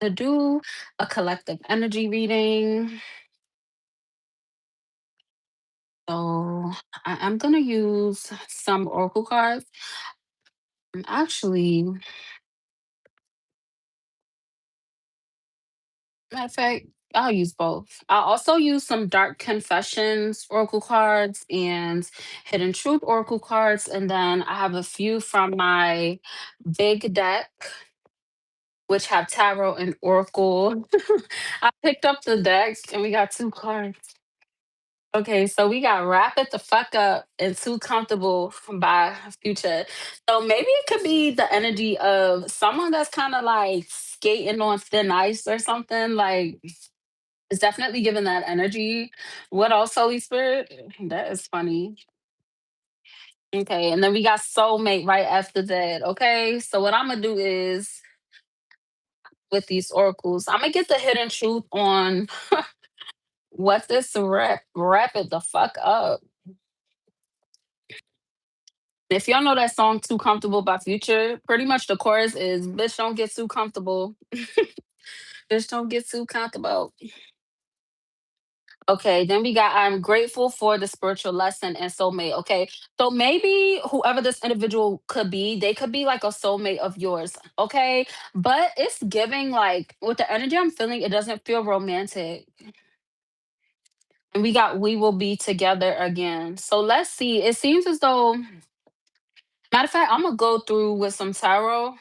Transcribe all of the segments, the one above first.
To do a collective energy reading. So I'm gonna use some oracle cards. Actually, matter of fact, I'll use both. I'll also use some dark confessions oracle cards and hidden truth oracle cards, and then I have a few from my big deck, which have tarot and oracle. I picked up the decks, and we got two cards. Okay, so we got wrap it the fuck up and too comfortable by Future. So maybe it could be the energy of someone that's kind of like skating on thin ice or something. Like it's definitely giving that energy. What else, Holy Spirit? That is funny. Okay, and then we got soulmate right after that. Okay, so what I'm gonna do is with these oracles, I'm gonna get the hidden truth on what this wrap it the fuck up. If y'all know that song "Too Comfortable" by Future, pretty much the chorus is "Bitch, don't get too comfortable. Bitch, don't get too comfortable." Okay, then we got I'm grateful for the spiritual lesson and soulmate. Okay, so maybe whoever this individual could be, they could be like a soulmate of yours. Okay, but it's giving like with the energy I'm feeling, it doesn't feel romantic. And we got we will be together again. So let's see. It seems as though, matter of fact, I'm gonna go through with some tarot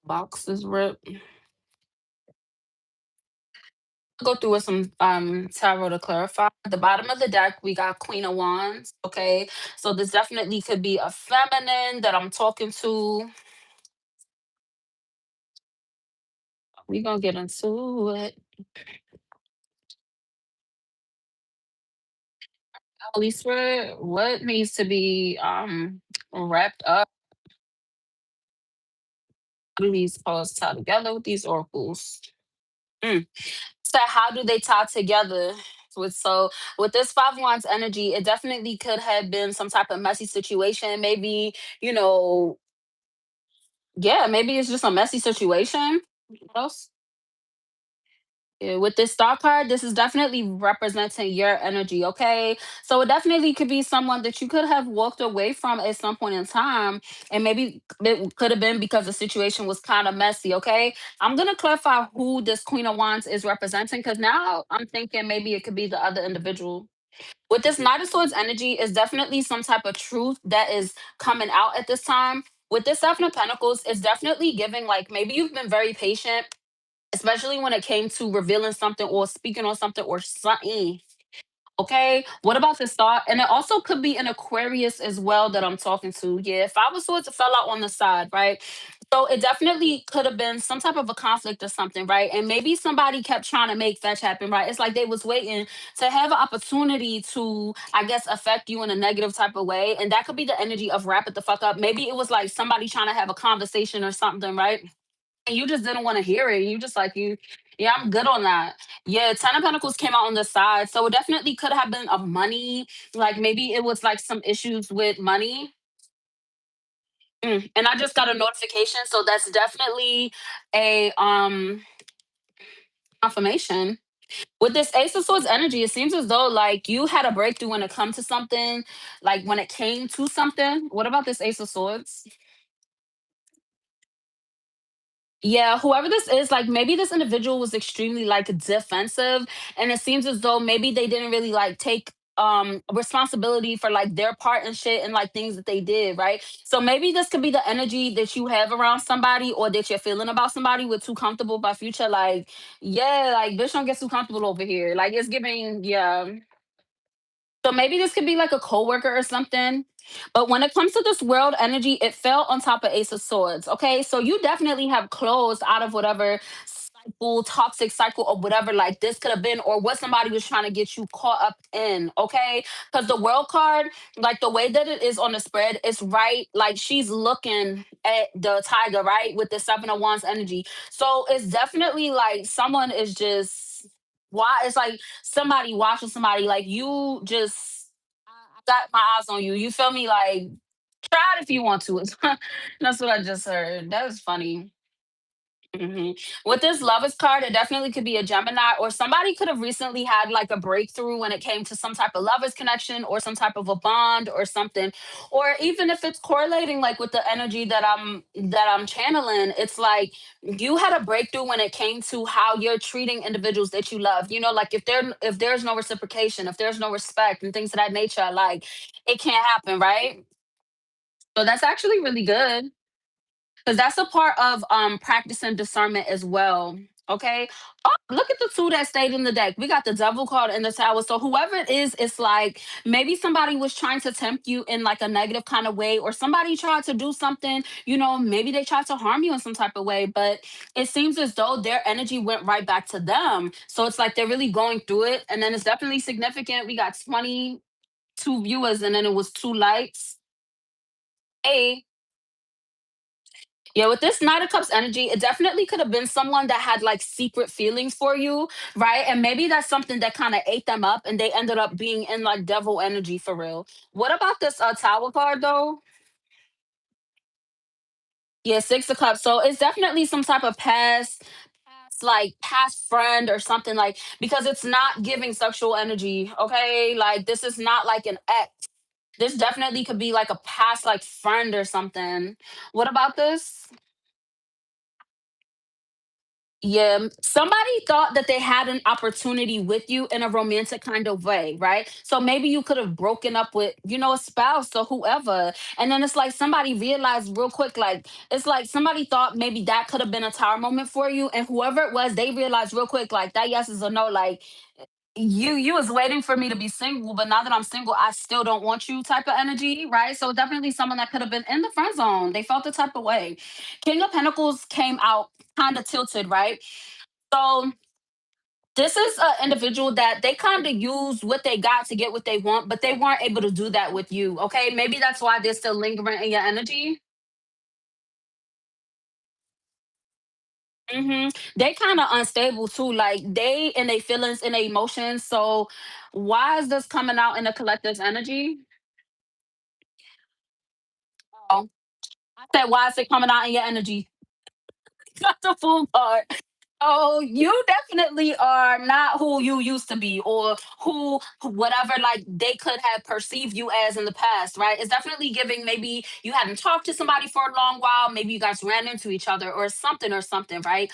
boxes ripped. Go through with some tarot to clarify. At the bottom of the deck, we got Queen of Wands. Okay. So this definitely could be a feminine that I'm talking to. We gonna get into it. Holy Spirit, what needs to be wrapped up? How do these colors tie together with these oracles? Mm. So how do they tie together? With this five wands energy, it definitely could have been some type of messy situation. Maybe, you know, yeah, maybe it's just a messy situation. What else? Yeah, with this star card, this is definitely representing your energy, okay? So it definitely could be someone that you could have walked away from at some point in time, and maybe it could have been because the situation was kind of messy, okay? I'm gonna clarify who this Queen of Wands is representing because now I'm thinking maybe it could be the other individual. With this Knight of Swords energy, is definitely some type of truth that is coming out at this time. With this Seven of Pentacles, it's definitely giving like maybe you've been very patient, especially when it came to revealing something or speaking on something or something. Okay, what about this thought? And it also could be an Aquarius as well that I'm talking to. Yeah, if I was swords, it fell out on the side, right? So it definitely could have been some type of a conflict or something, right? And maybe somebody kept trying to make fetch happen, right? It's like they was waiting to have an opportunity to, I guess, affect you in a negative type of way. And that could be the energy of wrap it the fuck up. Maybe it was like somebody trying to have a conversation or something, right? And you just didn't want to hear it. You just like you, yeah, I'm good on that. Yeah, Ten of Pentacles came out on the side, so it definitely could have been of money. Like maybe it was like some issues with money. And I just got a notification, so that's definitely a confirmation. With this Ace of Swords energy, it seems as though like you had a breakthrough when it comes to something, like when it came to something. What about this Ace of Swords? Yeah, whoever this is, like maybe this individual was extremely like defensive, and it seems as though maybe they didn't really like take responsibility for like their part and shit and like things that they did, right? So maybe this could be the energy that you have around somebody or that you're feeling about somebody with too comfortable by Future. Like, yeah, like bitch don't get too comfortable over here. Like it's giving, yeah. So maybe this could be like a coworker or something. But when it comes to this world energy, it fell on top of Ace of Swords. Okay. So you definitely have closed out of whatever cycle, toxic cycle, or whatever like this could have been, or what somebody was trying to get you caught up in. Okay. Because the world card, like the way that it is on the spread, it's right. Like she's looking at the tiger, right? With the Seven of Wands energy. So it's definitely like someone is just why it's like somebody watching somebody like you just I got my eyes on you. You feel me? Like Try it if you want to. That's what I just heard. That was funny. With this lovers card, it definitely could be a Gemini, or somebody could have recently had like a breakthrough when it came to some type of lovers connection or some type of a bond or something. Or even if it's correlating like with the energy that I'm channeling, it's like you had a breakthrough when it came to how you're treating individuals that you love. Like if there's no reciprocation, if there's no respect and things of that nature, like it can't happen, right? So that's actually really good. Because that's a part of practicing discernment as well. Okay. Oh, look at the two that stayed in the deck. We got the devil card in the tower. So whoever it is, it's like maybe somebody was trying to tempt you in like a negative kind of way, or somebody tried to do something, maybe they tried to harm you in some type of way, but it seems as though their energy went right back to them. So it's like they're really going through it. And then it's definitely significant. We got 22 viewers and then it was two likes. Hey. Yeah, with this Knight of Cups energy, it definitely could have been someone that had like secret feelings for you, right? And maybe that's something that kind of ate them up and they ended up being in like devil energy for real. What about this Tower card though? Yeah, Six of Cups. So it's definitely some type of past friend or something, like, because it's not giving sexual energy, okay? Like this is not like an ex. This definitely could be like a past like friend or something. What about this? Yeah, somebody thought that they had an opportunity with you in a romantic kind of way, right? So maybe you could have broken up with, a spouse or whoever. And then it's like somebody realized real quick, like, it's like somebody thought maybe that could have been a tower moment for you. And whoever it was, they realized real quick, like, that yes is a no. Like, you was waiting for me to be single, but now that I'm single, I still don't want you type of energy, right? So definitely someone that could have been in the friend zone. They felt the type of way. King of Pentacles came out kind of tilted, right? So this is an individual that they kind of use what they got to get what they want, but they weren't able to do that with you. Okay, maybe that's why they're still lingering in your energy. They kind of unstable too. Like they and their feelings and their emotions. So why is this coming out in the collective's energy? Oh, I said, why is it coming out in your energy? Got the full part. Oh, you definitely are not who you used to be, or who whatever like they could have perceived you as in the past, right? It's definitely giving maybe you hadn't talked to somebody for a long while, maybe you guys ran into each other or something, right?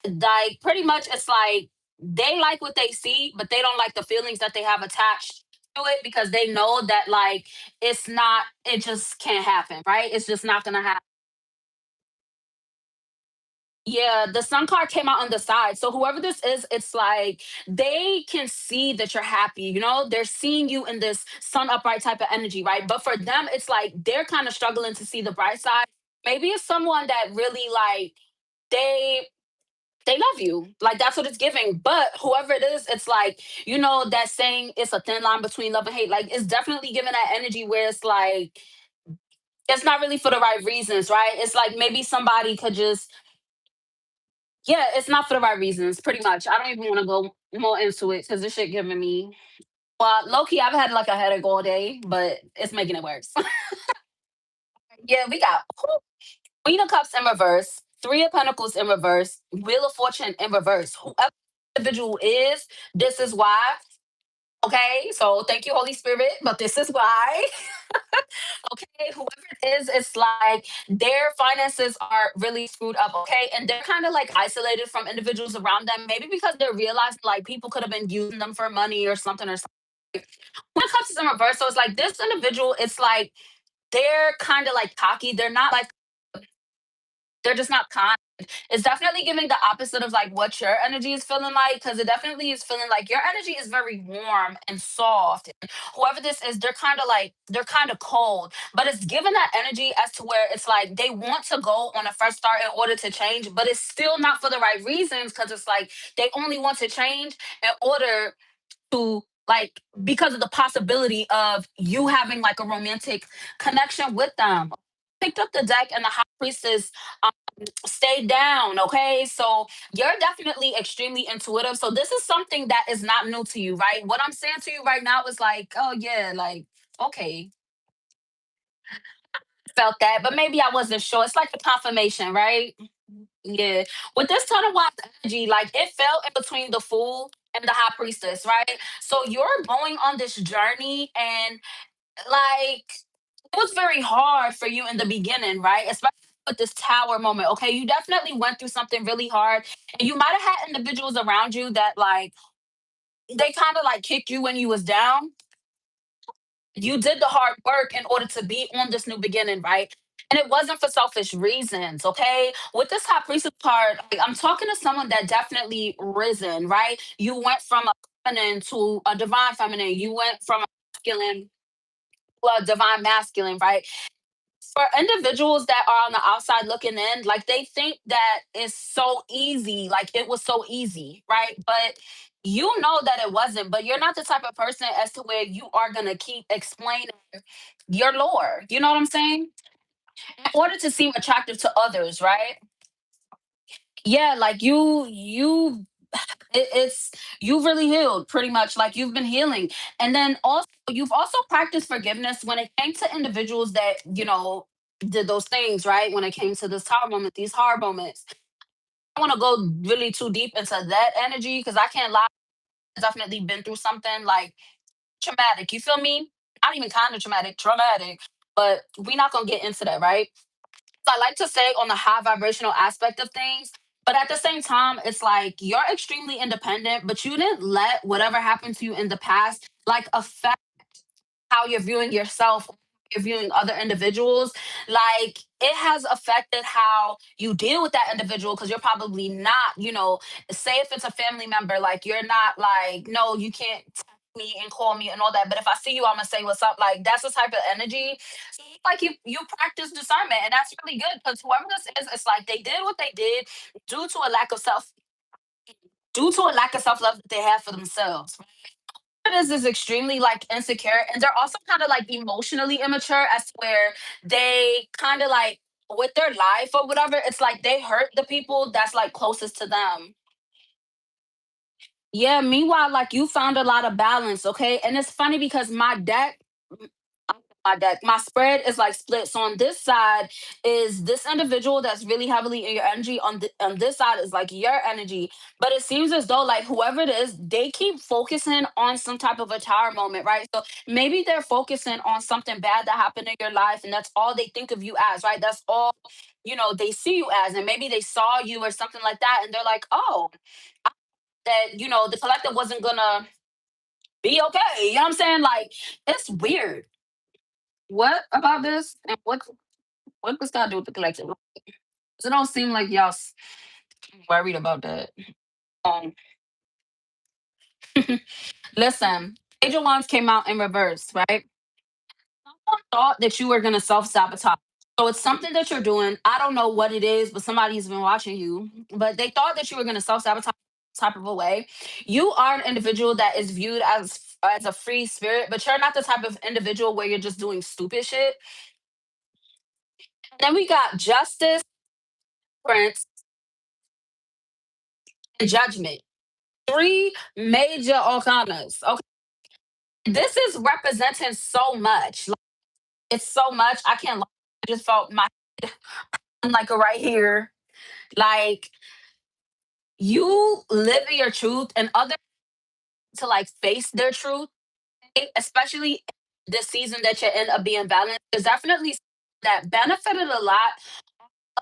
Like pretty much it's like they like what they see, but they don't like the feelings that they have attached to it because they know that like it just can't happen, right? It's just not gonna happen. Yeah, the sun card came out on the side. So whoever this is, it's like they can see that you're happy, They're seeing you in this sun upright type of energy, right? But for them, it's like they're kind of struggling to see the bright side. Maybe it's someone that really like they they love you. Like that's what it's giving. But whoever it is, it's like, that saying it's a thin line between love and hate. Like it's definitely giving that energy where it's like it's not really for the right reasons, right? It's like maybe somebody could just yeah, it's not for the right reasons, pretty much. I don't even want to go more into it because this shit giving me. Well, low key, I've had like a headache all day, but it's making it worse. Yeah, we got Queen of Cups in reverse, Three of Pentacles in reverse, Wheel of Fortune in reverse. Whoever the individual is, this is why. Okay, so thank you, Holy Spirit, but this is why. Okay, whoever it is, it's like their finances are really screwed up. Okay, and they're kind of like isolated from individuals around them, maybe because they're realizing like people could have been using them for money or something or something. When it comes to in reverse, so it's like this individual, it's like they're kind of like cocky. They're just not kind. It's definitely giving the opposite of like what your energy is feeling like, because it definitely is feeling like your energy is very warm and soft. And whoever this is, they're kind of cold, but it's giving that energy as to where it's like they want to go on a fresh start in order to change, but it's still not for the right reasons because it's like they only want to change in order to like because of the possibility of you having like a romantic connection with them. Picked up the deck and the high priestess stay down. Okay, so you're definitely extremely intuitive, so this is something that is not new to you, right? What I'm saying to you right now is like, oh yeah, like, okay. felt that, but maybe I wasn't sure. It's like the confirmation, right? Yeah. With this ton of wise energy, like it fell in between the fool and the high priestess, right? So you're going on this journey and like it was very hard for you in the beginning, right? Especially with this tower moment. Okay, you definitely went through something really hard, and you might have had individuals around you that like they kind of like kicked you when you was down. You did the hard work in order to be on this new beginning, right? And it wasn't for selfish reasons, okay? With this high priestess card, like, I'm talking to someone that definitely risen, right? You went from a feminine to a divine feminine. You went from a masculine to a divine masculine, right? For individuals that are on the outside looking in, like they think that it's so easy, like it was so easy, right? But you know that it wasn't, but you're not the type of person as to where you are gonna keep explaining your lore. You know what I'm saying? In order to seem attractive to others, right? Yeah, like it's you've really healed pretty much, like you've been healing. And then also you've also practiced forgiveness when it came to individuals that did those things, right? When it came to this tower moment, these hard moments, I want to go really too deep into that energy because I can't lie, I've definitely been through something like traumatic, you feel me? Not even kind of traumatic, but we're not gonna get into that, right? So I like to say on the high vibrational aspect of things. But at the same time, it's like you're extremely independent, but you didn't let whatever happened to you in the past like affect how you're viewing yourself, you're viewing other individuals. Like it has affected how you deal with that individual because you're probably not, say if it's a family member, like you're not like, no, you can't text me and call me and all that. But if I see you, I'm gonna say what's up. Like that's the type of energy. So like you practice discernment, and that's really good because whoever this is, it's like they did what they did due to a lack of self, due to a lack of self love that they have for themselves. It is extremely like insecure, and they're also kind of like emotionally immature as to where they kind of like with their life or whatever, it's like they hurt the people that's like closest to them. Yeah, meanwhile, like you found a lot of balance, okay? And it's funny because my spread is like split. So on this side is this individual that's really heavily in your energy. On this side is like your energy. But it seems as though like whoever it is, they keep focusing on some type of a tower moment, right? So maybe they're focusing on something bad that happened in your life, and that's all they think of you as, right? That's all they see you as, and maybe they saw you or something like that, and they're like, oh, that the collective wasn't gonna be okay. You know what I'm saying? Like it's weird. What about this? And what does that do with the collective? 'Cause it don't seem like y'all worried about that. Um, listen, Page of Wands came out in reverse, right? Someone thought that you were gonna self sabotage. So it's something that you're doing. I don't know what it is, but somebody's been watching you. But they thought that you were gonna self sabotage type of a way. You are an individual that is viewed as a free spirit, but you're not the type of individual where you're just doing stupid shit. Then we got justice, prince, and judgment. Three major arcanas. Okay. This is representing so much. Like, it's so much. I can't lie. I just felt my like right here. Like you live in your truth and others to like face their truth, especially this season that you're in of being balanced, is definitely that benefited a lot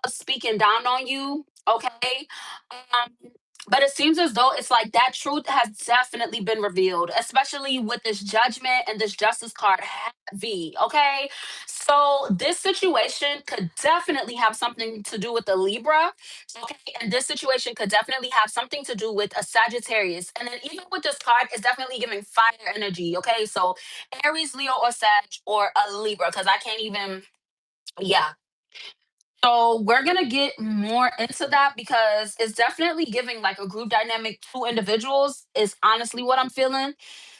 speaking down on you, okay? Um, but it seems as though it's like that truth has definitely been revealed, especially with this judgment and this justice card heavy, okay? So this situation could definitely have something to do with the Libra, okay? And this situation could definitely have something to do with a Sagittarius. And then even with this card, it's definitely giving fire energy, okay? So Aries, Leo, or Sag, or a Libra, because I can't even, yeah. So we're gonna get more into that because it's definitely giving like a group dynamic to individuals is honestly what I'm feeling.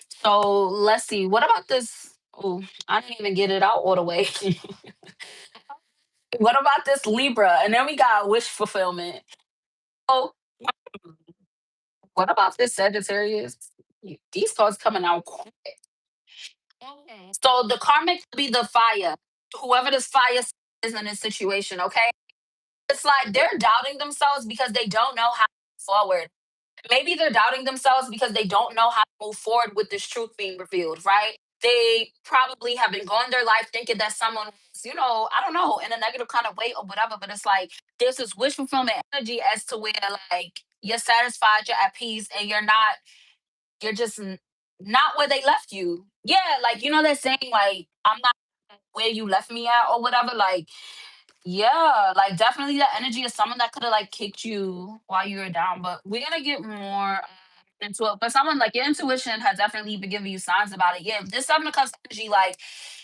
So let's see. What about this? Oh, I didn't even get it out all the way. What about this Libra? And then we got wish fulfillment. Oh, what about this Sagittarius? These cards coming out quick. So the karmic will be the fire. Whoever this fire is in this situation, okay? It's like they're doubting themselves because they don't know how to move forward. Maybe they're doubting themselves because they don't know how to move forward with this truth being revealed, right? They probably have been going their life thinking that someone, I don't know, in a negative kind of way or whatever, but it's like there's this wish fulfillment energy as to where like you're satisfied, you're at peace, and you're just not where they left you. Yeah, like that saying, like, I'm not where you left me at or whatever. Like, yeah, like definitely that energy is someone that could have like kicked you while you were down. But we're gonna get more into it. But someone like your intuition has definitely been giving you signs about it. Yeah, this seven of cups energy, like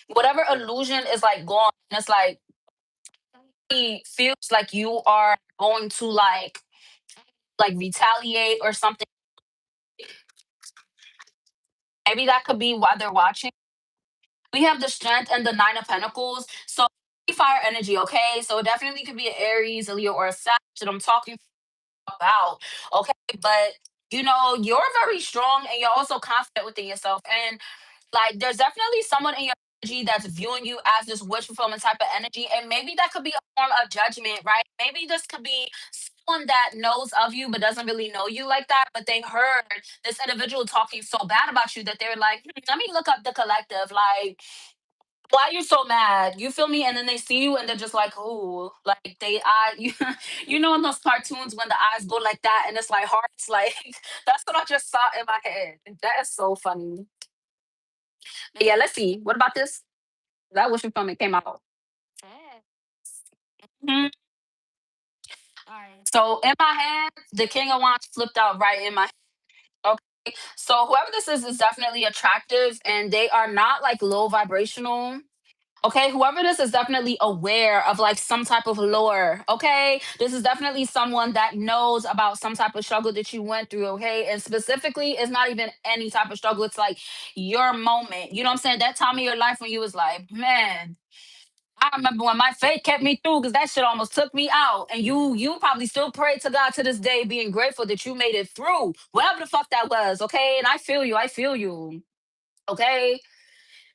whatever illusion is like gone, and it's like it feels like you are going to like retaliate or something. Maybe that could be why they're watching. We have the strength and the nine of pentacles. So fire energy, okay? So it definitely could be an Aries, a Leo, or a Sag that I'm talking about. Okay. But you're very strong and you're also confident within yourself. And like there's definitely someone in your energy that's viewing you as this wish fulfillment type of energy. And maybe that could be a form of judgment, right? Maybe this could be someone that knows of you but doesn't really know you like that. But they heard this individual talking so bad about you that they're like, let me look up the collective. Like, why you're so mad? You feel me? And then they see you and they're just like, oh, like in those cartoons when the eyes go like that and it's like hearts, like that's what I just saw in my head. That is so funny. But yeah, let's see. What about this? That wishing from it came out. Mhm. So in my hand, the King of Wands flipped out right in my hand. Okay. So whoever this is definitely attractive and they are not like low vibrational. Okay, whoever this is definitely aware of like some type of lore. Okay, this is definitely someone that knows about some type of struggle that you went through. Okay, and specifically, it's not even any type of struggle. It's like your moment. You know what I'm saying? That time of your life when you was like, man, I remember when my faith kept me through because that shit almost took me out. And you probably still pray to God to this day, being grateful that you made it through, whatever the fuck that was. Okay, and I feel you. I feel you. Okay,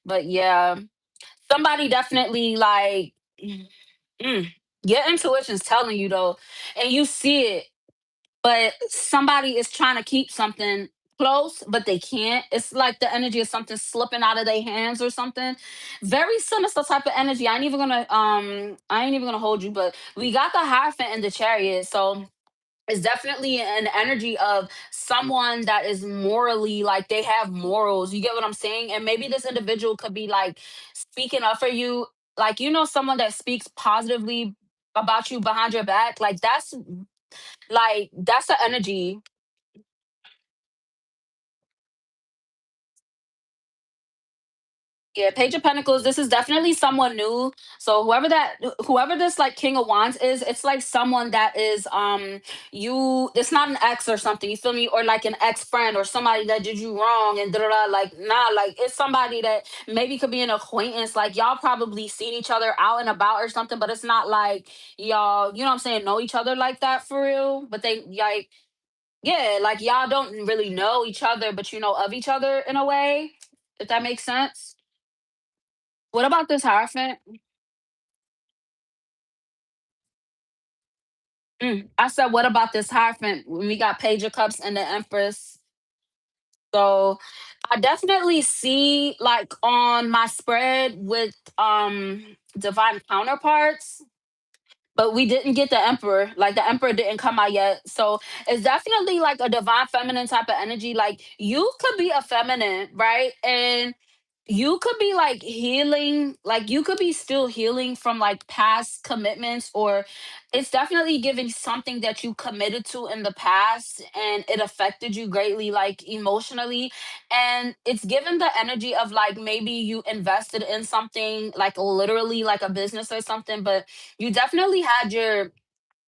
but yeah, somebody definitely like mm, your intuition's telling you though, and you see it, but somebody is trying to keep something close, but they can't. It's like the energy of something slipping out of their hands or something. Very sinister type of energy. I ain't even gonna hold you, but we got the Hierophant and the Chariot, so it's definitely an energy of someone that is morally like they have morals. You get what I'm saying? And maybe this individual could be like speaking up for you, like someone that speaks positively about you behind your back. Like that's the energy. Yeah, Page of Pentacles, this is definitely someone new. So whoever this like King of Wands is, it's like someone that is it's not an ex or something, you feel me? Or like an ex-friend or somebody that did you wrong and da da da. Like, nah, like it's somebody that maybe could be an acquaintance. Like y'all probably seen each other out and about or something, but it's not like y'all, you know what I'm saying, know each other like that for real. But they like, yeah, like y'all don't really know each other, but you know of each other in a way, if that makes sense. What about this Hierophant? I said, what about this Hierophant? When we got Page of Cups and the Empress. So I definitely see like on my spread with divine counterparts, but we didn't get the Emperor. Like the Emperor didn't come out yet. So it's definitely like a divine feminine type of energy. Like you could be a feminine, right? And you could be like healing, like you could be still healing from like past commitments, or it's definitely giving something that you committed to in the past and it affected you greatly, like emotionally. And it's given the energy of like maybe you invested in something, like literally like a business or something, but you definitely had your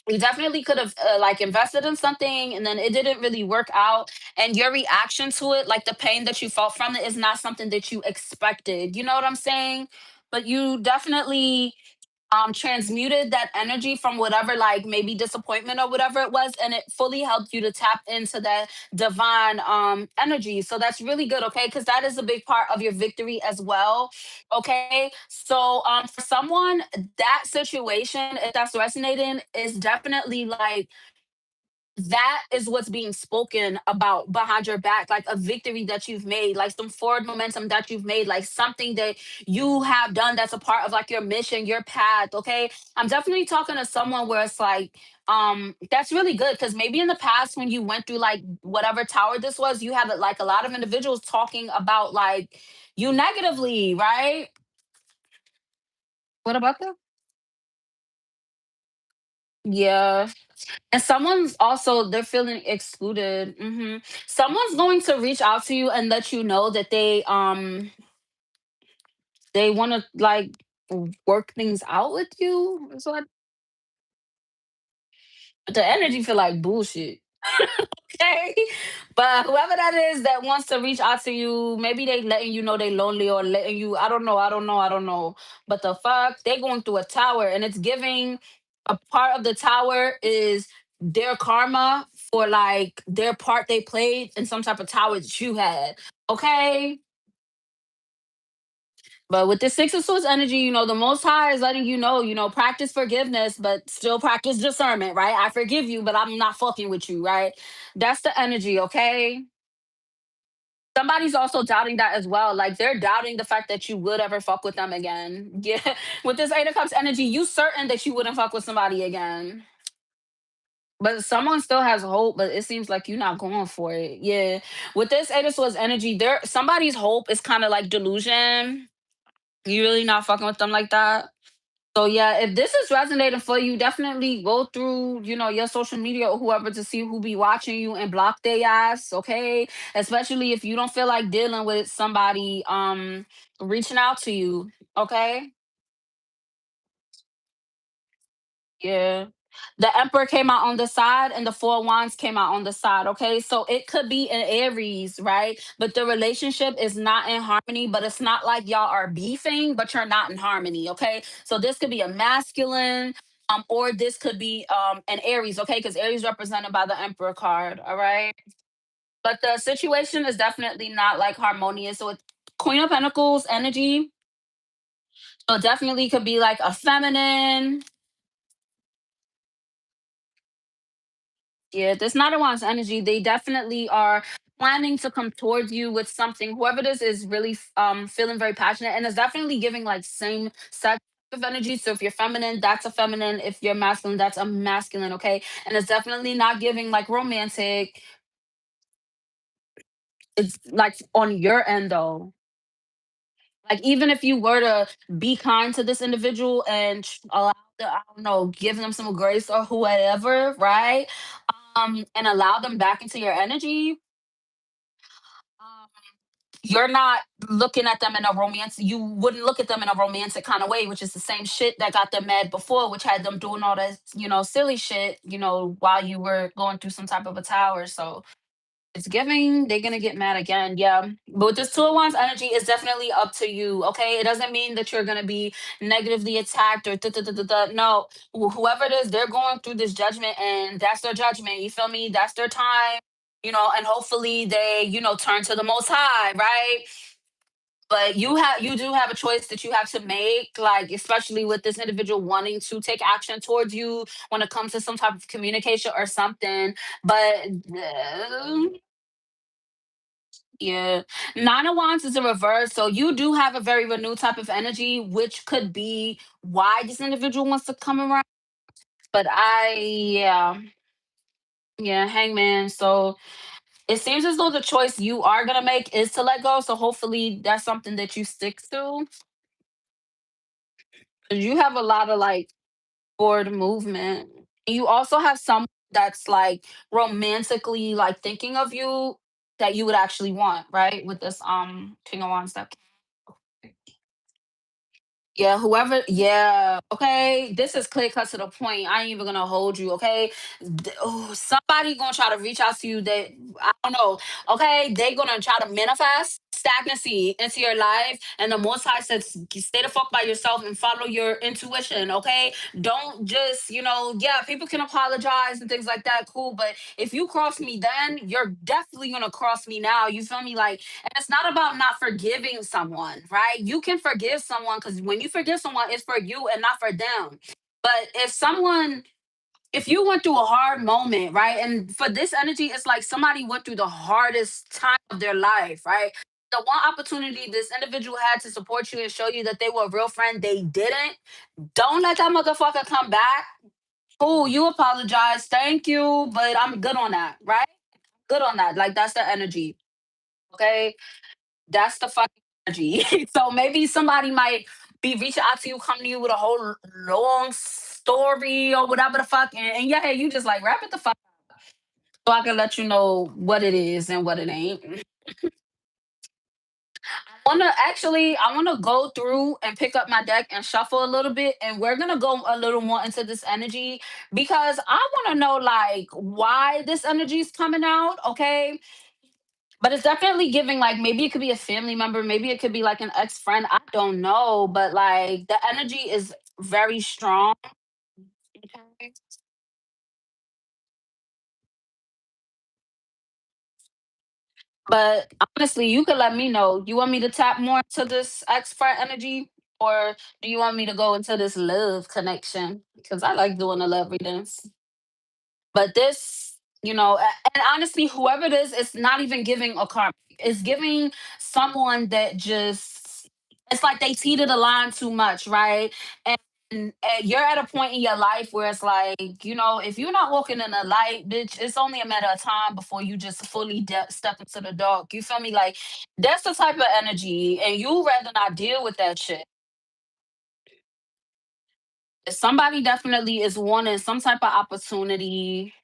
you definitely could have like invested in something and then it didn't really work out, and your reaction to it, like the pain that you felt from it, is not something that you expected, you know what I'm saying? But you definitely transmuted that energy from whatever, like maybe disappointment or whatever it was, and it fully helped you to tap into that divine energy. So that's really good, okay? Because that is a big part of your victory as well. Okay. So for someone, that situation, if that's resonating, is definitely like that is what's being spoken about behind your back, like a victory that you've made, like some forward momentum that you've made, like something that you have done that's a part of like your mission, your path. Okay. I'm definitely talking to someone where it's like, that's really good because maybe in the past when you went through like whatever tower this was, you had like a lot of individuals talking about like you negatively, right? What about that? Yeah. And someone's also they're feeling excluded. Someone's going to reach out to you and let you know that they want to like work things out with you. So the energy feel like bullshit. Okay. But whoever that is that wants to reach out to you, maybe they letting you know they lonely or letting you, I don't know. But the fuck, they going through a tower and it's giving a part of the tower is their karma for like their part they played in some type of tower that you had. Okay. But with the Six of Swords energy, the Most High is letting practice forgiveness, but still practice discernment, right? I forgive you, but I'm not fucking with you, right? That's the energy, okay? Somebody's also doubting that as well. Like they're doubting the fact that you would ever fuck with them again. Yeah. With this Eight of Cups energy, you certain that you wouldn't fuck with somebody again. But someone still has hope, but it seems like you're not going for it. Yeah. With this Eight of Swords energy, there somebody's hope is kind of like delusion. You really not fucking with them like that. So yeah, if this is resonating for you, definitely go through, your social media or whoever to see who be watching you and block their ass, okay? Especially if you don't feel like dealing with somebody reaching out to you, okay? Yeah. The Emperor came out on the side and the Four of Wands came out on the side. Okay. So it could be in Aries, right? But the relationship is not in harmony, but it's not like y'all are beefing, but you're not in harmony. Okay. So this could be a masculine, or this could be an Aries, okay? Because Aries represented by the Emperor card. All right. But the situation is definitely not like harmonious. So it's Queen of Pentacles energy. So it definitely could be like a feminine. Yeah, this Nine of Wands energy, they definitely are planning to come towards you with something. Whoever this is really feeling very passionate and it's definitely giving like same sex of energy. So if you're feminine, that's a feminine. If you're masculine, that's a masculine, okay? And it's definitely not giving like romantic. It's like on your end though. Like even if you were to be kind to this individual and allow I don't know, give them some grace or whoever, right? And allow them back into your energy, um, you're not looking at them in a romance. You wouldn't look at them in a romantic kind of way, which is the same shit that got them mad before, which had them doing all that, silly shit, while you were going through some type of a tower. So it's giving, they're gonna get mad again. Yeah. But with this Two of Wands energy, it's definitely up to you. Okay. It doesn't mean that you're gonna be negatively attacked or da, da, da, da, da. No. Whoever it is, they're going through this judgment and that's their judgment. You feel me? That's their time. And hopefully they, turn to the most high, right? But you do have a choice that you have to make, like especially with this individual wanting to take action towards you when it comes to some type of communication or something. But yeah. Nine of Wands is a reverse. So you do have a very renewed type of energy, which could be why this individual wants to come around. But yeah, hangman. So it seems as though the choice you are going to make is to let go. So hopefully that's something that you stick to. 'Cause you have a lot of like forward movement. You also have some that's like romantically like thinking of you that you would actually want, right? With this King of Wands that. Yeah, whoever, yeah, okay. This is clear cut to the point. I ain't even gonna hold you, okay? Somebody gonna try to reach out to you that I don't know, okay? They gonna try to manifest. stagnancy into your life, and the most high says stay the fuck by yourself and follow your intuition, okay? Don't just, yeah, people can apologize and things like that, cool, but if you cross me then, you're definitely gonna cross me now. You feel me? Like, and it's not about not forgiving someone, right? You can forgive someone because when you forgive someone, it's for you and not for them. But if you went through a hard moment, right? And for this energy, it's like somebody went through the hardest time of their life, right? The one opportunity this individual had to support you and show you that they were a real friend, they didn't. Don't let that motherfucker come back. Cool, you apologize. Thank you, but I'm good on that, right? Good on that. Like, that's the energy. Okay. That's the fucking energy. So maybe somebody might be reaching out to you, come to you with a whole long story or whatever the fuck, and yeah, you just like wrap it the fuck so I can let you know what it is and what it ain't. I wanna go through and pick up my deck and shuffle a little bit, and we're gonna go a little more into this energy because I wanna know like why this energy is coming out, okay? But it's definitely giving like maybe it could be a family member, maybe it could be like an ex-friend. I don't know, but like the energy is very strong. Okay. But honestly, you could let me know. You want me to tap more into this ex-friend energy? Or do you want me to go into this love connection? Because I like doing the love readings. But this, and honestly, whoever it is, it's not even giving a karma. It's giving someone that just, it's like they teeter the line too much, right? And you're at a point in your life where it's like, if you're not walking in the light, bitch, it's only a matter of time before you just fully step into the dark. You feel me? Like, that's the type of energy, and you rather not deal with that shit. Somebody definitely is wanting some type of opportunity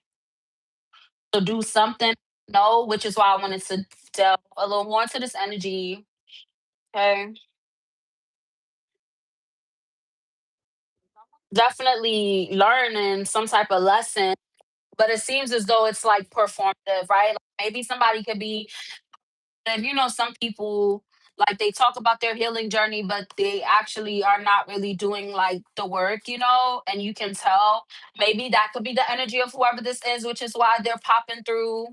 to do something, no, which is why I wanted to delve a little more into this energy. Okay. Definitely learning some type of lesson, but it seems as though it's like performative, right? Like maybe somebody could be, and some people like they talk about their healing journey, but they actually are not really doing like the work, and you can tell maybe that could be the energy of whoever this is, which is why they're popping through.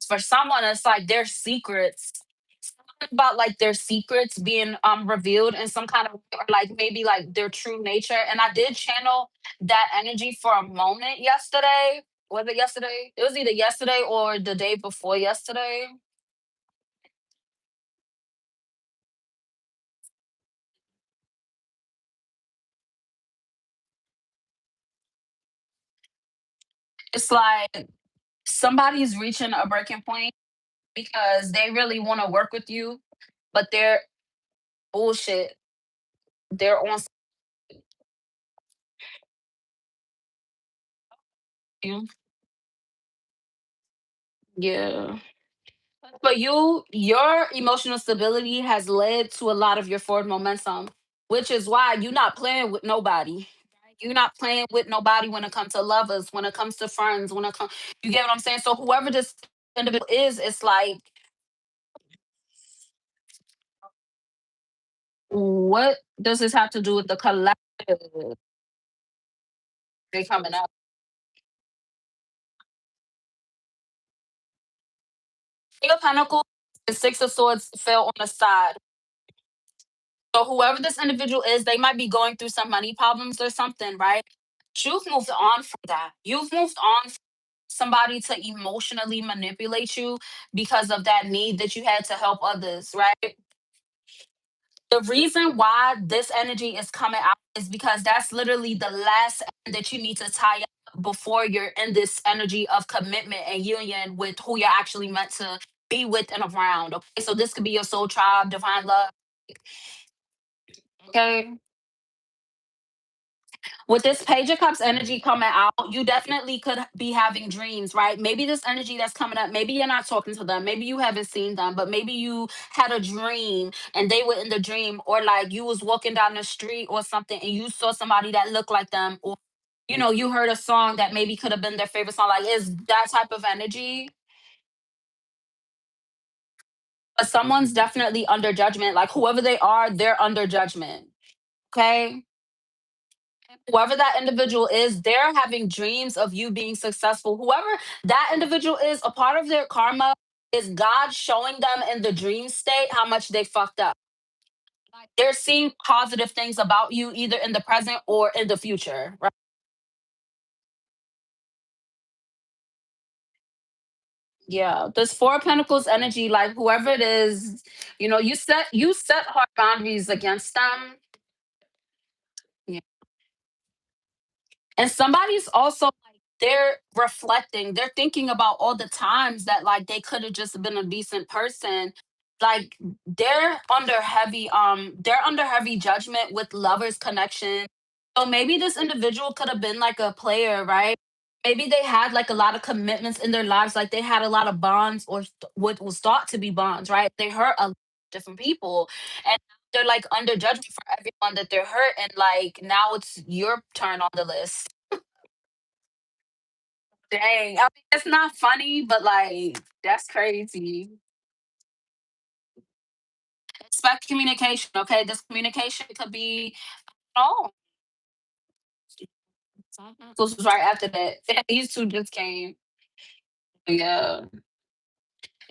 For someone, it's like their secrets, something about like their secrets being revealed in some kind of way, or like maybe like their true nature. And I did channel that energy for a moment yesterday. Was it yesterday? It was either yesterday or the day before yesterday. It's like somebody's reaching a breaking point because they really want to work with you, but they're bullshit. They're on you. Yeah. But your emotional stability has led to a lot of your forward momentum, which is why you're not playing with nobody. Right? You're not playing with nobody when it comes to lovers, when it comes to friends, when it comes, you get what I'm saying? So whoever this individual is, it's like, what does this have to do with the collective they coming up? King of Pentacles and Six of Swords fell on the side. So whoever this individual is, they might be going through some money problems or something, right? You've moved on from that. You've moved on from somebody to emotionally manipulate you because of that need that you had to help others, right? The reason why this energy is coming out is because that's literally the last end that you need to tie up before you're in this energy of commitment and union with who you're actually meant to be with and around. Okay. So this could be your soul tribe, divine love. Okay. With this Page of Cups energy coming out, you definitely could be having dreams, right? Maybe this energy that's coming up, maybe you're not talking to them, maybe you haven't seen them, but maybe you had a dream and they were in the dream, or like you was walking down the street or something and you saw somebody that looked like them, or you heard a song that maybe could have been their favorite song. Like, it's that type of energy. but someone's definitely under judgment. Like whoever they are, they're under judgment. Okay. Whoever that individual is, they're having dreams of you being successful. Whoever that individual is, a part of their karma is God showing them in the dream state how much they fucked up. Like they're seeing positive things about you either in the present or in the future. Right? Yeah. This Four of Pentacles energy, like whoever it is, you set hard boundaries against them. And somebody's also like they're reflecting, they're thinking about all the times that like they could have just been a decent person. Like they're under heavy judgment with lovers connection. So maybe this individual could have been like a player, right? Maybe they had like a lot of commitments in their lives, like they had a lot of bonds or what was thought to be bonds, right? They hurt a lot of different people, and they're like under judgment for everyone that they're hurt, and like now it's your turn on the list. Dang. I mean, it's not funny, but like that's crazy. Expect communication, okay? This communication could be oh, this was right after that. These two just came. Yeah.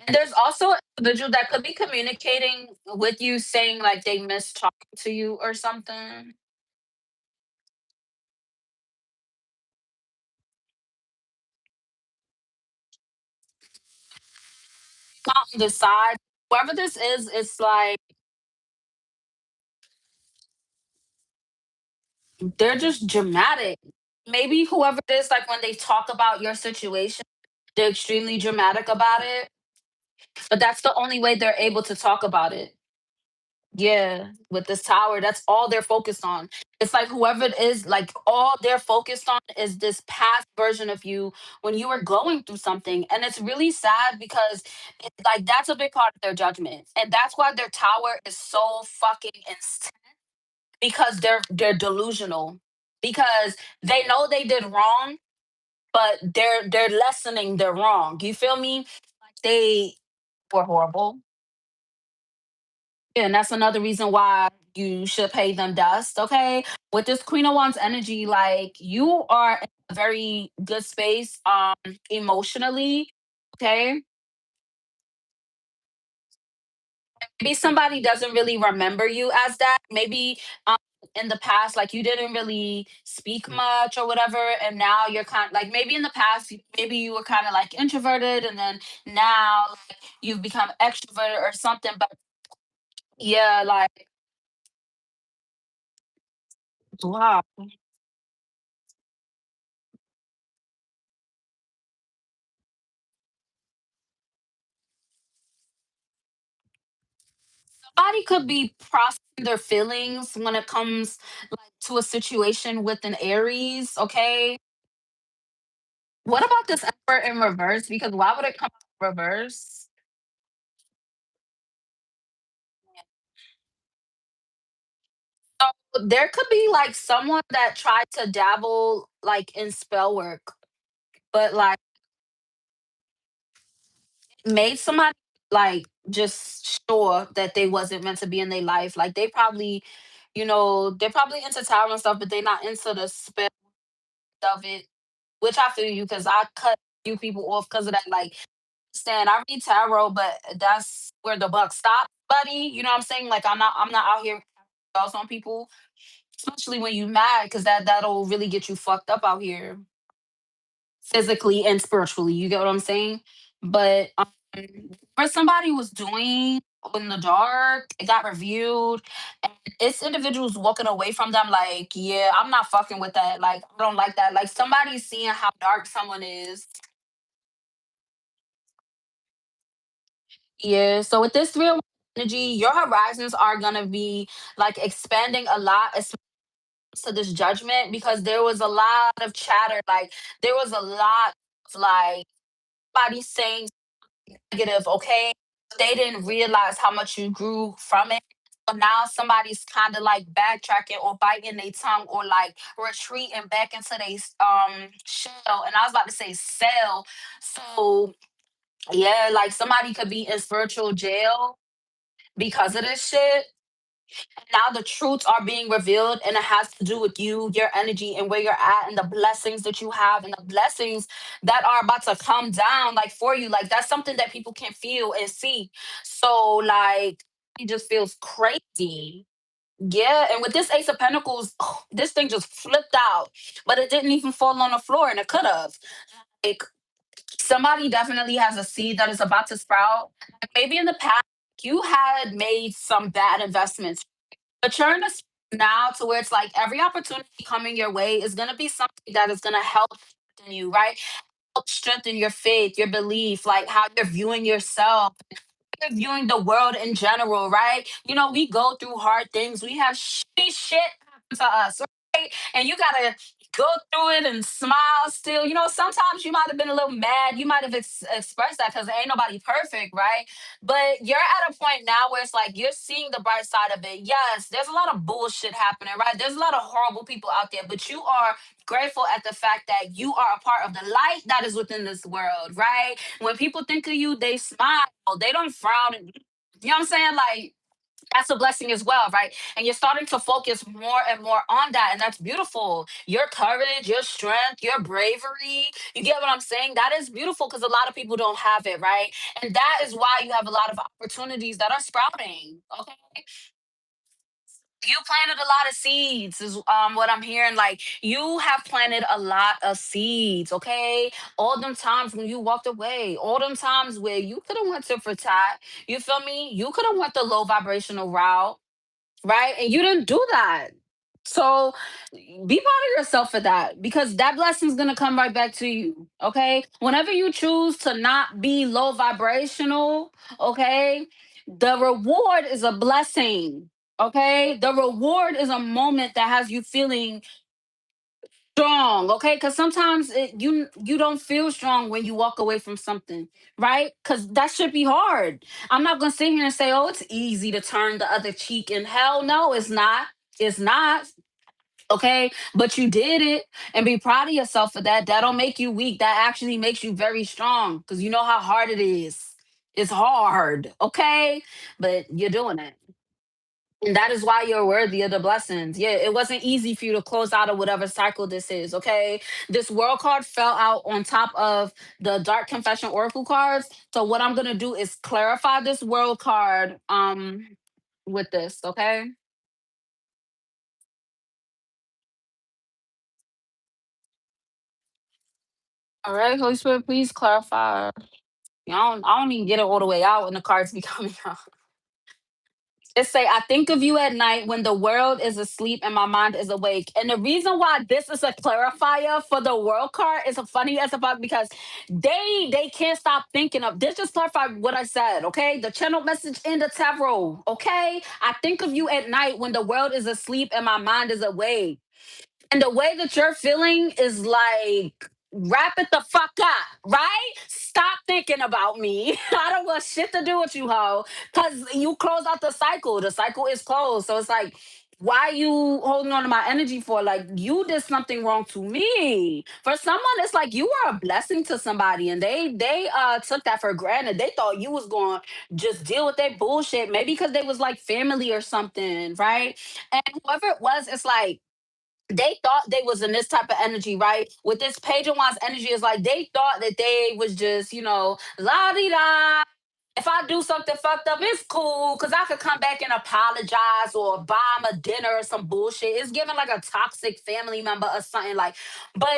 And there's also an individual that could be communicating with you saying like they miss talking to you or something. Not on the side. Whoever this is, it's like they're just dramatic. Maybe whoever it is, like when they talk about your situation, they're extremely dramatic about it. But that's the only way they're able to talk about it. Yeah, with this tower, that's all they're focused on. It's like whoever it is, like all they're focused on is this past version of you when you were going through something. And it's really sad because like that's a big part of their judgment. And that's why their tower is so fucking insane because they're delusional. Because they know they did wrong, but they're lessening their wrong. You feel me? They were horrible. Yeah, and that's another reason why you should pay them dust, okay? With this Queen of Wands energy, like you are in a very good space emotionally, okay? Maybe somebody doesn't really remember you as that. Maybe um in the past like you didn't really speak much or whatever, and now you're kind like maybe in the past maybe you were kind of like introverted, and then now like, you've become extroverted or something, but yeah, like wow. Somebody could be processing their feelings when it comes like to a situation with an Aries, okay? What about this Emperor in reverse? Because why would it come out reverse? So there could be like someone that tried to dabble like in spell work, but like made somebody like just sure that they wasn't meant to be in their life. Like they probably, they're probably into tarot and stuff, but they're not into the spell of it. Which I feel you because I cut you people off because of that. Like, stand, I read tarot, but that's where the buck stops, buddy. You know what I'm saying? Like, I'm not out here spells on people, especially when you mad, because that'll really get you fucked up out here, physically and spiritually. You get what I'm saying? But what somebody was doing in the dark, it got reviewed, and it's individuals walking away from them. Like, yeah, I'm not fucking with that. Like, I don't like that. Like, somebody's seeing how dark someone is. Yeah. So with this real energy, your horizons are gonna be like expanding a lot, especially to this judgment, because there was a lot of chatter. Like there was a lot of like body saying negative, okay? They didn't realize how much you grew from it. So now somebody's kind of like backtracking or biting their tongue or like retreating back into their shell. And I was about to say cell. So Yeah, like somebody could be in spiritual jail because of this shit. Now the truths are being revealed, and it has to do with you, your energy, and where you're at, and the blessings that you have, and the blessings that are about to come down, like for you. Like that's something that people can feel and see. So like it just feels crazy. Yeah, and with this Ace of Pentacles, this thing just flipped out, but it didn't even fall on the floor, and it could have. Like somebody definitely has a seed that is about to sprout. Like maybe in the past you had made some bad investments, but you're in a now to where it's like every opportunity coming your way is going to be something that is going to help strengthen you, right? Help strengthen your faith, your belief, like how you're viewing yourself, viewing the world in general, right? You know, we go through hard things. We have shitty shit happen to us, right? And you gotta go through it and smile still. You know, sometimes you might have been a little mad. You might have expressed that because ain't nobody perfect, right? But you're at a point now where it's like you're seeing the bright side of it. Yes, there's a lot of bullshit happening, right? There's a lot of horrible people out there, but you are grateful at the fact that you are a part of the light that is within this world, right? When people think of you, they smile, they don't frown. You know what I'm saying? Like, that's a blessing as well, right? And you're starting to focus more and more on that. And that's beautiful. Your courage, your strength, your bravery. You get what I'm saying? That is beautiful because a lot of people don't have it, right? And that is why you have a lot of opportunities that are sprouting. Okay. You planted a lot of seeds, is what I'm hearing. Like you have planted a lot of seeds, okay? All them times when you walked away, all them times where you could have went to for tat, you feel me? You could have went the low vibrational route, right? And you didn't do that. So be proud of yourself for that because that blessing's gonna come right back to you. Okay. Whenever you choose to not be low vibrational, okay, the reward is a blessing. Okay. The reward is a moment that has you feeling strong, okay? Because sometimes you don't feel strong when you walk away from something, right? Because that should be hard. I'm not gonna sit here and say, oh, it's easy to turn the other cheek, and hell no, it's not. It's not. Okay, but you did it, and be proud of yourself for that. That don't make you weak. That actually makes you very strong because you know how hard it is. It's hard, okay, but you're doing it. And that is why you're worthy of the blessings. Yeah, it wasn't easy for you to close out of whatever cycle this is, okay? This world card fell out on top of the Dark Confession Oracle cards. So what I'm gonna do is clarify this world card with this, okay? All right, Holy Spirit, please clarify. I don't even get it all the way out and the cards be coming out. It say, I think of you at night when the world is asleep and my mind is awake. And the reason why this is a clarifier for the world card is funny as fuck because they can't stop thinking of this. Just clarify what I said, okay? The channel message in the tarot, okay? I think of you at night when the world is asleep and my mind is awake. And the way that you're feeling is like, wrap it the fuck up, right? Stop thinking about me. I don't want shit to do with you, ho. Because you close out the cycle. The cycle is closed. So it's like, why you holding on to my energy for? Like, you did something wrong to me. For someone, it's like you were a blessing to somebody and they took that for granted. They thought you was going to just deal with their bullshit. Maybe because they was like family or something, right? And whoever it was, it's like, they thought they was in this type of energy, right? With this Page of Wands energy, is like they thought that they was just, la di da. If I do something fucked up, it's cool because I could come back and apologize or buy them a dinner or some bullshit. It's giving like a toxic family member or something like, but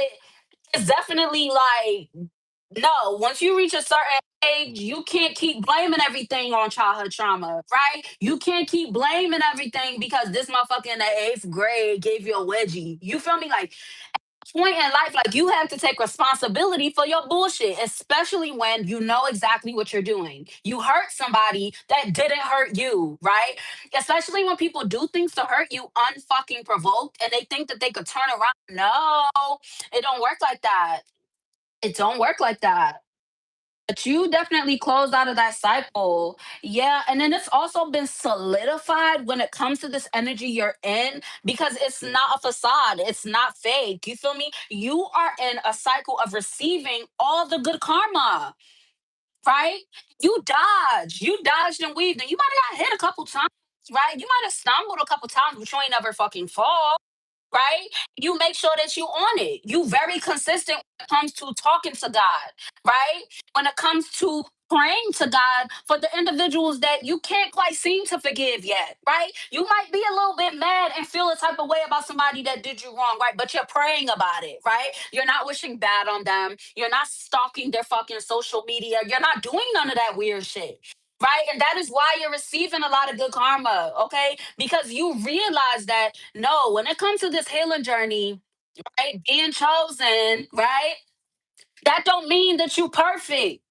it's definitely like no, once you reach a certain age, you can't keep blaming everything on childhood trauma, right? You can't keep blaming everything because this motherfucker in the eighth grade gave you a wedgie. You feel me? Like, point in life, like, you have to take responsibility for your bullshit, especially when you know exactly what you're doing. You hurt somebody that didn't hurt you, right? Especially when people do things to hurt you unfucking provoked and they think that they could turn around. No, it don't work like that. It don't work like that. But you definitely closed out of that cycle. Yeah. And then it's also been solidified when it comes to this energy you're in because it's not a facade. It's not fake. You feel me? You are in a cycle of receiving all the good karma. right? You dodged and weaved, and you might have got hit a couple times, right? You might have stumbled a couple times, but you ain't never fucking fall, right? You make sure that you on it. You very consistent when it comes to talking to God, right? When it comes to praying to God for the individuals that you can't quite seem to forgive yet, right? You might be a little bit mad and feel a type of way about somebody that did you wrong, right? But you're praying about it, right? You're not wishing bad on them. You're not stalking their fucking social media. You're not doing none of that weird shit. Right. And that is why you're receiving a lot of good karma. Okay. Because you realize that no, when it comes to this healing journey, right, being chosen, right, that don't mean that you perfect.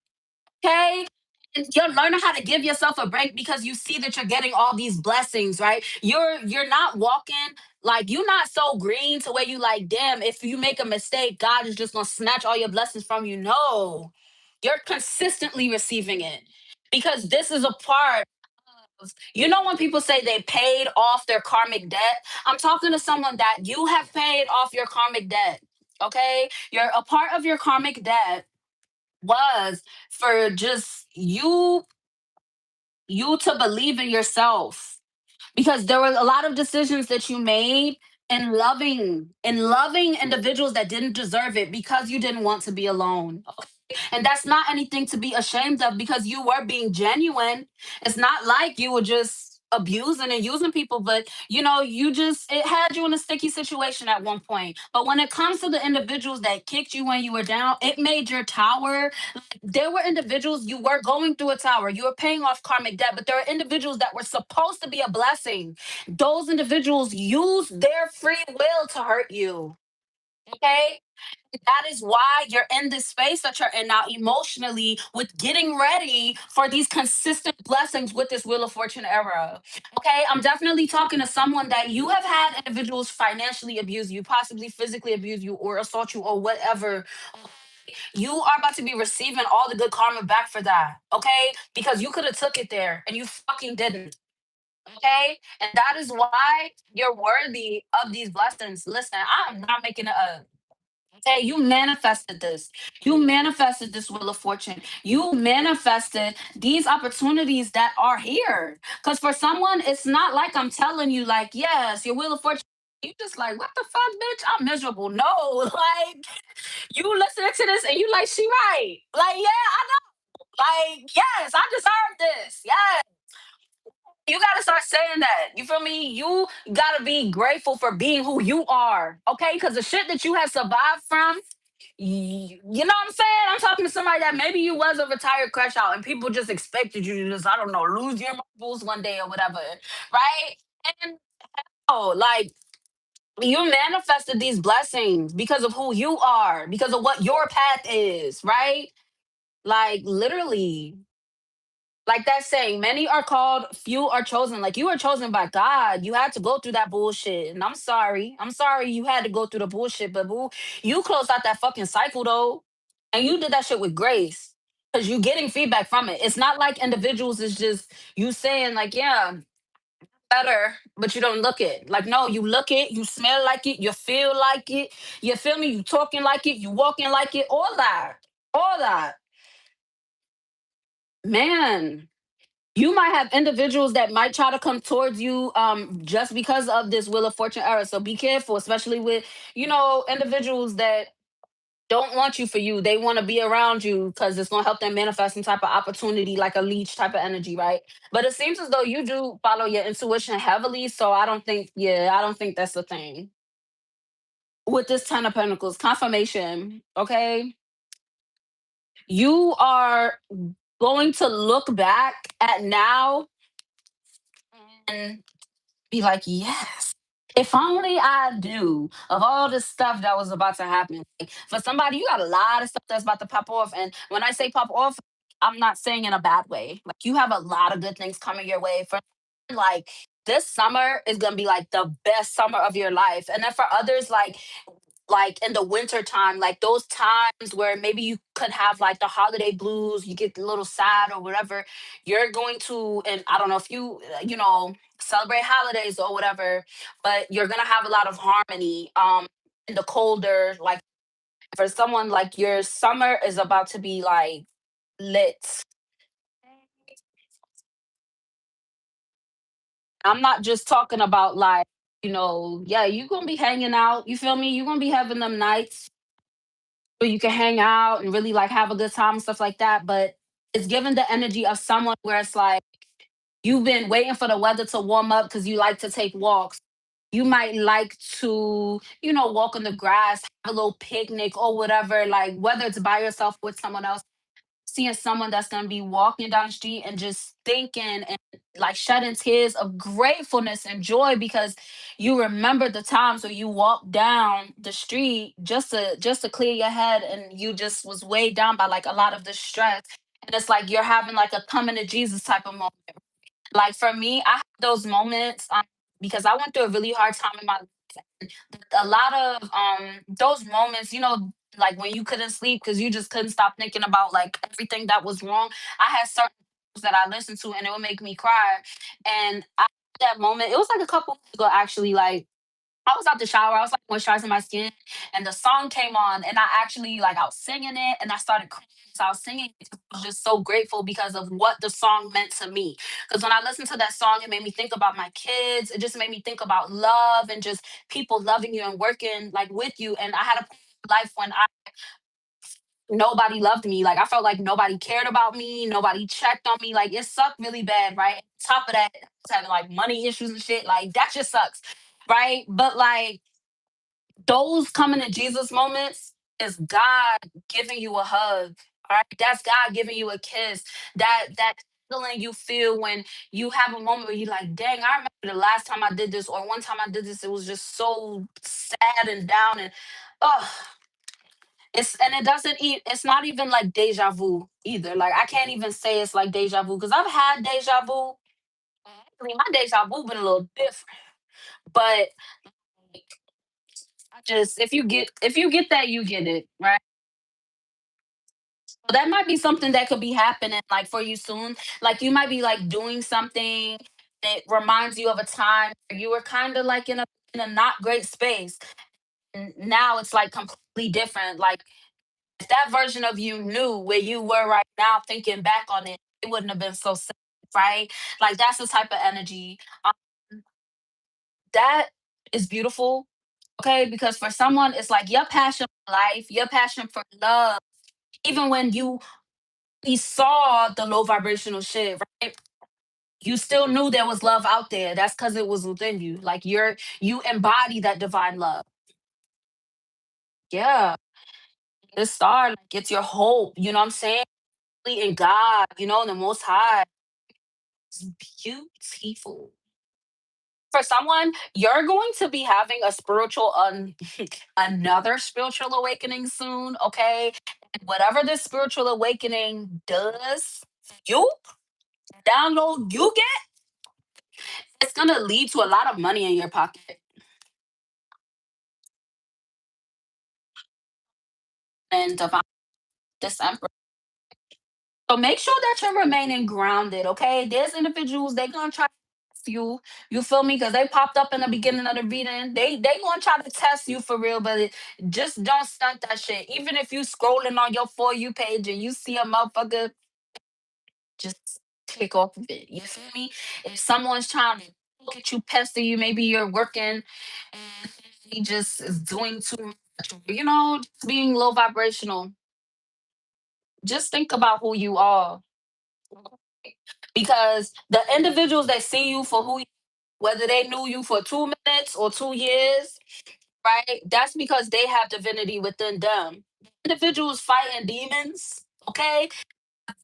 Okay. And you're learning how to give yourself a break because you see that you're getting all these blessings, right? You're not walking like you're not so green to where you like, damn, if you make a mistake, God is just gonna snatch all your blessings from you. No, you're consistently receiving it because this is a part. You know, when people say they paid off their karmic debt, I'm talking to someone that you have paid off your karmic debt. Okay. You're a part of your karmic debt was for just you to believe in yourself because there were a lot of decisions that you made in loving individuals that didn't deserve it because you didn't want to be alone. And that's not anything to be ashamed of because you were being genuine. It's not like you were just abusing and using people, but you just it had you in a sticky situation at one point. But when it comes to the individuals that kicked you when you were down, it made your tower. There were individuals you were going through a tower, you were paying off karmic debt, but there are individuals that were supposed to be a blessing. Those individuals used their free will to hurt you. Okay, that is why you're in this space that you're in now emotionally with getting ready for these consistent blessings with this Wheel of Fortune era. Okay, I'm definitely talking to someone that you have had individuals financially abuse you, possibly physically abuse you, or assault you, or whatever. You are about to be receiving all the good karma back for that. Okay, because you could have took it there and you fucking didn't. Okay, and that is why you're worthy of these blessings. Listen, I'm not making it up. Hey, you manifested this. You manifested this Wheel of Fortune. You manifested these opportunities that are here. Because for someone, it's not like I'm telling you, like, yes, your Wheel of Fortune. You just like, what the fuck, bitch? I'm miserable. No, like, you listening to this and you like, she right. Like, yeah, I know. Like, yes, I deserve this. Yes. You gotta start saying that. You feel me? You gotta be grateful for being who you are. Okay? Because the shit that you have survived from, you know what I'm saying? I'm talking to somebody that maybe you was a retired crash out and people just expected you to just, I don't know, lose your marbles one day or whatever. Right? And oh, like you manifested these blessings because of who you are, because of what your path is, right? Like literally. Like that saying, many are called, few are chosen. Like you were chosen by God. You had to go through that bullshit. And I'm sorry. I'm sorry you had to go through the bullshit, but boo, you closed out that fucking cycle though. And you did that shit with grace. Cause you getting feedback from it. It's not like individuals is just you saying, like, yeah, better, but you don't look it. Like, no, you look it, you smell like it, you feel like it, you feel me? You talking like it, you walking like it, all that. All that. Man. You might have individuals that might try to come towards you just because of this Wheel of Fortune era. So be careful, especially with, individuals that don't want you for you. They want to be around you because it's gonna help them manifest some type of opportunity, like a leech type of energy, right? But it seems as though you do follow your intuition heavily. So I don't think that's the thing. With this Ten of Pentacles, confirmation, okay? You are going to look back at now and be like, yes. If only I do of all the stuff that was about to happen. Like, for somebody, you got a lot of stuff that's about to pop off. And when I say pop off, I'm not saying in a bad way. Like you have a lot of good things coming your way. For like this summer is gonna be like the best summer of your life. And then for others, like in the winter time, like those times where maybe you could have like the holiday blues, you get a little sad or whatever, you're going to, and I don't know if you, celebrate holidays or whatever, but you're gonna have a lot of harmony. In the colder, like for someone like your summer is about to be like lit. I'm not just talking about like, yeah, you're gonna be hanging out. You feel me? You're gonna be having them nights where you can hang out and really like have a good time and stuff like that. But it's given the energy of someone where it's like you've been waiting for the weather to warm up because you like to take walks. You might like to, walk on the grass, have a little picnic or whatever, like whether it's by yourself with someone else, seeing someone that's going to be walking down the street and just thinking and like shedding tears of gratefulness and joy because you remember the times where you walked down the street just to clear your head and you just was weighed down by like a lot of the stress, and it's like you're having like a coming to Jesus type of moment. Like for me, I have those moments because I went through a really hard time in my life. A lot of those moments, like when you couldn't sleep because you just couldn't stop thinking about like everything that was wrong. I had certain songs that I listened to and it would make me cry. And I that moment, it was like a couple weeks ago actually, like I was out the shower, I was like moisturizing my skin, and the song came on, and I actually like I was singing it, and I started crying. So I was singing, it. I was just so grateful because of what the song meant to me. Because when I listened to that song, it made me think about my kids. It just made me think about love and just people loving you and working like with you. And I had a life when nobody loved me. Like I felt like nobody cared about me, nobody checked on me. Like it sucked really bad, right? Top of that, I was having like money issues and shit. Like that just sucks, right? But like those coming to Jesus moments is God giving you a hug. All right. That's God giving you a kiss. That feeling you feel when you have a moment where you're like, dang, I remember the last time I did this, or one time I did this, it was just so sad and down and oh it doesn't it's not even like deja vu either. Like I can't even say it's like deja vu because I've had deja vu. I mean my deja vu been a little different. But I just if you get that, you get it, right? So that might be something that could be happening like for you soon. Like you might be like doing something that reminds you of a time where you were kind of like in a not great space. And now it's like completely different. Like if that version of you knew where you were right now, thinking back on it, it wouldn't have been so sad, right? Like that's the type of energy. That is beautiful. Okay, because for someone, it's like your passion for life, your passion for love, even when we saw the low vibrational shit, right? You still knew there was love out there. That's because it was within you. Like you embody that divine love. Yeah. The star, like it's your hope. You know what I'm saying? In God, the most high. It's beautiful. For someone, you're going to be having a spiritual another spiritual awakening soon, okay? And whatever this spiritual awakening does, you download you get, it's gonna lead to a lot of money in your pocket and divine December. So make sure that you're remaining grounded, okay? There's individuals they gonna try to test you. You feel me? Because they popped up in the beginning of the reading. They gonna try to test you for real, but just don't stunt that shit. Even if you scrolling on your For You page and you see a motherfucker, just take off of it. You feel me? If someone's trying to look at you, pester you, maybe you're working and he just is doing too much, just being low vibrational. Just think about who you are. Because the individuals that see you for who, whether they knew you for 2 minutes or 2 years, right? That's because they have divinity within them. Individuals fighting demons, okay?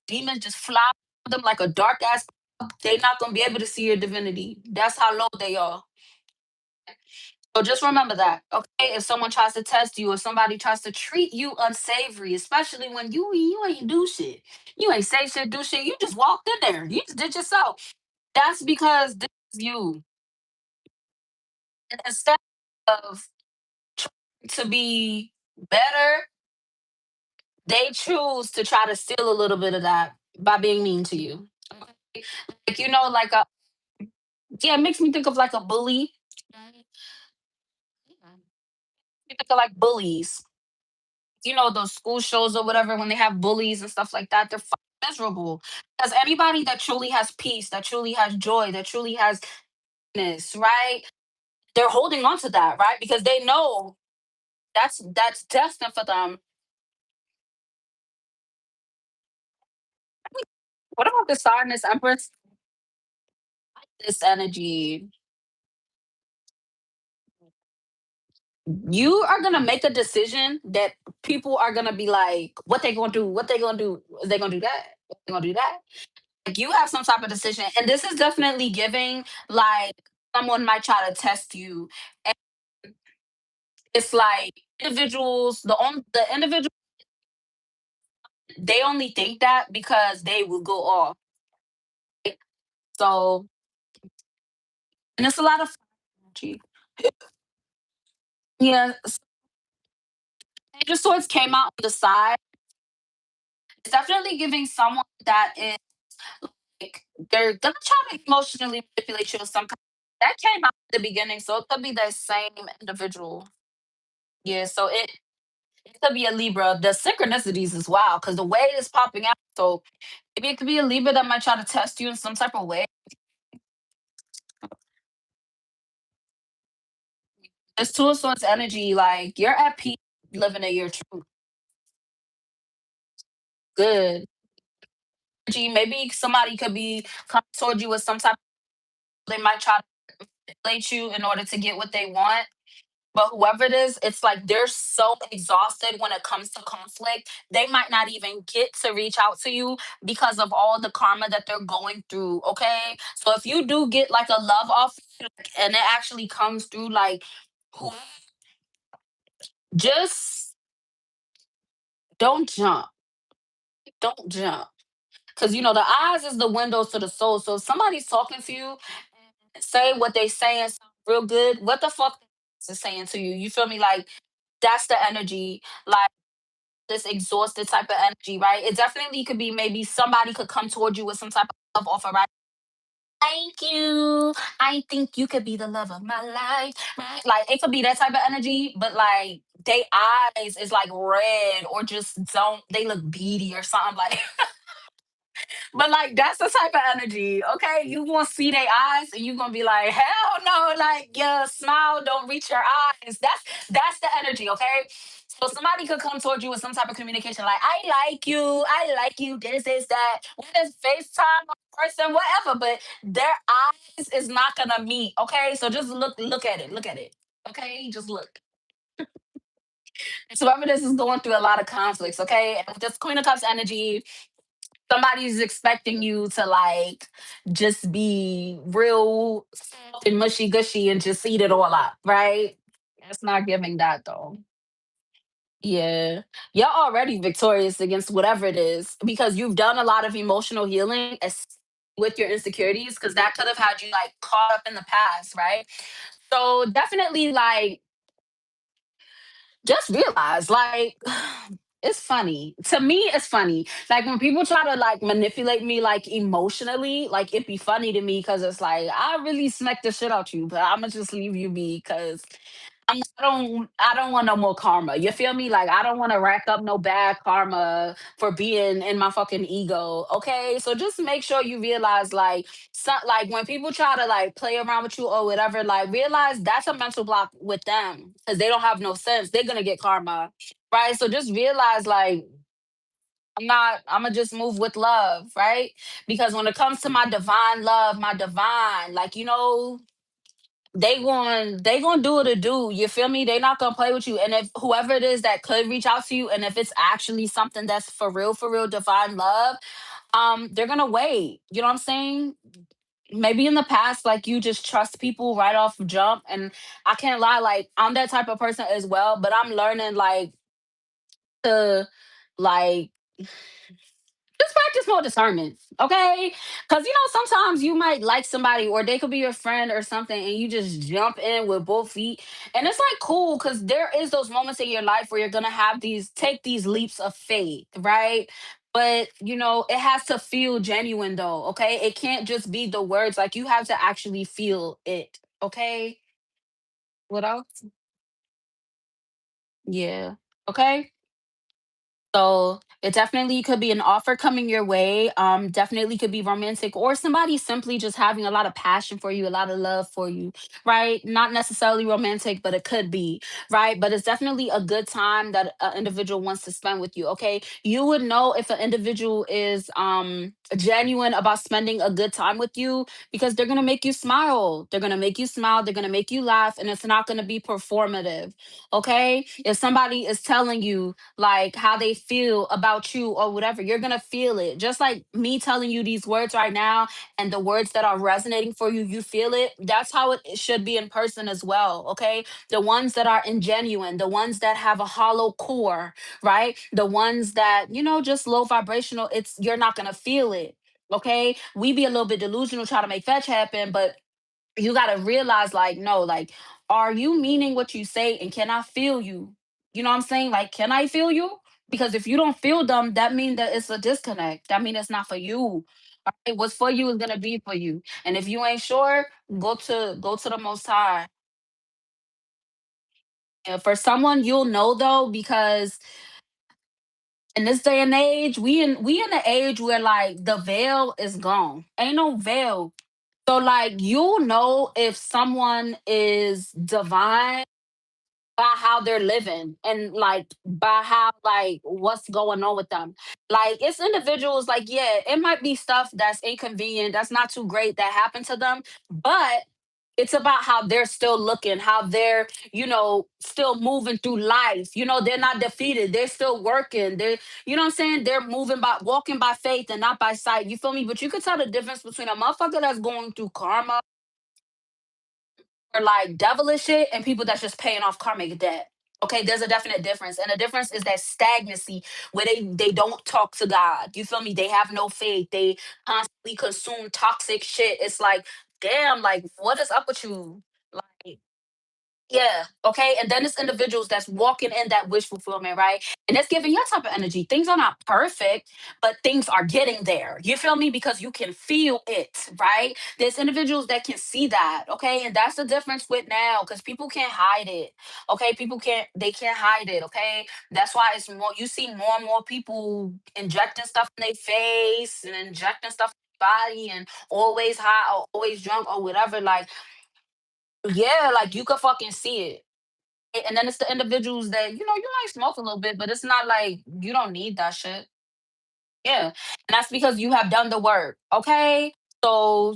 Demons just fly on them like a dark ass. They're not gonna be able to see your divinity. That's how low they are. So just remember that, okay? If someone tries to test you or somebody tries to treat you unsavory, especially when you ain't do shit, you ain't say shit, do shit, you just walked in there, you just did yourself. That's because this is you. And instead of to be better, they choose to try to steal a little bit of that by being mean to you. Okay? Like like a yeah, it makes me think of like a bully. You think of like bullies. those school shows or whatever, when they have bullies and stuff like that, they're fucking miserable. Because anybody that truly has peace, that truly has joy, that truly has happiness, right? They're holding on to that, right? Because they know that's destined for them. What about the star and this empress? This energy. You are gonna make a decision that people are gonna be like, what they gonna do? What they gonna do? Is they gonna do that? They gonna do that? Like you have some type of decision, and this is definitely giving like someone might try to test you. And it's like individuals, the individual, they only think that because they will go off. Right? So, and it's a lot of energy. Yeah, Page of Swords came out on the side. It's definitely giving someone that is like they're gonna try to emotionally manipulate you or some kind. That came out at the beginning, so it could be the same individual. Yeah, so it could be a Libra. The synchronicities is wild because the way it's popping out. So maybe it could be a Libra that might try to test you in some type of way. It's Two of Swords energy. Like you're at peace, living in your truth. Good energy. Maybe somebody could be coming towards you with some type. They might try to manipulate you in order to get what they want. But whoever it is, it's like they're so exhausted when it comes to conflict. They might not even get to reach out to you because of all the karma that they're going through. Okay. So if you do get like a love offer and it actually comes through, like, who- just don't jump. Don't jump. Because, the eyes is the windows to the soul. So if somebody's talking to you, say what they saying sound real good. What the fuck is saying to you? You feel me? Like, that's the energy. Like, this exhausted type of energy, right? It definitely could be maybe somebody could come towards you with some type of love offer, right? Thank you. I think you could be the love of my life, right? Like it could be that type of energy, but like they eyes is like red or just don't they look beady or something like. But like that's the type of energy, okay? You gonna see their eyes and you gonna be like, hell no, like your smile don't reach your eyes. That's the energy, okay? So somebody could come towards you with some type of communication, like, I like you, this is that, whether it's FaceTime or person, whatever, but their eyes is not gonna meet, okay? So just look at it, look at it. Okay, just look. So whoever this is going through a lot of conflicts, okay? And with this Queen of Cups energy, somebody's expecting you to like just be real soft and mushy gushy and just eat it all up, right? It's not giving that though. Yeah. You're already victorious against whatever it is because you've done a lot of emotional healing with your insecurities because that could have had you like caught up in the past, right? So definitely like just realize like it's funny to me, it's funny like when people try to like manipulate me like emotionally, like it'd be funny to me because it's like I really smack the shit out you, but I'm gonna just leave you be because I don't want no more karma. You feel me? Like I don't want to rack up no bad karma for being in my fucking ego. Okay, so just make sure you realize like when people try to like play around with you or whatever, like realize that's a mental block with them because they don't have no sense. They're gonna get karma, right? So just realize like I'm not. I'm gonna just move with love, right? Because when it comes to my divine love, my divine, like they going do what it do. You feel me? They not gonna play with you. And if whoever it is that could reach out to you, and if it's actually something that's for real, divine love, they're gonna wait. You know what I'm saying? Maybe in the past, like you just trust people right off jump, and I can't lie, like I'm that type of person as well. But I'm learning like to like just practice more discernment, okay? Because sometimes you might like somebody, or they could be your friend or something, and you just jump in with both feet, and it's like cool because there is those moments in your life where you're gonna have these take these leaps of faith, right? But it has to feel genuine though, okay? It can't just be the words. Like you have to actually feel it, okay? What else? Yeah. Okay. So it definitely could be an offer coming your way. Definitely could be romantic, or somebody simply just having a lot of passion for you, a lot of love for you, right? Not necessarily romantic, but it could be, right? But it's definitely a good time that an individual wants to spend with you. Okay, you would know if an individual is genuine about spending a good time with you because they're gonna make you smile. They're gonna make you smile. They're gonna make you laugh, and it's not gonna be performative. Okay, if somebody is telling you like how they feel about you or whatever, you're gonna feel it. Just like me telling you these words right now and the words that are resonating for you, you feel it. That's how it should be in person as well. Okay. The ones that are ingenuine, the ones that have a hollow core, right? The ones that, just low vibrational, you're not gonna feel it. Okay. We be a little bit delusional trying to make fetch happen, but you got to realize like no, like, are you meaning what you say, and can I feel you? You know what I'm saying? Like, can I feel you? Because if you don't feel them, that means that it's a disconnect. That means it's not for you. Right? What's for you is gonna be for you, and if you ain't sure, go to the most high. And for someone, you'll know though, because in this day and age, we in the age where like the veil is gone, ain't no veil. So like you'll know if someone is divine by how they're living, and like by how, like, what's going on with them. Like it's individuals, like, yeah, it might be stuff that's inconvenient, that's not too great that happened to them, but it's about how they're still looking, how they're, still moving through life. They're not defeated, they're still working, they're, what I'm saying, they're moving by, walking by faith and not by sight. You feel me? But you can tell the difference between a motherfucker that's going through karma or like devilish shit and people that's just paying off karmic debt. Okay, there's a definite difference. And the difference is that stagnancy where they don't talk to God. You feel me? They have no faith. They constantly consume toxic shit. It's like, damn, like what is up with you? Like, yeah. Okay. And then it's individuals that's walking in that wish fulfillment, right? And that's giving your type of energy. Things are not perfect, but things are getting there. You feel me? Because you can feel it, right? There's individuals that can see that. Okay. And that's the difference with now, because people can't hide it. Okay. They can't hide it. Okay. That's why it's more, you see more and more people injecting stuff in their face and injecting stuff in their body and always high or always drunk or whatever. Like, yeah, like you could fucking see it. And then it's the individuals that, you might smoke a little bit, but it's not like you don't need that shit. Yeah. And that's because you have done the work. Okay. So,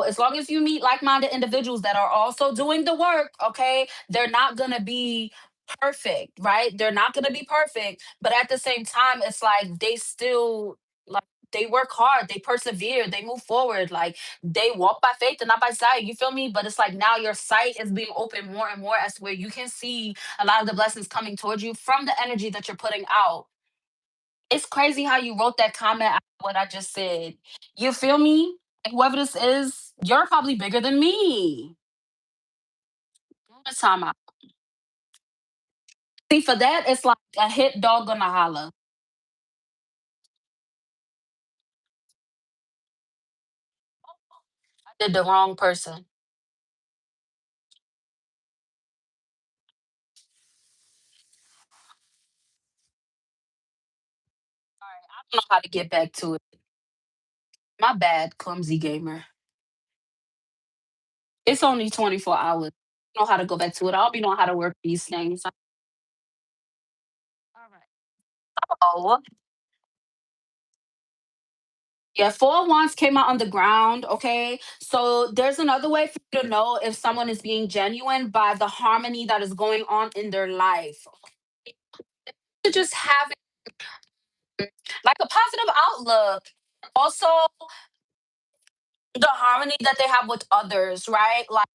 as long as you meet like minded individuals that are also doing the work, okay, they're not going to be perfect, right? They're not going to be perfect. But at the same time, it's like they still, like, they work hard, they persevere, they move forward, like they walk by faith and not by sight. You feel me? But it's like now your sight is being opened more and more as where you can see a lot of the blessings coming towards you from the energy that you're putting out. It's crazy how you wrote that comment after what I just said. You feel me? Like, whoever this is, you're probably bigger than me. This time out. See, for that, it's like a hit dog gonna holler. I did the wrong person. I don't know how to get back to it. My bad, clumsy gamer. It's only 24 hours. I know how to go back to it. I'll be knowing how to work these things. All right. Oh, yeah, four wands came out on the ground. Okay. So there's another way for you to know if someone is being genuine by the harmony that is going on in their life. To just have like a positive outlook. Also, the harmony that they have with others, right? Like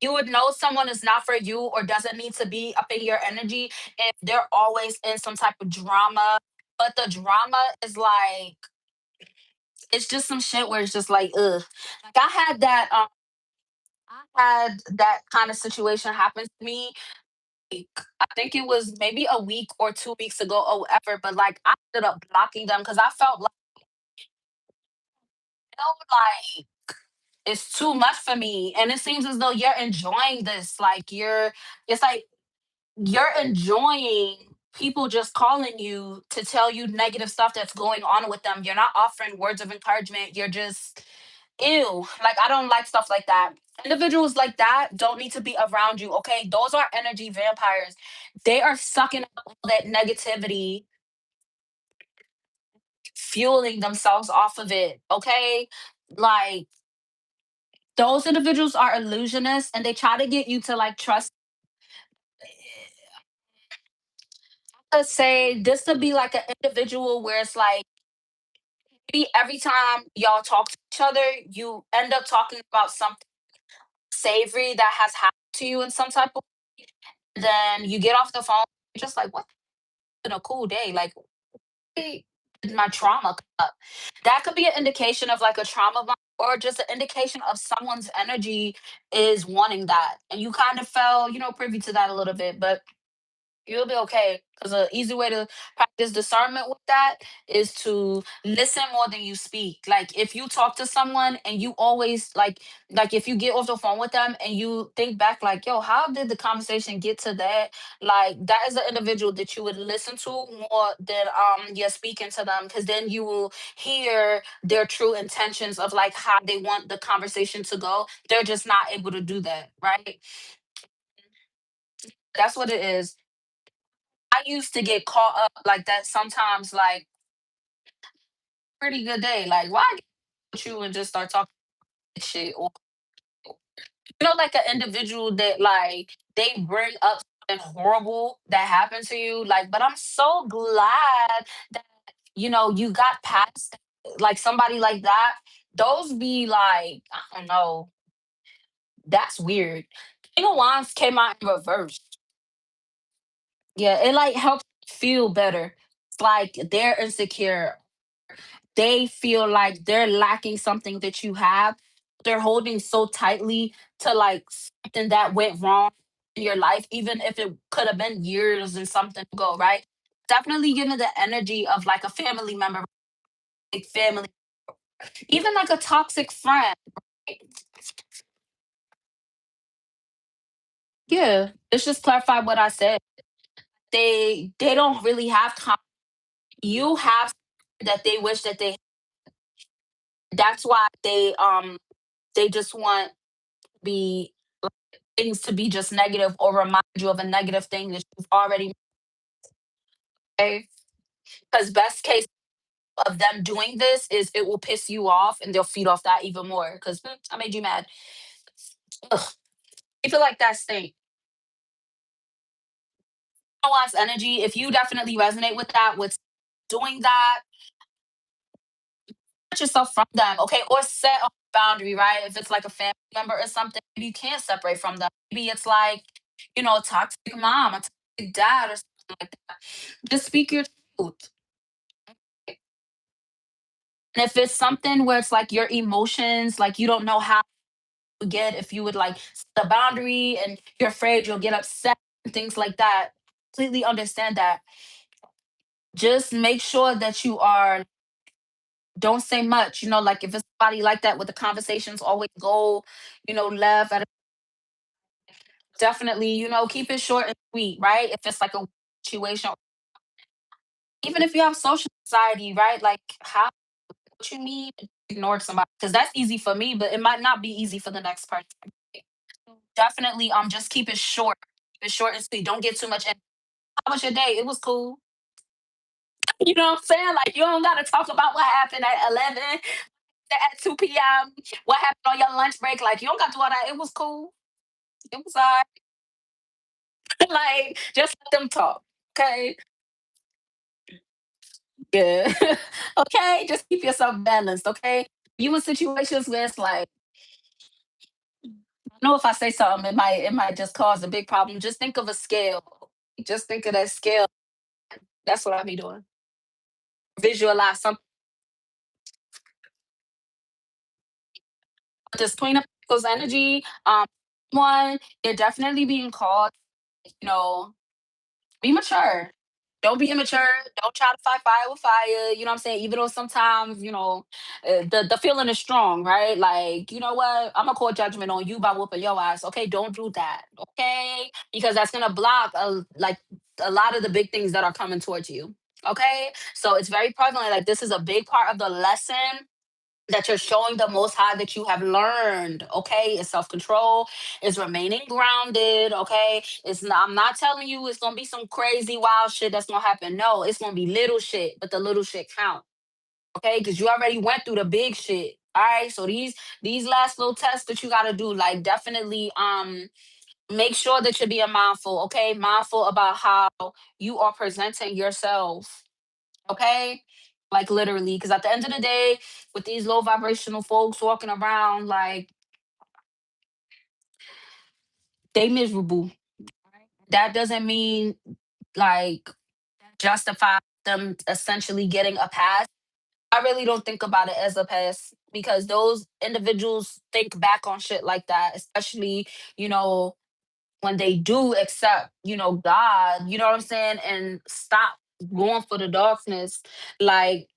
you would know someone is not for you or doesn't need to be up in your energy if they're always in some type of drama. But the drama is like, it's just some shit where it's just like, ugh. Like I had that kind of situation happen to me. Like, I think it was maybe a week or 2 weeks ago or whatever. But like I ended up blocking them because I felt like, like it's too much for me. And it seems as though you're enjoying this. Like it's like you're enjoying. people just calling you to tell you negative stuff that's going on with them. You're not offering words of encouragement. You're just ew. Like I don't like stuff like that. Individuals like that don't need to be around you. Okay, those are energy vampires. They are sucking up all that negativity, fueling themselves off of it. Okay, like those individuals are illusionists, and they try to get you to like trust. Let's say this to be like an individual where it's like maybe every time y'all talk to each other, you end up talking about something savory that has happened to you in some type of. Then you get off the phone, you're just like, what? Been a cool day. Like, why did my trauma come up? That could be an indication of like a trauma bond, or just an indication of someone's energy is wanting that, and you kind of fell, privy to that a little bit, but you'll be okay. Because an easy way to practice discernment with that is to listen more than you speak. Like if you talk to someone and you always like if you get off the phone with them and you think back like, yo, how did the conversation get to that? Like that is the individual that you would listen to more than you're speaking to them, because then you will hear their true intentions of like how they want the conversation to go. They're just not able to do that, right? That's what it is. I used to get caught up like that sometimes, like, pretty good day. Like, why get with you and just start talking shit? Or, like an individual that, like, they bring up something horrible that happened to you. Like, but I'm so glad that, you got past, like, somebody like that. Those be like, I don't know, that's weird. King of Wands came out in reverse. Yeah, it like helps feel better. It's like they're insecure, they feel like they're lacking something that you have. They're holding so tightly to like something that went wrong in your life, even if it could have been years and something ago, right? Definitely giving the energy of like a family member, like family, even like a toxic friend. Right? Yeah, let's just clarify what I said. They don't really have you have that they wish that that's why they just want be things to be just negative or remind you of a negative thing that you've already made. Because best case of them doing this is it will piss you off and they'll feed off that even more. Because I made you mad. Ugh. I feel like that's thing. Wants energy. If you definitely resonate with that, with doing that, put yourself from them, okay? Or set a boundary, right? If it's like a family member or something, maybe you can't separate from them. Maybe it's like, a toxic mom, a toxic dad, or something like that. Just speak your truth. And if it's something where it's like your emotions, like you don't know how to get, if you would like set a boundary and you're afraid you'll get upset and things like that, completely understand that. Just make sure that you are, don't say much, like if it's somebody like that with the conversations always go, left at definitely, keep it short and sweet, right? If it's like a situation, even if you have social anxiety, right? Like how what you mean ignore somebody, because that's easy for me, but it might not be easy for the next person. Definitely, just keep it short. Keep it short and sweet. Don't get too much in. How was your day? It was cool. You know what I'm saying? Like you don't gotta talk about what happened at 11, at 2 p.m. What happened on your lunch break? Like you don't got to do all that. It was cool. It was all right. Like just let them talk. Okay. Yeah. Okay. Just keep yourself balanced. Okay. You in situations where it's like, I know if I say something, it might just cause a big problem. Just think of a scale. Just think of that scale. That's what I be doing. Visualize something. This Queen of Pentacles energy. One, you're definitely being called. You know, be mature. Don't be immature. Don't try to fight fire with fire. You know what I'm saying? Even though sometimes, the feeling is strong, right? Like, you know what? I'm gonna call judgment on you by whooping your ass. Okay, don't do that. Okay, because that's gonna block like a lot of the big things that are coming towards you. Okay, so it's very prevalent. Like this is a big part of the lesson that you're showing the most high that you have learned. Okay, it's self-control, it's remaining grounded. Okay, it's not, I'm not telling you it's gonna be some crazy wild shit that's gonna happen. No, it's gonna be little shit, but the little shit count. Okay, because you already went through the big shit. All right, so these last little tests that you got to do, like definitely make sure that you're being mindful. Okay, mindful about how you are presenting yourself. Okay, like literally, because at the end of the day, with these low vibrational folks walking around, like they miserable. That doesn't mean like justify them essentially getting a pass. I really don't think about it as a pass because those individuals think back on shit like that, especially, you know, when they do accept, God, you know what I'm saying, and stop going for the darkness. Like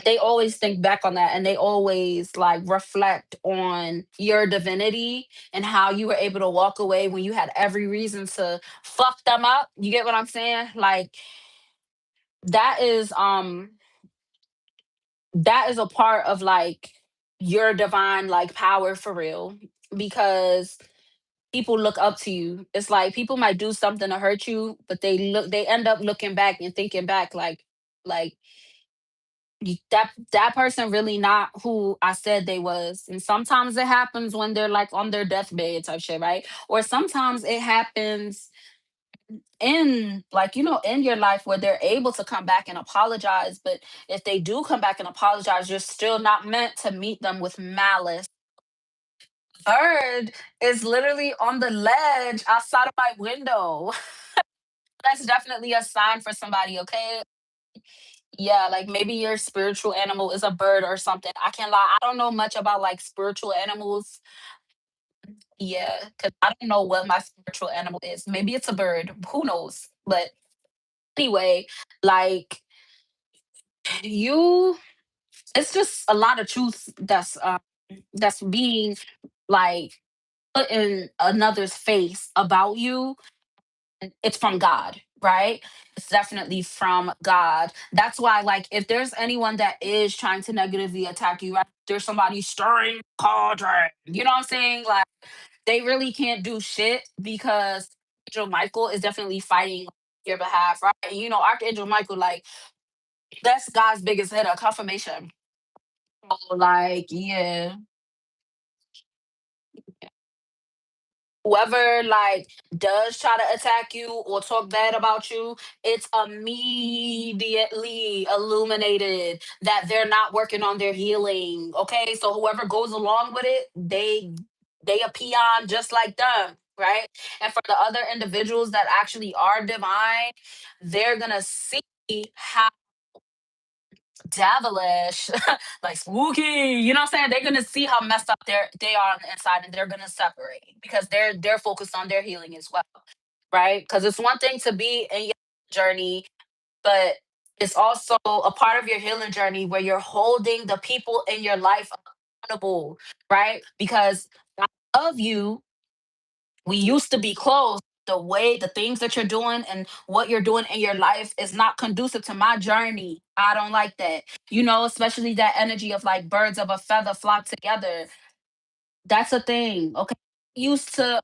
they always think back on that and they always like reflect on your divinity and how you were able to walk away when you had every reason to fuck them up. You get what I'm saying? Like that is that is a part of like your divine like power for real, because people look up to you. It's like people might do something to hurt you, but they end up looking back and thinking back like that person really not who I said they was. And sometimes it happens when they're like on their deathbed type shit, right? Or sometimes it happens in like in your life where they're able to come back and apologize. But if they do come back and apologize, you're still not meant to meet them with malice. Bird is literally on the ledge outside of my window. That's definitely a sign for somebody, okay? Yeah, like maybe your spiritual animal is a bird or something. I can't lie, I don't know much about like spiritual animals. Yeah, because I don't know what my spiritual animal is. Maybe it's a bird, who knows? But anyway, like you, it's just a lot of truth that's being like put in another's face about you. It's from God, right? It's definitely from God. That's why, like, if there's anyone that is trying to negatively attack you, right? There's somebody stirring cauldron. You know what I'm saying? Like, they really can't do shit because Angel Michael is definitely fighting on your behalf, right? And Archangel Michael, like, that's God's biggest hitter, confirmation. So, like, yeah. Whoever like does try to attack you or talk bad about you, it's immediately illuminated that they're not working on their healing. Okay, so whoever goes along with it, they a peon just like them, right? And for the other individuals that actually are divine, they're gonna see how devilish, like spooky. You know what I'm saying? They're gonna see how messed up they are on the inside, and they're gonna separate because they're focused on their healing as well, right? Because it's one thing to be in your journey, but it's also a part of your healing journey where you're holding the people in your life accountable, right? Because I love you, we used to be close. The things that you're doing and what you're doing in your life is not conducive to my journey. I don't like that. Especially that energy of like birds of a feather flock together. That's a thing. Okay. Used to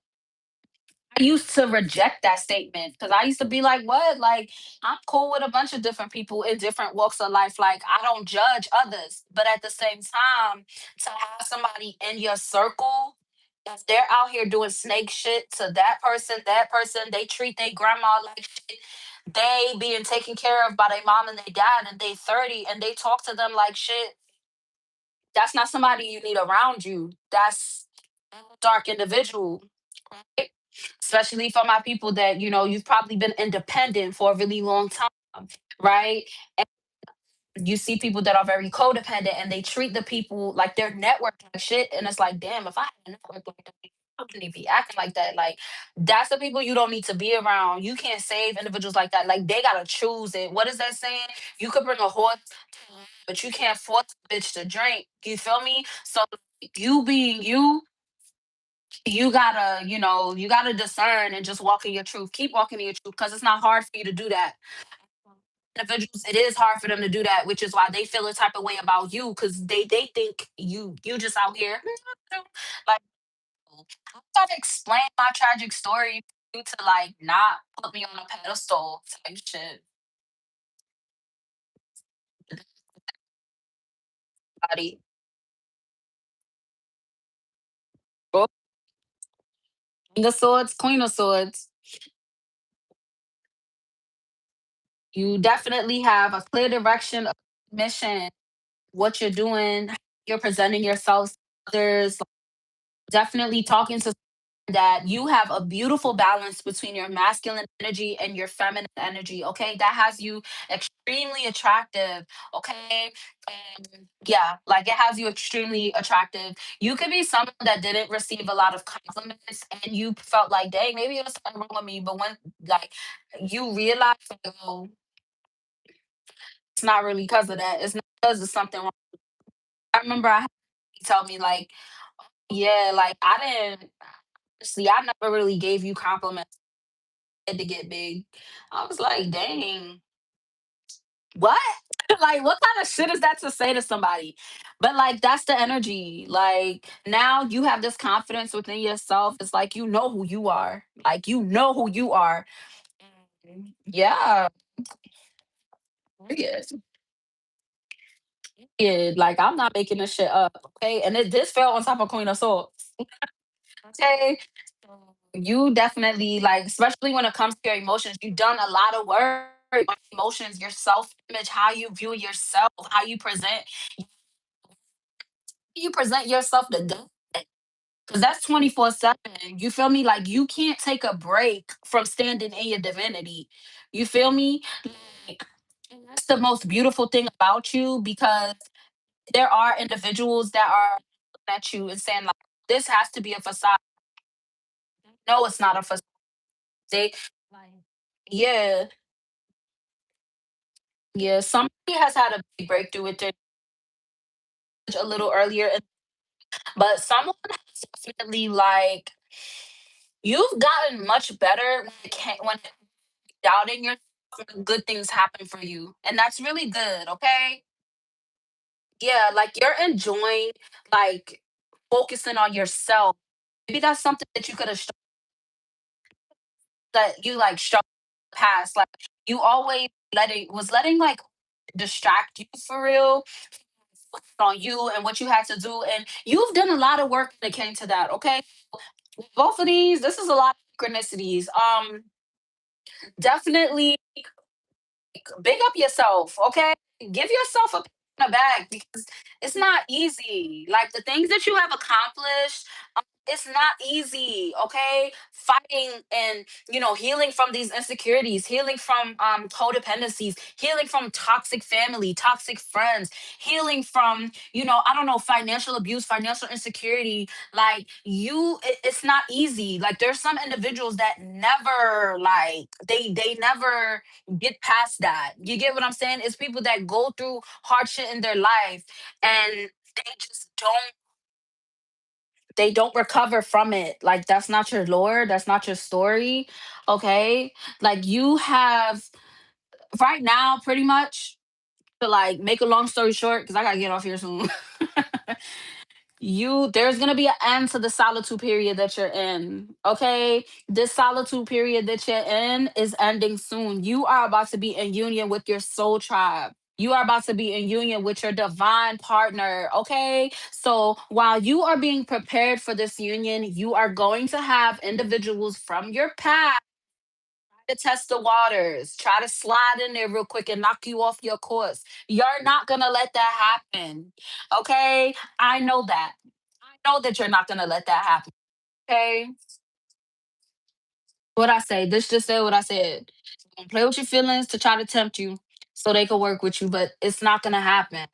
I used to reject that statement because I used to be like, what? Like, I'm cool with a bunch of different people in different walks of life. Like, I don't judge others. But at the same time, to have somebody in your circle, if they're out here doing snake shit to that person, they treat their grandma like shit. They being taken care of by their mom and their dad, and they 30, and they talk to them like shit. That's not somebody you need around you. That's a dark individual, right? Especially for my people that you've probably been independent for a really long time, right? And you see people that are very codependent and they treat the people like their network like shit, and it's like, damn, if I had a network like that, I wouldn't be acting like that. Like, that's the people you don't need to be around. You can't save individuals like that. Like, they gotta choose it. What is that saying? You could bring a horse, but you can't force a bitch to drink. You feel me? So you being you, You gotta, you gotta discern and just walk in your truth. Keep walking in your truth because it's not hard for you to do that. Individuals, it is hard for them to do that, which is why they feel a type of way about you because they think you just out here like I gotta explain my tragic story for you to like not put me on a pedestal type shit. Buddy. Oh, King of Swords, Queen of Swords. You definitely have a clear direction of mission, what you're doing, you're presenting yourself to others, definitely talking to that you have a beautiful balance between your masculine energy and your feminine energy. Okay, that has you extremely attractive. Okay, yeah, like it has you extremely attractive. You could be someone that didn't receive a lot of compliments, and you felt like, dang, maybe it was something wrong with me. But when like you realize, like, oh, it's not really because of that. It's not because of something wrong. I remember I had somebody tell me like, yeah, like I didn't. See, I never really gave you compliments to get big. I was like, dang, what? Like, what kind of shit is that to say to somebody? But like, that's the energy. Like, now you have this confidence within yourself. It's like you know who you are. Like, you know who you are. Yeah. Yes. Yeah. Like, I'm not making this shit up. Okay. And this fell on top of Queen of Swords. Okay. You definitely like, especially when it comes to your emotions, you've done a lot of work on emotions, your self-image, how you view yourself, how you present yourself to God. Because that's 24/7. You feel me? Like you can't take a break from standing in your divinity. You feel me? Like, and that's the most beautiful thing about you because there are individuals that are looking at you and saying, like, this has to be a facade. No, it's not a facade. They like, yeah, yeah. Somebody has had a big breakthrough with their a little earlier, but someone has definitely like you've gotten much better when doubting yourself when good things happen for you, and that's really good. Okay, yeah, like you're enjoying like focusing on yourself. Maybe that's something that you could have that you like struggled past. Like you always letting like distract you for real on you and what you had to do. And you've done a lot of work that came to that, okay? Both of these, this is a lot of synchronicities. Definitely big up yourself, okay? Give yourself a pat on the back because it's not easy. Like the things that you have accomplished, it's not easy, okay? Fighting and healing from these insecurities, healing from codependencies, healing from toxic family, toxic friends, healing from I don't know, financial abuse, financial insecurity. Like it's not easy. Like there's some individuals that never like they never get past that. You get what I'm saying? It's people that go through hardship in their life and just don't recover from it. Like that's not your lore, that's not your story. Okay? Like you have right now pretty much to like make a long story short cuz I got to get off here soon. There's going to be an end to the solitude period that you're in. Okay? This solitude period that you're in is ending soon. You are about to be in union with your soul tribe. You are about to be in union with your divine partner. Okay? So while you are being prepared for this union, you are going to have individuals from your past to test the waters, try to slide in there real quick and knock you off your course. You're not going to let that happen. Okay? I know that. I know that you're not going to let that happen. Okay? What I say, this just said what I said. Don't play with your feelings to try to tempt you so they can work with you, but it's not going to happen.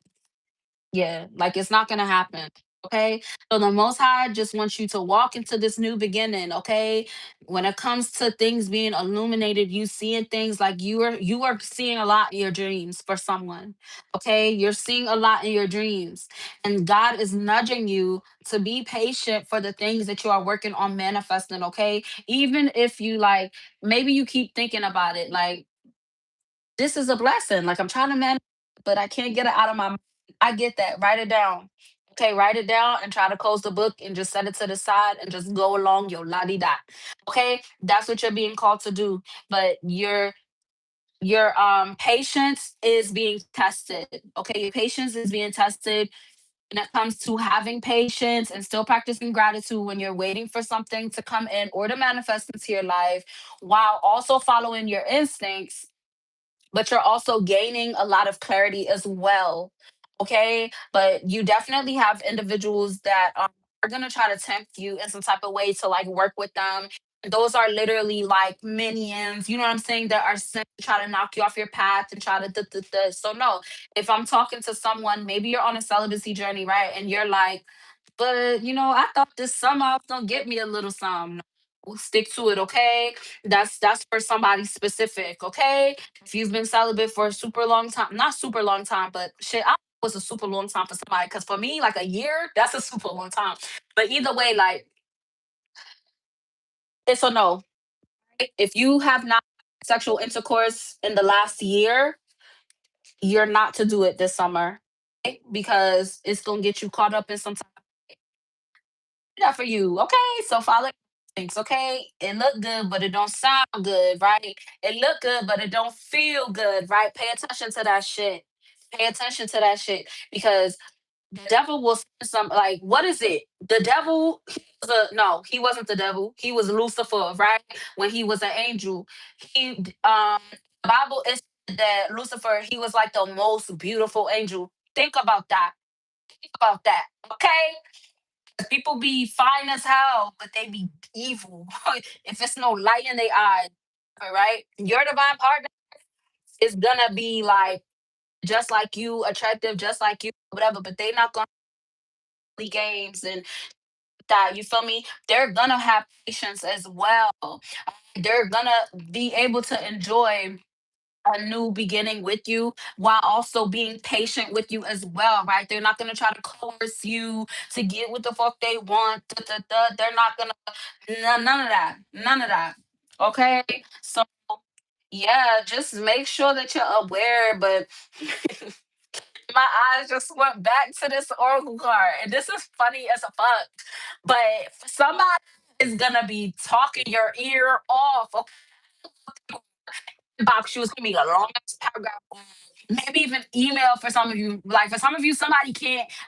Yeah, like it's not going to happen. Okay. So the Most High just wants you to walk into this new beginning. Okay. When it comes to things being illuminated, you seeing things like you are seeing a lot in your dreams for someone. Okay. You're seeing a lot in your dreams. And God is nudging you to be patient for the things that you are working on manifesting. Okay. Even if you like, maybe you keep thinking about it, like, this is a blessing. Like I'm trying to manage, but I can't get it out of my mind. I get that. Write it down. Okay, write it down and try to close the book and just set it to the side and just go along your la di da. Okay, that's what you're being called to do. But your patience is being tested. Okay, your patience is being tested when it comes to having patience and still practicing gratitude when you're waiting for something to come in or to manifest into your life, while also following your instincts, but you're also gaining a lot of clarity as well. Okay. But you definitely have individuals that are going to try to tempt you in some type of way to like work with them. Those are literally like minions, you know what I'm saying, that are sent to try to knock you off your path and try to So, no, if I'm talking to someone, maybe you're on a celibacy journey, right? And you're like, but I thought this summer I was gonna get me a little something. We'll stick to it, okay? That's for somebody specific, okay? If you've been celibate for a super long time, not super long time, but shit, I was a super long time for somebody. Cause for me, like a year, that's a super long time. But either way, like it's a no. If you have not had sexual intercourse in the last year, you're not to do it this summer, okay? Because it's gonna get you caught up in some that for you. Okay. So follow things. Okay. It look good, but it don't sound good, right? It look good, but it don't feel good, right? Pay attention to that shit. Pay attention to that shit because the devil will send some like what is it? The devil no, he wasn't the devil. He was Lucifer, right? When he was an angel. He the Bible is that Lucifer, he was like the most beautiful angel. Think about that. Think about that. Okay? People be fine as hell, but they be evil. If it's no light in their eyes, all right? Your divine partner is gonna be like just like you, attractive, just like you, whatever, but they not gonna play games and that. You feel me? They're gonna have patience as well. They're gonna be able to enjoy a new beginning with you while also being patient with you as well, right? They're not gonna try to coerce you to get what the fuck they want. Da, da, da. They're not gonna none of that. None of that. Okay. So yeah, just make sure that you're aware. But my eyes just went back to this oracle card, and this is funny as a fuck. But somebody is gonna be talking your ear off. Okay? Box you is gonna be a long ass paragraph, maybe even email for some of you. Like for some of you, somebody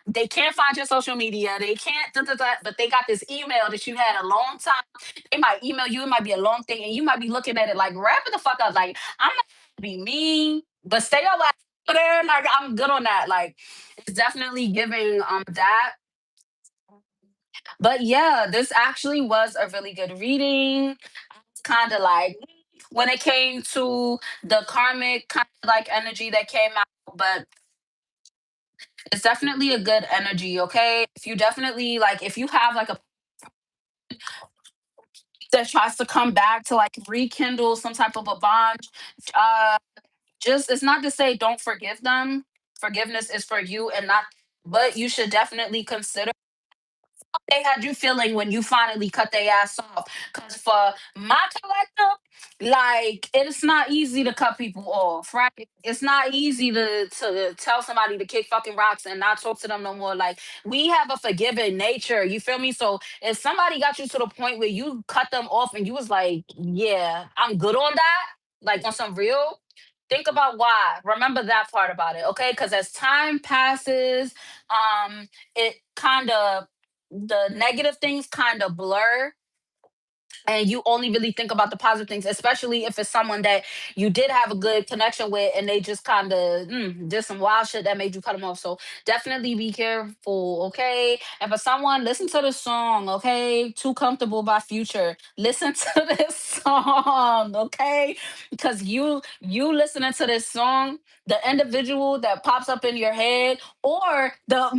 they can't find your social media, they can't, but they got this email that you had a long time. They might email you, it might be a long thing, and you might be looking at it like, wrap it the fuck up. Like, I'm not gonna be mean, but stay your ass over there. Like, I'm good on that. Like, it's definitely giving that. But yeah, this actually was a really good reading. Kind of like when it came to the karmic kind of like energy that came out, but it's definitely a good energy. Okay, if you definitely like, if you have like a that tries to come back to like rekindle some type of a bond, uh just it's not to say don't forgive them. Forgiveness is for you and not, but you should definitely consider they had you feeling when you finally cut their ass off. Because for my collective, like it's not easy to cut people off, right? It's not easy to tell somebody to kick fucking rocks and not talk to them no more. Like we have a forgiving nature, you feel me? So if somebody got you to the point where you cut them off and you was like, yeah, I'm good on that, like on some real. Think about why. Remember that part about it, okay? Because as time passes, it kind of the negative things kind of blur and you only really think about the positive things, especially if it's someone that you did have a good connection with and they just kind of did some wild shit that made you cut them off. So definitely be careful, okay? And for someone, listen to the song, okay? Too Comfortable by Future. Listen to this song, okay? Because you listening to this song, the individual that pops up in your head, or the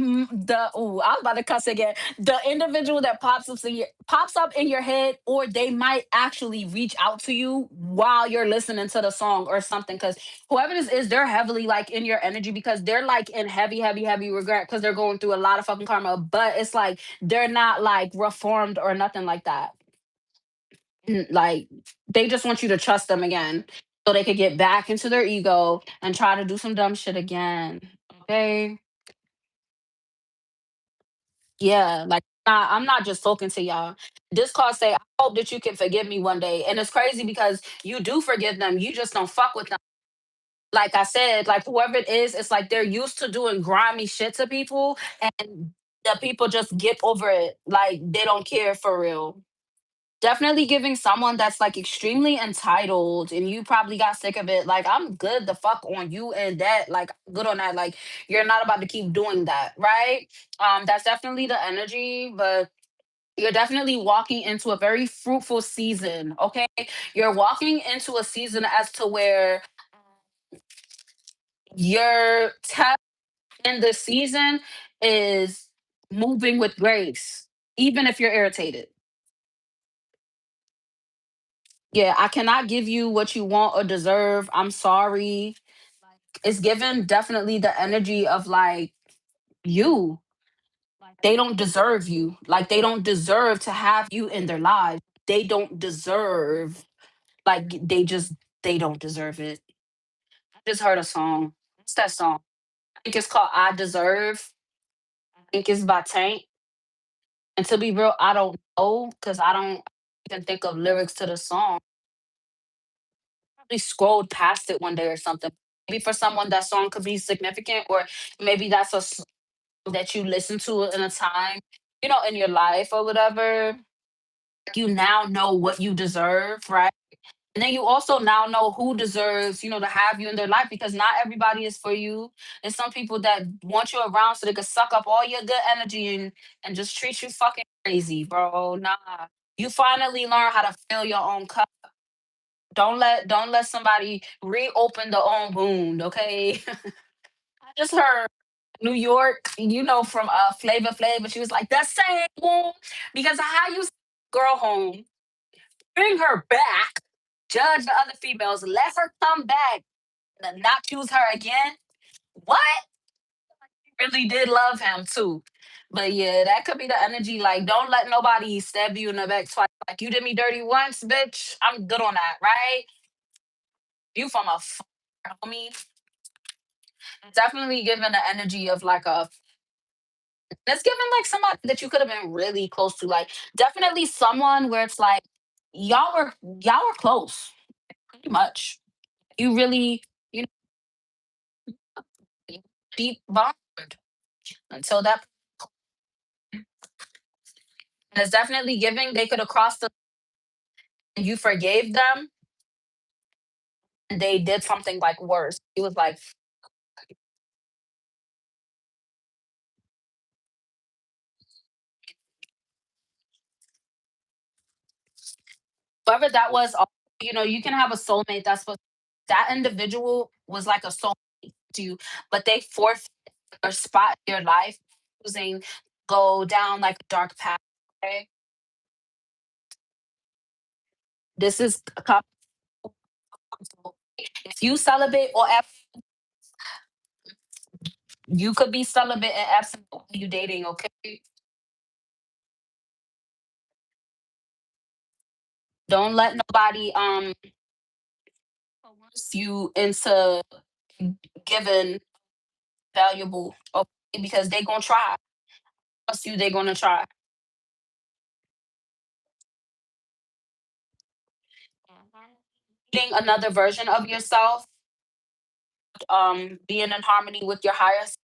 oh, I was about to cuss again. The individual that pops up in your head, or they might actually reach out to you while you're listening to the song or something. Because whoever this is, they're heavily like in your energy, because they're like in heavy, heavy, heavy regret because they're going through a lot of fucking karma. But it's like they're not like reformed or nothing like that. Like they just want you to trust them again so they could get back into their ego and try to do some dumb shit again. Okay. Yeah, like I'm not just talking to y'all. This call say, I hope that you can forgive me one day. And it's crazy because you do forgive them. You just don't fuck with them. Like I said, like whoever it is, it's like they're used to doing grimy shit to people, and the people just get over it. Like they don't care for real. Definitely giving someone that's like extremely entitled, and you probably got sick of it. Like, I'm good the fuck on you and that. Like, good on that. Like, you're not about to keep doing that, right? That's definitely the energy, but you're definitely walking into a very fruitful season, okay? You're walking into a season as to where your test in the season is moving with grace, even if you're irritated. Yeah, I cannot give you what you want or deserve. I'm sorry. It's given definitely the energy of like you. They don't deserve you. Like they don't deserve to have you in their lives. They don't deserve, like they don't deserve it. I just heard a song. What's that song? I think it's called I Deserve. I think it's by Tank. And to be real, I don't know because I don't even think of lyrics to the song. Probably scrolled past it one day or something. Maybe for someone that song could be significant, or maybe that's a song that you listen to in a time, in your life or whatever. You now know what you deserve, right? And then you also now know who deserves, to have you in their life, because not everybody is for you. There's some people that want you around so they can suck up all your good energy and just treat you fucking crazy, bro. Nah. You finally learn how to fill your own cup. Don't let somebody reopen the own wound, okay? I just heard New York, from Flavor Flav, but she was like, the same wound, because of how you girl home, bring her back, judge the other females, let her come back, and not choose her again. What? Really did love him too. But yeah, that could be the energy. Like, don't let nobody stab you in the back twice. Like, you did me dirty once, bitch. I'm good on that, right? You from a homie. Definitely giving the energy of like a that's given like somebody that you could have been really close to. Like definitely someone where it's like y'all were close, pretty much. You really, you know, deep bond until that, and it's definitely giving they could have crossed the, and you forgave them, and they did something like worse. He was like, whoever that was, you can have a soulmate that's what that individual was like a soulmate to you, but they forfeit or spot in your life choosing go down like a dark path. Okay? This is a couple. If you celibate or you could be celibate and absent while you dating, okay? Don't let nobody coerce you into giving valuable, okay? Because they gonna try. Trust you, they gonna try. Being another version of yourself, being in harmony with your higher self.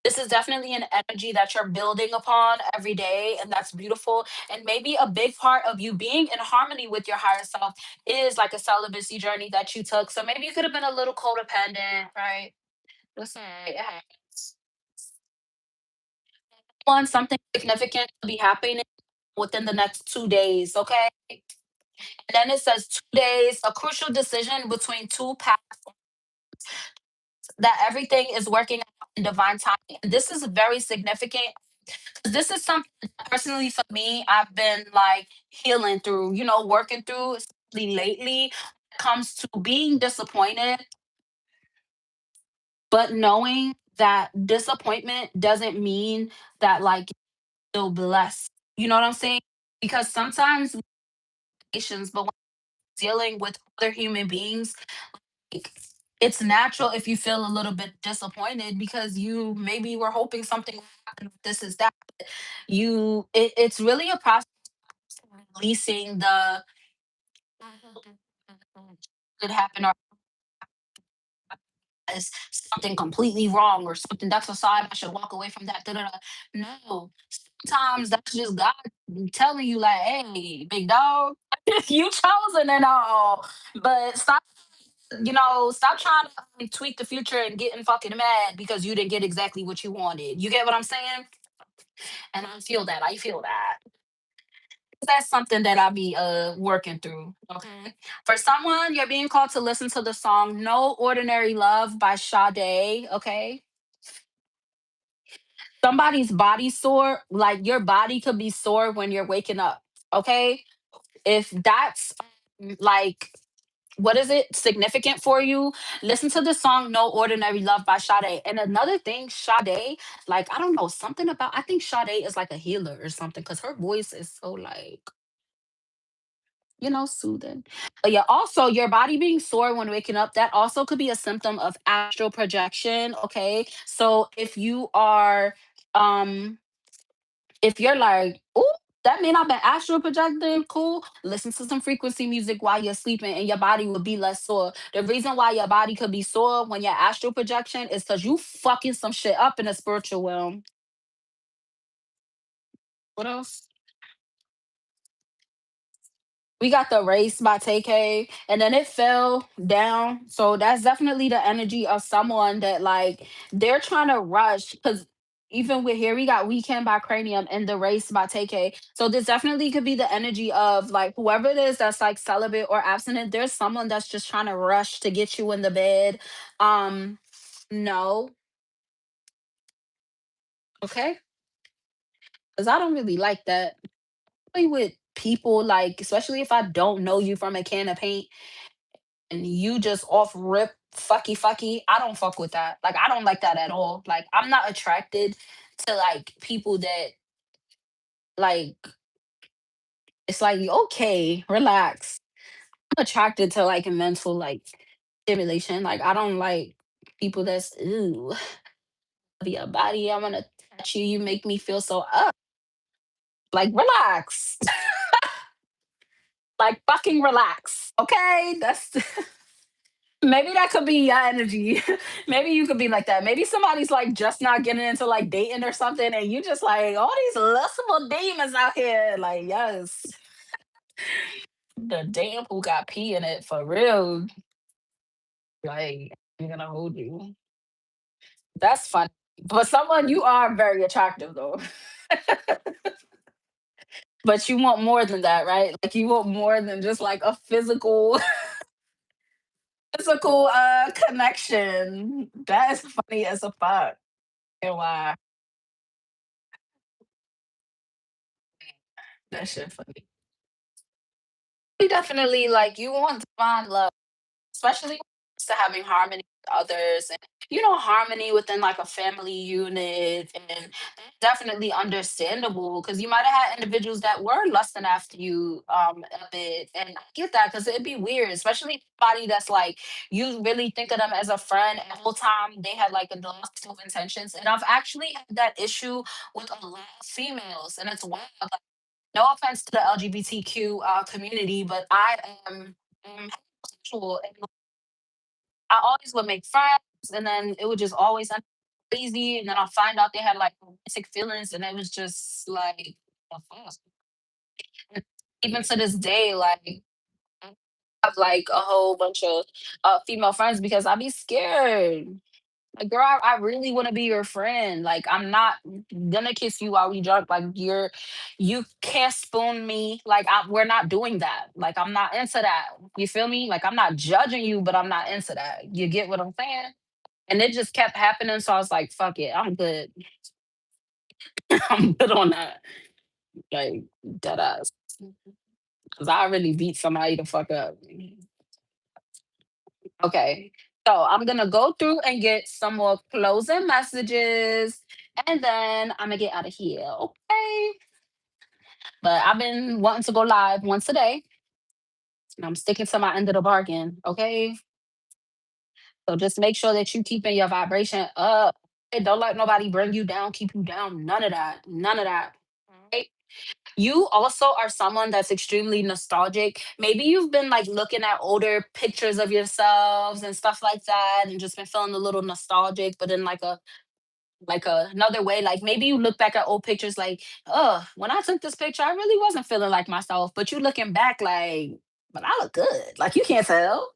This is definitely an energy that you're building upon every day, and that's beautiful. And maybe a big part of you being in harmony with your higher self is like a celibacy journey that you took. So maybe you could have been a little codependent, right? Listen, it happens. Want something significant to be happening within the next 2 days, okay? And then it says 2 days, a crucial decision between two paths that everything is working out in divine timing. And this is very significant. This is something that personally for me, I've been like healing through, working through, especially lately. When it comes to being disappointed, but knowing that disappointment doesn't mean that like you're blessed. You know what I'm saying? Because sometimes patience, but when dealing with other human beings, like, it's natural if you feel a little bit disappointed because you maybe were hoping something would happen. This is that. It's really a process of releasing the could happen or is something completely wrong or something that's a sign I should walk away from that. Da, da, da. No, sometimes that's just God telling you like, hey, big dog, you chosen and all, but stop trying to tweak the future and getting fucking mad because you didn't get exactly what you wanted. You get what I'm saying? And I feel that. I feel that. That's something that I'll be working through. Okay. For someone, you're being called to listen to the song No Ordinary Love by Sade. Okay. Somebody's body sore, like your body could be sore when you're waking up. Okay. If that's like what is it significant for you, listen to the song No Ordinary Love by Sade. And another thing, Sade, like I don't know, something about, I think Sade is like a healer or something because her voice is so like, soothing. But yeah, also your body being sore when waking up, that also could be a symptom of astral projection. Okay. So um if you're like, oh, that mean I've been astral projecting, cool. Listen to some frequency music while you're sleeping and your body will be less sore. The reason why your body could be sore when you're astral projection is because you fucking some shit up in the spiritual realm. What else? We got the race by TK, and then it fell down. So that's definitely the energy of someone that like they're trying to rush because even with here we got Weekend by Cranium and the race by TK. So this definitely could be the energy of like whoever it is that's like celibate or abstinent. There's someone that's just trying to rush to get you in the bed. No, okay, because I don't really like that. Play with people like, especially if I don't know you from a can of paint and you just off rip fucky, I don't fuck with that. Like I don't like that at all. Like I'm not attracted to like people that like it's like okay, relax. I'm attracted to like mental like stimulation. Like I don't like people that's ooh, be your body. I wanna touch you. You make me feel so up. Like relax. Like fucking relax. Okay? That's maybe that could be your energy. Maybe you could be like that. Maybe somebody's like just not getting into like dating or something, and you just like all these lustful demons out here. Like, yes, the damn who got pee in it for real. Like, I'm gonna hold you. That's funny. But someone you are very attractive though. But you want more than that, right? Like you want more than just like a physical physical connection. That is funny as a fuck. And why that shit funny. We definitely like you want divine love, especially when it comes to having harmony with others and harmony within like a family unit and definitely understandable because you might have had individuals that were lusting after you a bit and I get that because it'd be weird, especially somebody that's like you really think of them as a friend and the whole time they had like a lustful intentions. And I've actually had that issue with a lot of females and it's wild. No offense to the LGBTQ community, but I am heterosexual and I always would make friends and then it would just always end crazy. And then I'll find out they had like romantic feelings and it was just like, the fuck? And even to this day, like, I have like a whole bunch of female friends because I be scared. Like, girl, I really want to be your friend. Like, I'm not gonna kiss you while we drunk. Like, you can't spoon me. Like, we're not doing that. Like, I'm not into that. You feel me? Like, I'm not judging you, but I'm not into that. You get what I'm saying? And it just kept happening. So I was like, fuck it, I'm good. I'm good on that. Like, dead ass. Because I really beat somebody to fuck up. Okay. So I'm gonna go through and get some more closing messages, and then I'm gonna get out of here. Okay. But I've been wanting to go live once a day, and I'm sticking to my end of the bargain. Okay. So just make sure that you keeping your vibration up. And don't let nobody bring you down, keep you down. None of that. None of that. Right? You also are someone that's extremely nostalgic. Maybe you've been like looking at older pictures of yourselves and stuff like that and just been feeling a little nostalgic, but in another way. Like maybe you look back at old pictures like, oh, when I took this picture, I really wasn't feeling like myself. But you looking back like, but I look good. Like you can't tell.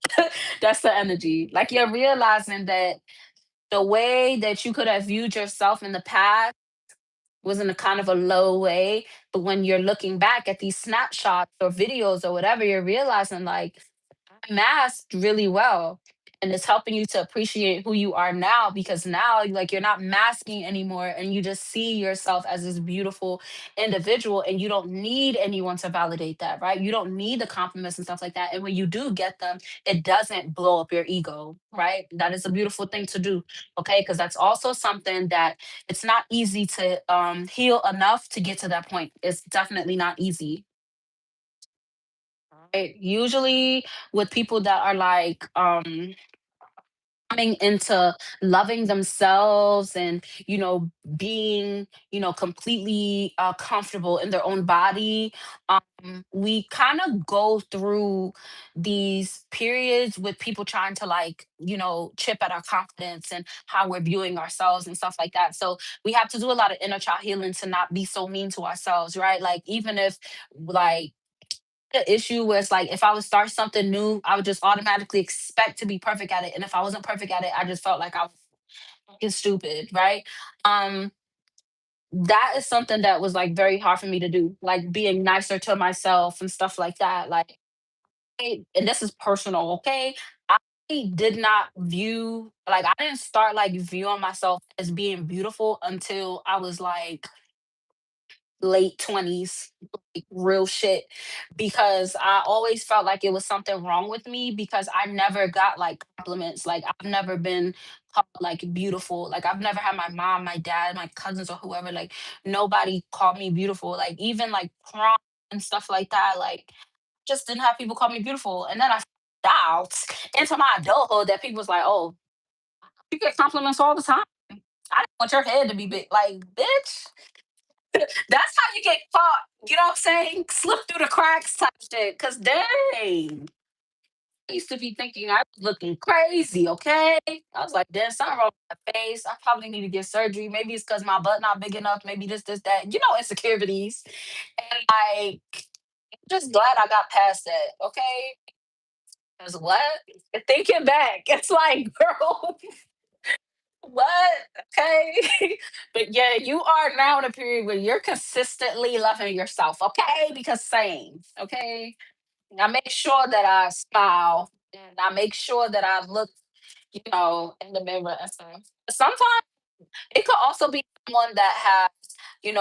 That's the energy. Like you're realizing that the way that you could have viewed yourself in the past was in a kind of a low way. But when you're looking back at these snapshots or videos or whatever, you're realizing like masked really well. And it's helping you to appreciate who you are now because now like you're not masking anymore and you just see yourself as this beautiful individual and you don't need anyone to validate that, right? You don't need the compliments and stuff like that. And when you do get them, it doesn't blow up your ego, right? That is a beautiful thing to do. Okay. Because that's also something that it's not easy to heal enough to get to that point. It's definitely not easy. Right? Usually with people that are like coming into loving themselves and being completely comfortable in their own body, we kind of go through these periods with people trying to like chip at our confidence and how we're viewing ourselves and stuff like that. So we have to do a lot of inner child healing to not be so mean to ourselves, right? Like even if like the issue was like if I would start something new, I would just automatically expect to be perfect at it. And if I wasn't perfect at it, I just felt like I was fucking stupid, right? Um, that is something that was like very hard for me to do, like being nicer to myself and stuff like that. Like, and this is personal, okay? I did not view like I didn't start like viewing myself as being beautiful until I was like late 20s, like real shit, because I always felt like it was something wrong with me because I never got like compliments. Like I've never been called like beautiful. Like I've never had my mom, my dad, my cousins or whoever, like nobody called me beautiful. Like even like prom and stuff like that, like just didn't have people call me beautiful. And then I found out into my adulthood that people was like, oh, you get compliments all the time. I didn't want your head to be big. Like, bitch, that's how you get caught. You know what I'm saying? Slip through the cracks type shit. Cause dang, I used to be thinking I was looking crazy. Okay, I was like, there's something wrong with my face. I probably need to get surgery. Maybe it's cause my butt not big enough. Maybe this, that. Insecurities. And like, just glad I got past that. Okay, cause what? Thinking back, it's like, girl, what? Okay. But yeah, you are now in a period where you're consistently loving yourself. Okay. Because same. Okay. I make sure that I smile and I make sure that I look, in the mirror and stuff. Sometimes it could also be someone that has, you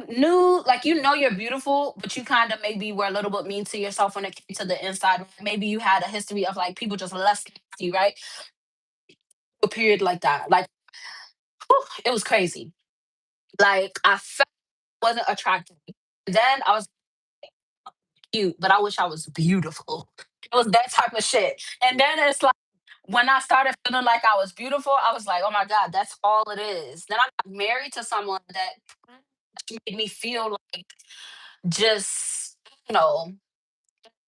knew, like, you're beautiful, but you kind of maybe were a little bit mean to yourself when it came to the inside. Maybe you had a history of like people just less you, right? A period like that. Like, whew, it was crazy. Like I felt I wasn't attractive. Then I was cute, but I wish I was beautiful. It was that type of shit. And then it's like when I started feeling like I was beautiful, I was like, oh my God, that's all it is. Then I got married to someone that made me feel like just, you know,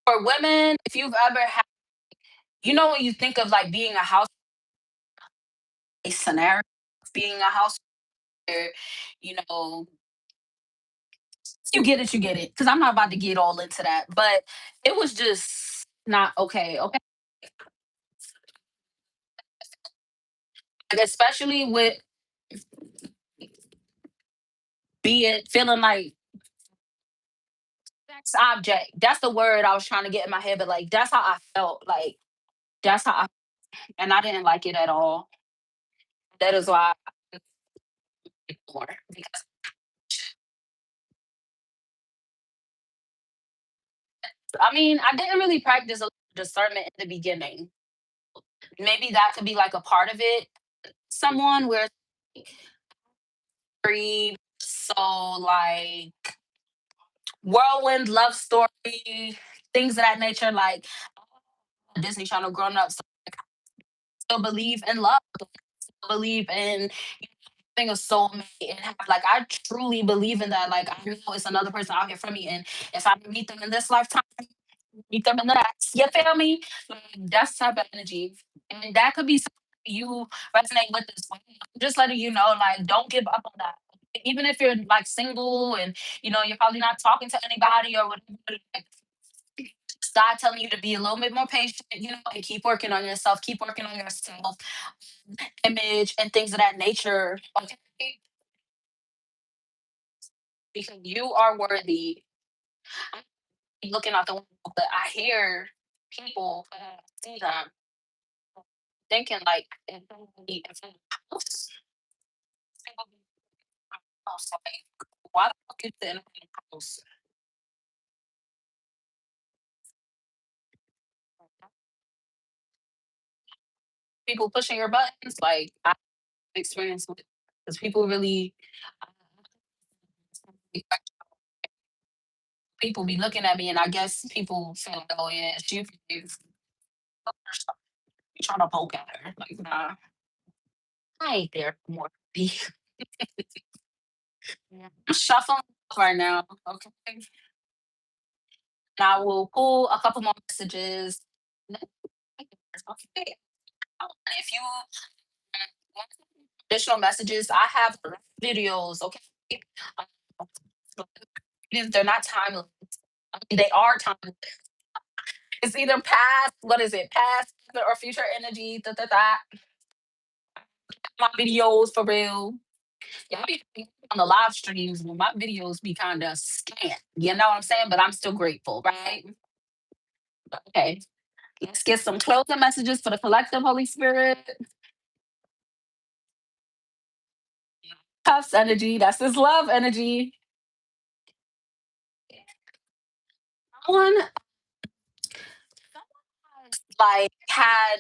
for women, if you've ever had, when you think of like being a house a scenario of being a house where, you know, you get it, you get it. Because I'm not about to get all into that. But it was just not okay. Okay. Like, especially with being feeling like sex object. That's the word I was trying to get in my head, but like that's how I felt. Like that's how I felt. and I didn't like it at all. That is why I more because I mean I didn't really practice a discernment in the beginning. Maybe that could be like a part of it. Someone where very so like whirlwind love story, things of that nature, like Disney Channel growing up. So still believe in love, believe in being a soulmate, and have, like I truly believe in that. Like I know it's another person out here for me, and if I meet them in this lifetime, meet them in the next. You feel me? Like, that's the type of energy, and that could be something you resonate with as well. Just letting you know, like, don't give up on that. Even if you're like single and you're probably not talking to anybody or whatever, like, God telling you to be a little bit more patient, and keep working on yourself, keep working on yourself, image, and things of that nature. Okay? Because you are worthy. I'm looking out the window, but I hear people, see them thinking like, if somebody in front of the house, people be house, like, why the fuck is the in the house? People pushing your buttons, like I've experienced with because people really people be looking at me, and I guess people feel like, oh yeah, she's trying to poke at her. Like, nah, I ain't there for more. I'm shuffling right now. Okay. And I will pull a couple more messages. Okay. If you want additional messages, I have videos. Okay. Um, they're not timeless. I mean, they are timeless. It's either past, what is it, past or future energy. My videos for real. Yeah, I be on the live streams when my videos be kind of scant. You know what I'm saying? But I'm still grateful, right? Okay. Let's get some closing messages for the collective Holy Spirit. Cuffs energy. That's this love energy. Someone like had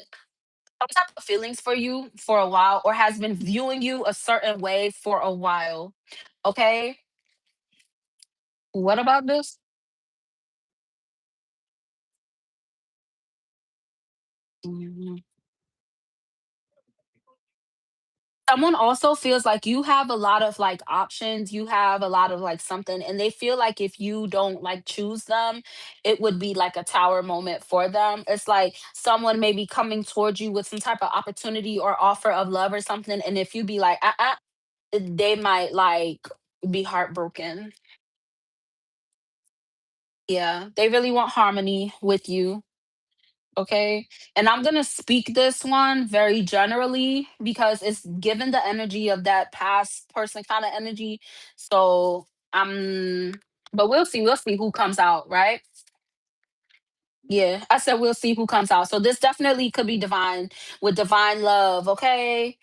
some type of feelings for you for a while or has been viewing you a certain way for a while. Okay. What about this? Mhm. Someone also feels like you have a lot of like options, you have a lot of like something, and they feel like if you don't like choose them, it would be like a tower moment for them. It's like someone may be coming towards you with some type of opportunity or offer of love or something, and if you be like, they might like be heartbroken. Yeah, they really want harmony with you. Okay. And I'm going to speak this one very generally because it's given the energy of that past person kind of energy. So but we'll see. We'll see who comes out, right? Yeah. I said we'll see who comes out. So this definitely could be divine with divine love. Okay.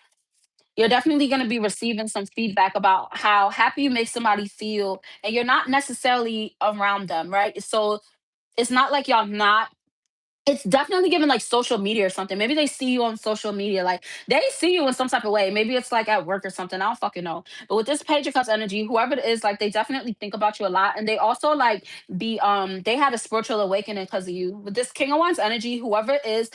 You're definitely going to be receiving some feedback about how happy you make somebody feel. And you're not necessarily around them, right? So it's not like y'all not it's definitely given like social media or something. Maybe they see you on social media, like they see you in some type of way. Maybe it's like at work or something. I don't fucking know. But with this Page of Cups energy, whoever it is, like they definitely think about you a lot, and they also like they had a spiritual awakening because of you. With this King of Wands energy, whoever it is,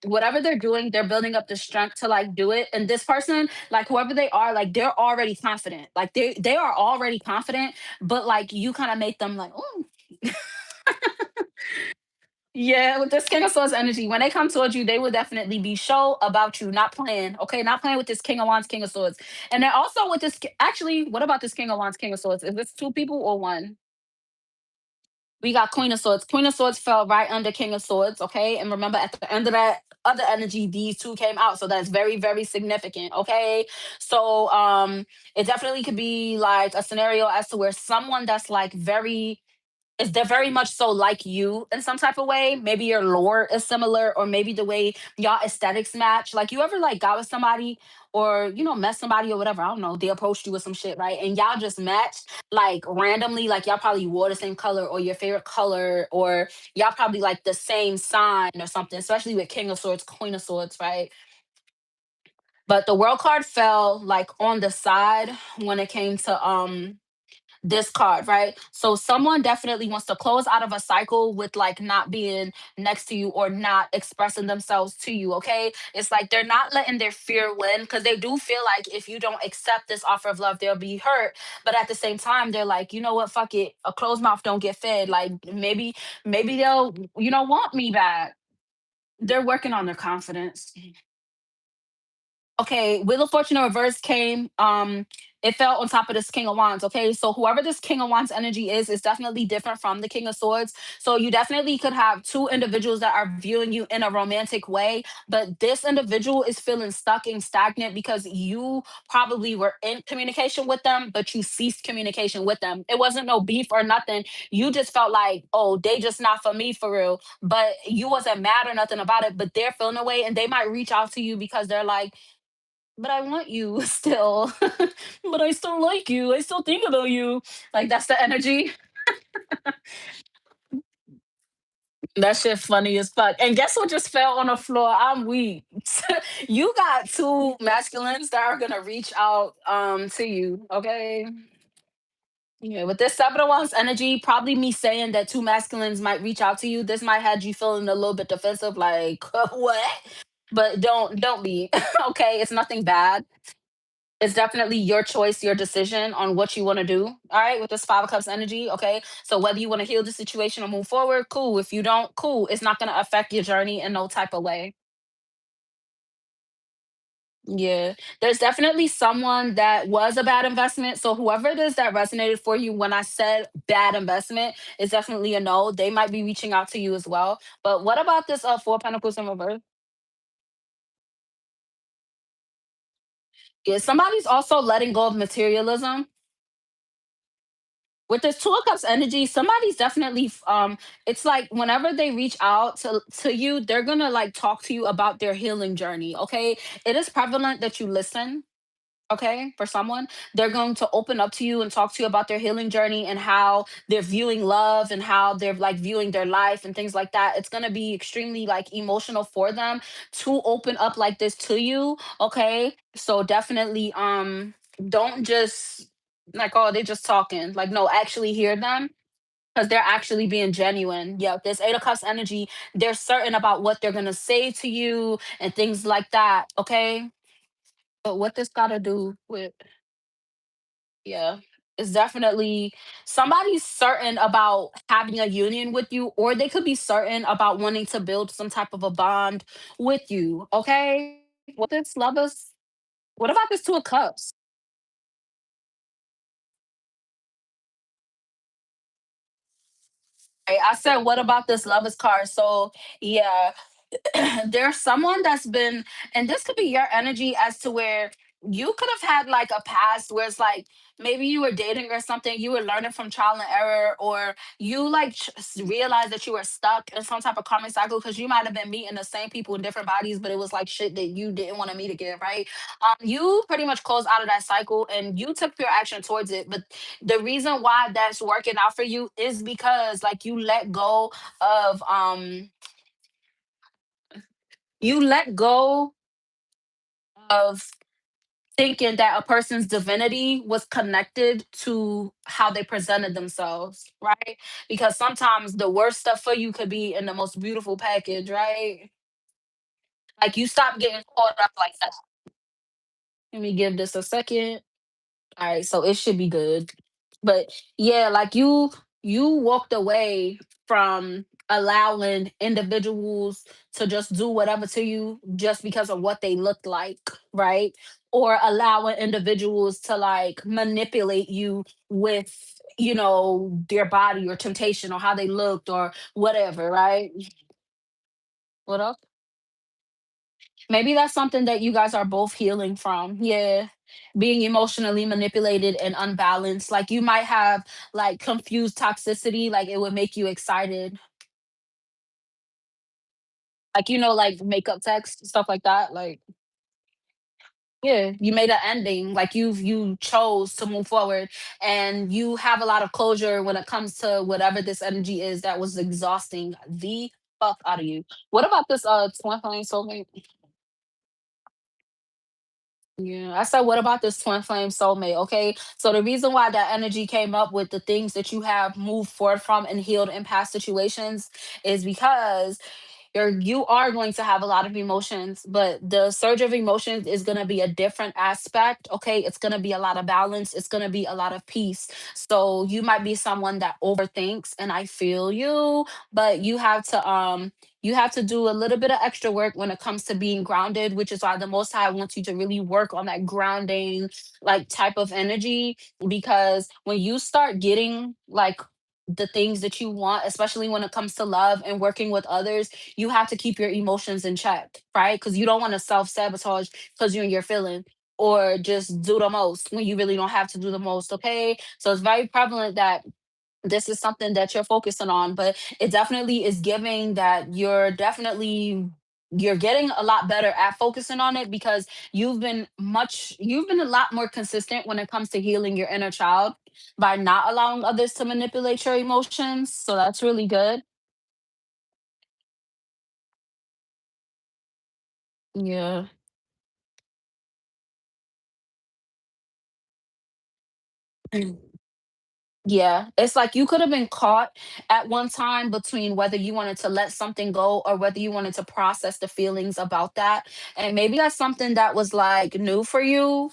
whatever they're doing, they're building up the strength to like do it. And this person, like whoever they are, like they're already confident. Like they are already confident, but like you kind of make them like, oh. Yeah, with this King of Swords energy, when they come towards you, they will definitely be show about you, not playing. Okay, not playing with this King of Wands, King of Swords, and then also with this. Actually, what about this King of Wands, King of Swords? Is this two people or one? We got Queen of Swords. Queen of Swords fell right under King of Swords. Okay, and remember at the end of that other energy, these two came out, so that's very, very significant. Okay, so it definitely could be like a scenario as to where someone that's like very is they're very much so like you in some type of way. Maybe your lore is similar, or maybe the way y'all aesthetics match. Like you ever like got with somebody, or met somebody or whatever. I don't know. They approached you with some shit, right? And y'all just matched like randomly. Like y'all probably wore the same color or your favorite color, or y'all probably like the same sign or something. Especially with King of Swords, Queen of Swords, right? But the World card fell like on the side when it came to this card, right? So someone definitely wants to close out of a cycle with like not being next to you or not expressing themselves to you, okay? It's like they're not letting their fear win, because they do feel like if you don't accept this offer of love, they'll be hurt. But at the same time, they're like, you know what, fuck it. A closed mouth don't get fed. Like maybe they'll, want me back. They're working on their confidence. Okay, Wheel of Fortune in reverse came. It fell on top of this King of Wands. Okay, so whoever this King of Wands energy is definitely different from the King of Swords. So you definitely could have two individuals that are viewing you in a romantic way, but this individual is feeling stuck and stagnant because you probably were in communication with them, but you ceased communication with them. It wasn't no beef or nothing. You just felt like, oh, they just not for me for real. But you wasn't mad or nothing about it. But they're feeling away, and they might reach out to you because they're like, but I want you still. But I still like you. I still think about you. Like that's the energy. That shit funny as fuck. And guess what just fell on the floor? I'm weak. You got two masculines that are gonna reach out to you. Okay. Yeah, with this seven of wands energy, probably me saying that two masculines might reach out to you. This might have you feeling a little bit defensive, like what? But don't be okay. It's nothing bad. It's definitely your choice, your decision on what you want to do. All right, with this Five of Cups energy. Okay, so whether you want to heal the situation or move forward, cool. If you don't, cool. It's not going to affect your journey in no type of way. Yeah, there's definitely someone that was a bad investment. So whoever it is that resonated for you when I said bad investment is definitely a no. They might be reaching out to you as well. But what about this Four of Pentacles in reverse? Yeah, somebody's also letting go of materialism with this two of cups energy. Somebody's definitely it's like whenever they reach out to you, they're gonna like talk to you about their healing journey. Okay, it is prevalent that you listen. Okay, for someone, they're going to open up to you and talk to you about their healing journey and how they're viewing love and how they're like viewing their life and things like that. It's going to be extremely like emotional for them to open up like this to you. Okay, so definitely don't just like, oh, they're just talking. Like, no, actually hear them, because they're actually being genuine. Yeah, this Eight of Cups energy, they're certain about what they're gonna say to you and things like that. Okay, but what this got to do with, yeah, it's definitely somebody's certain about having a union with you, or they could be certain about wanting to build some type of a bond with you. Okay, what this lovers? What about this Two of Cups? I said, what about this lovers card? So yeah, there's someone that's been, and this could be your energy as to where you could have had like a past where it's like maybe you were dating or something, you were learning from trial and error, or you like realized that you were stuck in some type of karmic cycle because you might have been meeting the same people in different bodies, but it was like shit that you didn't want to meet again, right? You pretty much closed out of that cycle and you took your action towards it. But the reason why that's working out for you is because like of you let go of thinking that a person's divinity was connected to how they presented themselves, right? Because sometimes the worst stuff for you could be in the most beautiful package, right? Like you stop getting caught up like that. Let me give this a second. All right, so it should be good. But yeah, like you walked away from allowing individuals to just do whatever to you just because of what they look like, right? Or allowing individuals to like manipulate you with, their body or temptation or how they looked or whatever, right? What else? Maybe that's something that you guys are both healing from. Yeah. being emotionally manipulated and unbalanced. Like you might have like confused toxicity, like it would make you excited. Like like makeup text, stuff like that. Like yeah, you made an ending. Like you chose to move forward and you have a lot of closure when it comes to whatever this energy is that was exhausting the fuck out of you. What about this twin flame soulmate? Yeah, I said, what about this twin flame soulmate? Okay, so the reason why that energy came up with the things that you have moved forward from and healed in past situations is because you are going to have a lot of emotions, but the surge of emotions is going to be a different aspect. Okay, it's going to be a lot of balance, it's going to be a lot of peace. So you might be someone that overthinks, and I feel you, but you have to do a little bit of extra work when it comes to being grounded, which is why the most high wants you to really work on that grounding like type of energy, because when you start getting like the things that you want, especially when it comes to love and working with others, you have to keep your emotions in check, right? Because you don't want to self sabotage because you're in your feeling, or just do the most when you really don't have to do the most. Okay. So it's very prevalent that this is something that you're focusing on, but it definitely is giving that you're getting a lot better at focusing on it, because you've been a lot more consistent when it comes to healing your inner child by not allowing others to manipulate your emotions. So that's really good. Yeah. Yeah, it's like you could have been caught at one time between whether you wanted to let something go or whether you wanted to process the feelings about that. And maybe that's something that was like new for you,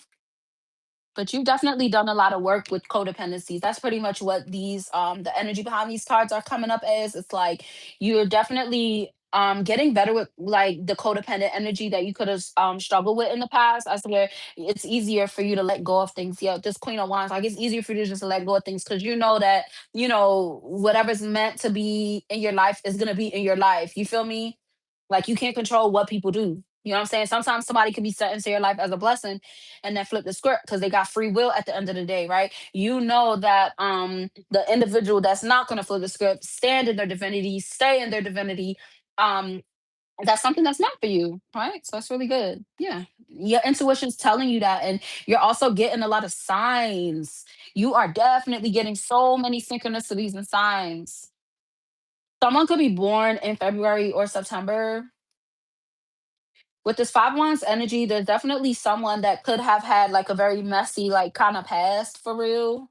but you've definitely done a lot of work with codependencies. That's pretty much what these the energy behind these cards are coming up as. It's like you're definitely getting better with like the codependent energy that you could have struggled with in the past. I swear it's easier for you to let go of things. Yeah, this Queen of Wands, like it's easier for you to just let go of things because you know that, whatever's meant to be in your life is gonna be in your life. You feel me? Like you can't control what people do. You know what I'm saying? Sometimes somebody could be set into your life as a blessing and then flip the script because they got free will at the end of the day, right? You know that the individual that's not gonna flip the script, stand in their divinity, stay in their divinity, um, that's something that's meant for you, right? So that's really good. Yeah. Your intuition's telling you that, and you're also getting a lot of signs. You are definitely getting so many synchronicities and signs. Someone could be born in February or September. With this five wands energy, there's definitely someone that could have had like a very messy, like kind of past for real.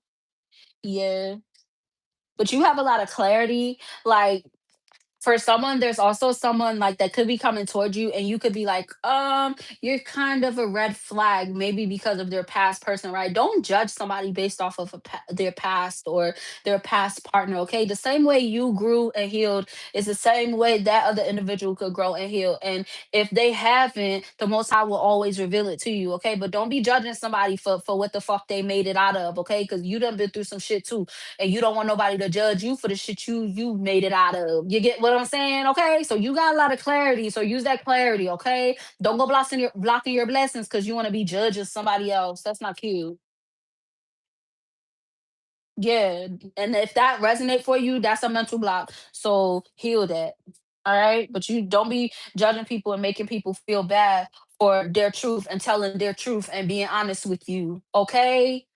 Yeah. But you have a lot of clarity. Like for someone, there's also someone like that could be coming towards you, and you could be like, you're kind of a red flag, maybe because of their past person, right? Don't judge somebody based off of their past or their past partner. Okay, the same way you grew and healed is the same way that other individual could grow and heal. And if they haven't, the Most High will always reveal it to you. Okay, but don't be judging somebody for what the fuck they made it out of. Okay, because you done been through some shit too, and you don't want nobody to judge you for the shit you made it out of. You get what I'm saying? Okay. So you got a lot of clarity. So use that clarity, okay? Don't go blocking your blessings because you want to be judging somebody else. That's not cute. Yeah. And if that resonate for you, that's a mental block. So heal that. All right. But you don't be judging people and making people feel bad for their truth and telling their truth and being honest with you. Okay.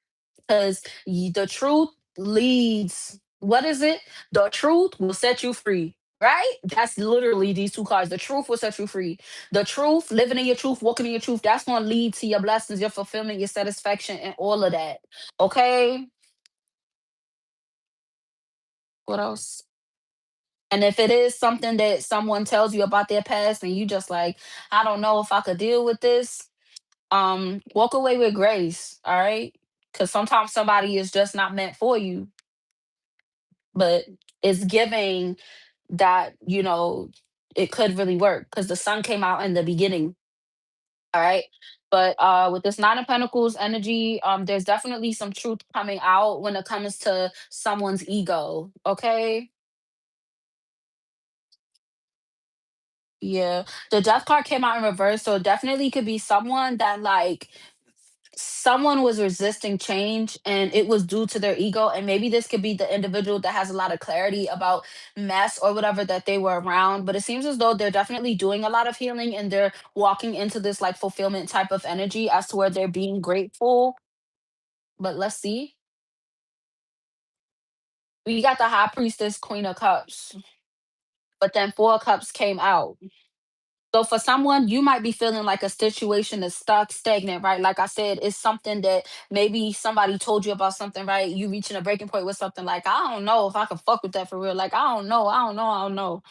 Because the truth leads, what is it? The truth will set you free, right? That's literally these two cards. The truth will set you free. The truth, living in your truth, walking in your truth, that's going to lead to your blessings, your fulfillment, your satisfaction, and all of that. Okay. What else? And if it is something that someone tells you about their past and you just like, I don't know if I could deal with this, walk away with grace. All right. Because sometimes somebody is just not meant for you, but it's giving that it could really work because the sun came out in the beginning. All right. But with this nine of pentacles energy, there's definitely some truth coming out when it comes to someone's ego. Okay. Yeah, the death card came out in reverse, so it definitely could be someone that like someone was resisting change and it was due to their ego, and maybe this could be the individual that has a lot of clarity about mess or whatever that they were around, but it seems as though they're definitely doing a lot of healing and they're walking into this like fulfillment type of energy as to where they're being grateful. But let's see, we got the high priestess, queen of cups, but then four of cups came out. So for someone, you might be feeling like a situation is stuck, stagnant, right? Like I said, it's something that maybe somebody told you about something, right? You reaching a breaking point with something like, I don't know if I can fuck with that for real. Like, I don't know.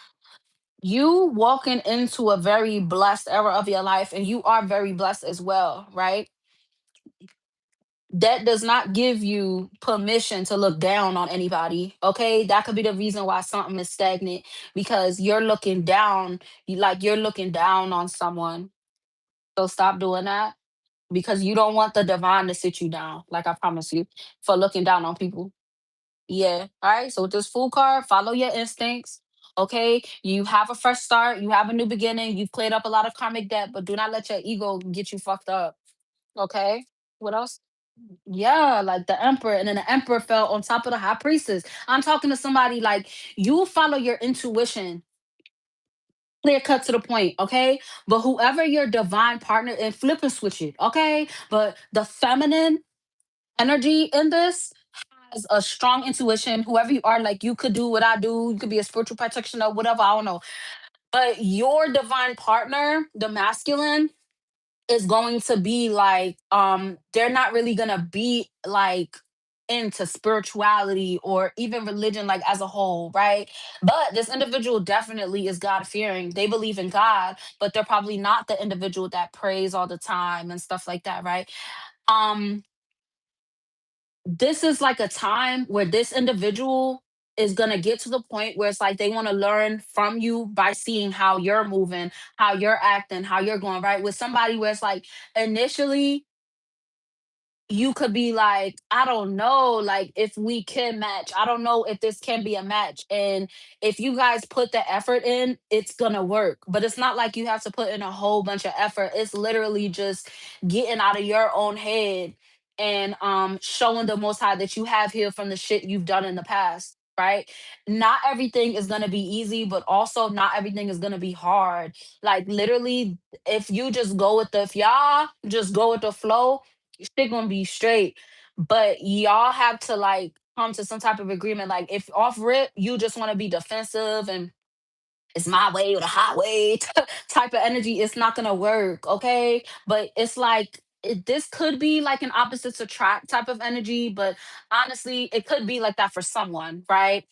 You walking into a very blessed era of your life, and you are very blessed as well, right? That does not give you permission to look down on anybody. Okay. That could be the reason why something is stagnant, because you're looking down, like you're looking down on someone. So stop doing that, because you don't want the divine to sit you down, like I promise you, for looking down on people. Yeah. All right. So with this Fool card, follow your instincts. Okay. You have a fresh start. You have a new beginning. You've cleared up a lot of karmic debt, but do not let your ego get you fucked up. Okay. What else? Yeah, like the emperor, and then the emperor fell on top of the high priestess. I'm talking to somebody like, you follow your intuition, clear cut to the point, okay? But whoever your divine partner, and flip and switch it, okay? But the feminine energy in this has a strong intuition. Whoever you are, like you could do what I do, you could be a spiritual practitioner, whatever, I don't know. But your divine partner, the masculine, is going to be like, they're not really gonna be like into spirituality or even religion like as a whole, right? But this individual definitely is God fearing. They believe in God, but they're probably not the individual that prays all the time and stuff like that, right? um this is like a time where this individual is going to get to the point where it's like they want to learn from you by seeing how you're moving, how you're acting, how you're going, right? With somebody where it's like, initially you could be like, I don't know, like if we can match. I don't know if this can be a match. And if you guys put the effort in, it's gonna work. But it's not like you have to put in a whole bunch of effort. It's literally just getting out of your own head and showing the most high that you have here from the shit you've done in the past. Right? Not everything is gonna be easy, but also not everything is gonna be hard. Like literally, if you just go with the, if y'all just go with the flow, shit gonna be straight. But y'all have to like come to some type of agreement. Like if off rip you just want to be defensive and it's my way or the highway type of energy, it's not gonna work. Okay. But it's like, this could be like an opposites attract type of energy, but honestly, it could be like that for someone, right?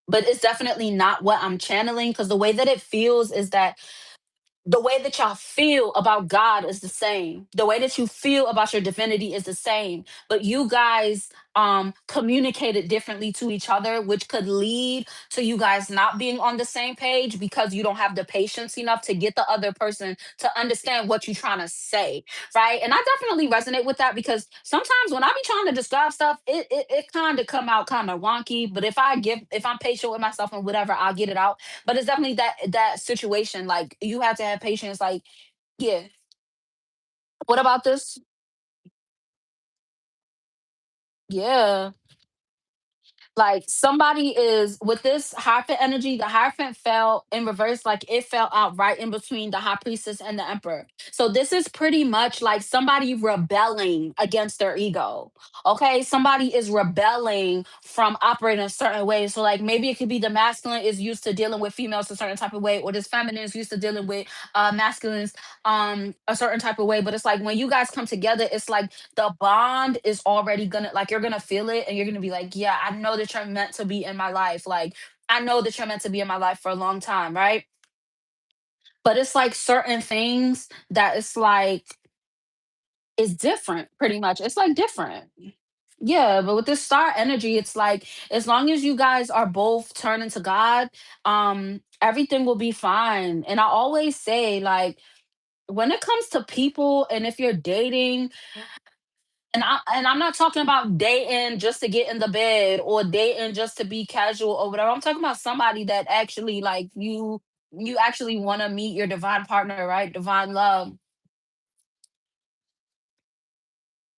But it's definitely not what I'm channeling, because the way that it feels is that the way that y'all feel about God is the same. The way that you feel about your divinity is the same. But you guys communicate it differently to each other, which could lead to you guys not being on the same page because you don't have the patience enough to get the other person to understand what you're trying to say. Right. And I definitely resonate with that, because sometimes when I be trying to describe stuff, it kind of come out kind of wonky. But if I'm patient with myself and whatever, I'll get it out. But it's definitely that situation. Like you have to have patience. Like, yeah. What about this? Yeah. Like somebody is with this Hierophant energy, the Hierophant fell in reverse, like it fell out right in between the High Priestess and the Emperor. So this is pretty much like somebody rebelling against their ego. Okay, somebody is rebelling from operating a certain way. So like maybe it could be the masculine is used to dealing with females a certain type of way, or this feminine is used to dealing with masculines a certain type of way. But it's like when you guys come together, it's like the bond is already gonna, like you're gonna feel it and you're gonna be like, yeah, I know that you're meant to be in my life. Like I know that you're meant to be in my life for a long time, right? But it's like certain things that it's like it's different pretty much. It's like different. Yeah, but with this star energy, it's like as long as you guys are both turning to God, everything will be fine. And I always say, like, when it comes to people and if you're dating, and I'm not talking about dating just to get in the bed or dating just to be casual or whatever. I'm talking about somebody that actually like you actually want to meet your divine partner, right? Divine love.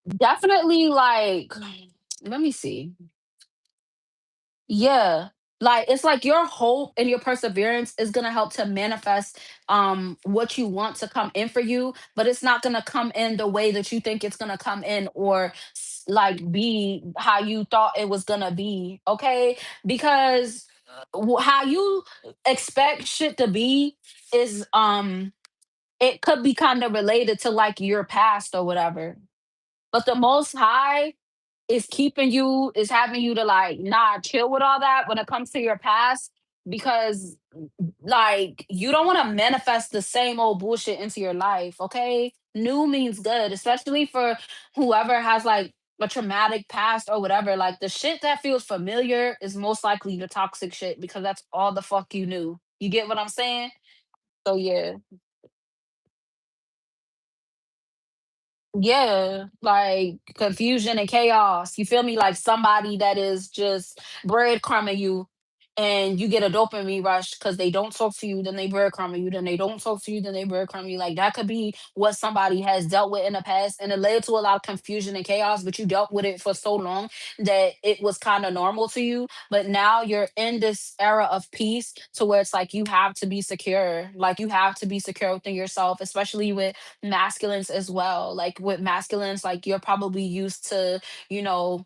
Definitely, like, let me see. Yeah. Like it's like your hope and your perseverance is gonna help to manifest what you want to come in for you, but it's not gonna come in the way that you think it's gonna come in or like be how you thought it was gonna be, okay? Because how you expect shit to be is it could be kind of related to like your past or whatever. But the most high is keeping you, is having you to like nah chill with all that when it comes to your past, because like you don't want to manifest the same old bullshit into your life, okay? New means good, especially for whoever has like a traumatic past or whatever. Like the shit that feels familiar is most likely the toxic shit because that's all the fuck you knew. You get what I'm saying? So yeah. Yeah, like confusion and chaos. You feel me? Like somebody that is just breadcrumbing you and you get a dopamine rush because they don't talk to you, then they breadcrumbing you, then they don't talk to you, then they breadcrumb you. Like that could be what somebody has dealt with in the past and it led to a lot of confusion and chaos, but you dealt with it for so long that it was kind of normal to you. But now you're in this era of peace to where it's like you have to be secure. Like you have to be secure within yourself, especially with masculines as well. Like with masculines, like you're probably used to, you know,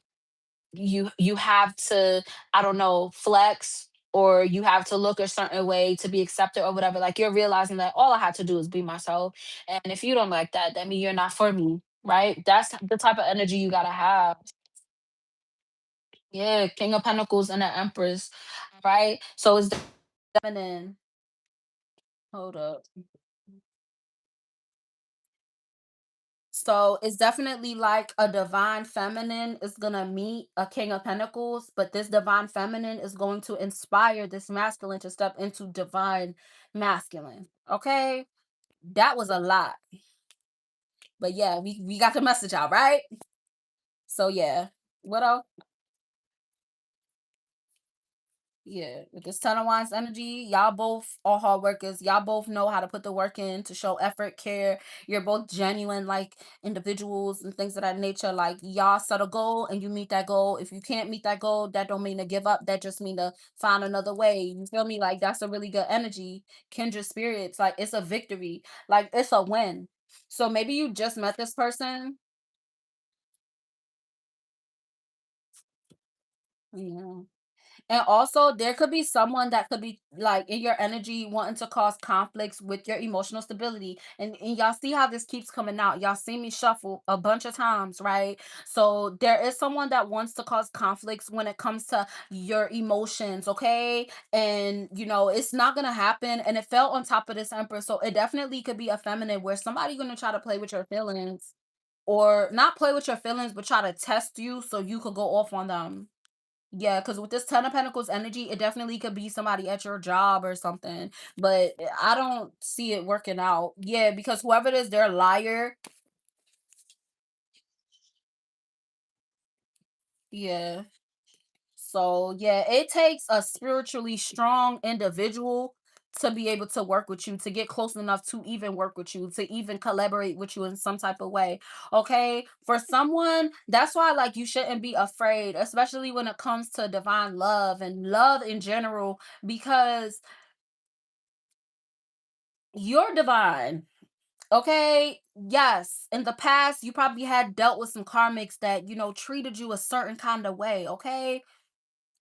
you have to, I don't know, flex or you have to look a certain way to be accepted or whatever. Like you're realizing that all I had to do is be myself. And if you don't like that, that means you're not for me. Right? That's the type of energy you gotta have. Yeah, King of Pentacles and the Empress. Right? So it's the feminine. Hold up. So it's definitely like a divine feminine is gonna meet a king of pentacles, but this divine feminine is going to inspire this masculine to step into divine masculine. Okay, that was a lot, but yeah, we got the message out, right? So yeah, what else? Yeah, with this Ton of Wands energy, y'all both are hard workers. Y'all both know how to put the work in to show effort, care. You're both genuine, like individuals and things of that nature. Like y'all set a goal and you meet that goal. If you can't meet that goal, that don't mean to give up. That just mean to find another way. You feel me? Like that's a really good energy. Kindred spirits, like it's a victory. Like it's a win. So maybe you just met this person. Yeah. And also, there could be someone that could be like in your energy wanting to cause conflicts with your emotional stability. And y'all see how this keeps coming out. Y'all see me shuffle a bunch of times, right? So there is someone that wants to cause conflicts when it comes to your emotions, okay? And you know, it's not gonna happen. And it fell on top of this emperor. So it definitely could be a feminine where somebody gonna try to play with your feelings. Or not play with your feelings, but try to test you so you could go off on them. Yeah, because with this Ten of Pentacles energy, it definitely could be somebody at your job or something. But I don't see it working out. Yeah, because whoever it is, they're a liar. Yeah. So yeah, it takes a spiritually strong individual to be able to work with you, to get close enough to even work with you, to even collaborate with you in some type of way. Okay. For someone, that's why like you shouldn't be afraid, especially when it comes to divine love and love in general, because you're divine. Okay. Yes. In the past, you probably had dealt with some karmics that, you know, treated you a certain kind of way. Okay.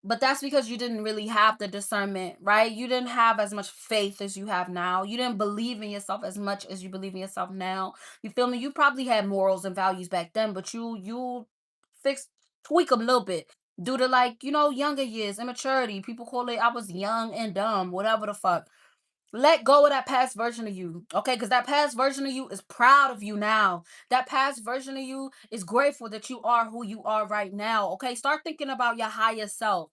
But that's because you didn't really have the discernment, right? You didn't have as much faith as you have now. You didn't believe in yourself as much as you believe in yourself now. You feel me? You probably had morals and values back then, but you fix tweak them a little bit due to like, you know, younger years, immaturity. People call it I was young and dumb, whatever the fuck. Let go of that past version of you, okay? Because that past version of you is proud of you now. That past version of you is grateful that you are who you are right now, okay? Start thinking about your higher self.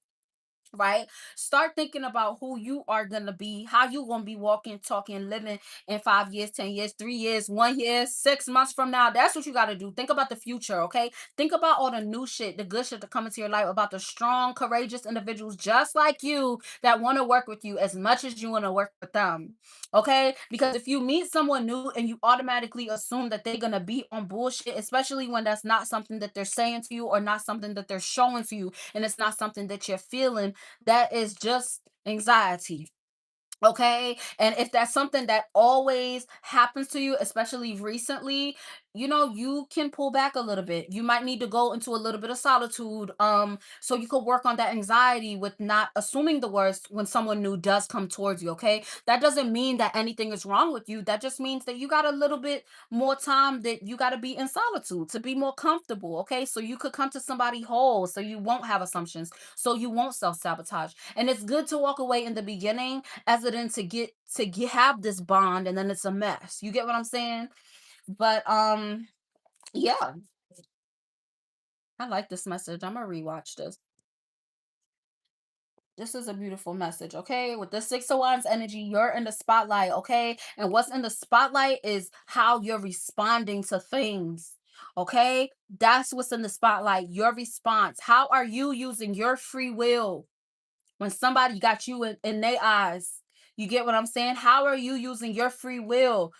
right? Start thinking about who you are gonna be, how you gonna be walking, talking, living in 5 years, 10 years, 3 years, 1 year, 6 months from now. That's what you gotta do. Think about the future, okay? Think about all the new shit, the good shit to come into your life, about the strong, courageous individuals just like you that want to work with you as much as you want to work with them. Okay? Because if you meet someone new and you automatically assume that they're gonna be on bullshit, especially when that's not something that they're saying to you or not something that they're showing to you, and it's not something that you're feeling, that is just anxiety. Okay. And if that's something that always happens to you, especially recently, you can pull back a little bit. You might need to go into a little bit of solitude. So you could work on that anxiety with not assuming the worst when someone new does come towards you. Okay. That doesn't mean that anything is wrong with you. That just means that you got a little bit more time that you got to be in solitude to be more comfortable. Okay. So you could come to somebody whole so you won't have assumptions, so you won't self-sabotage. And it's good to walk away in the beginning as it in to get have this bond, and then it's a mess. You get what I'm saying? But yeah, I like this message. I'm gonna rewatch this. This is a beautiful message, okay? With the Six of Wands energy, you're in the spotlight, okay? And what's in the spotlight is how you're responding to things, okay? That's what's in the spotlight, your response. How are you using your free will when somebody got you in their eyes? You get what I'm saying? How are you using your free will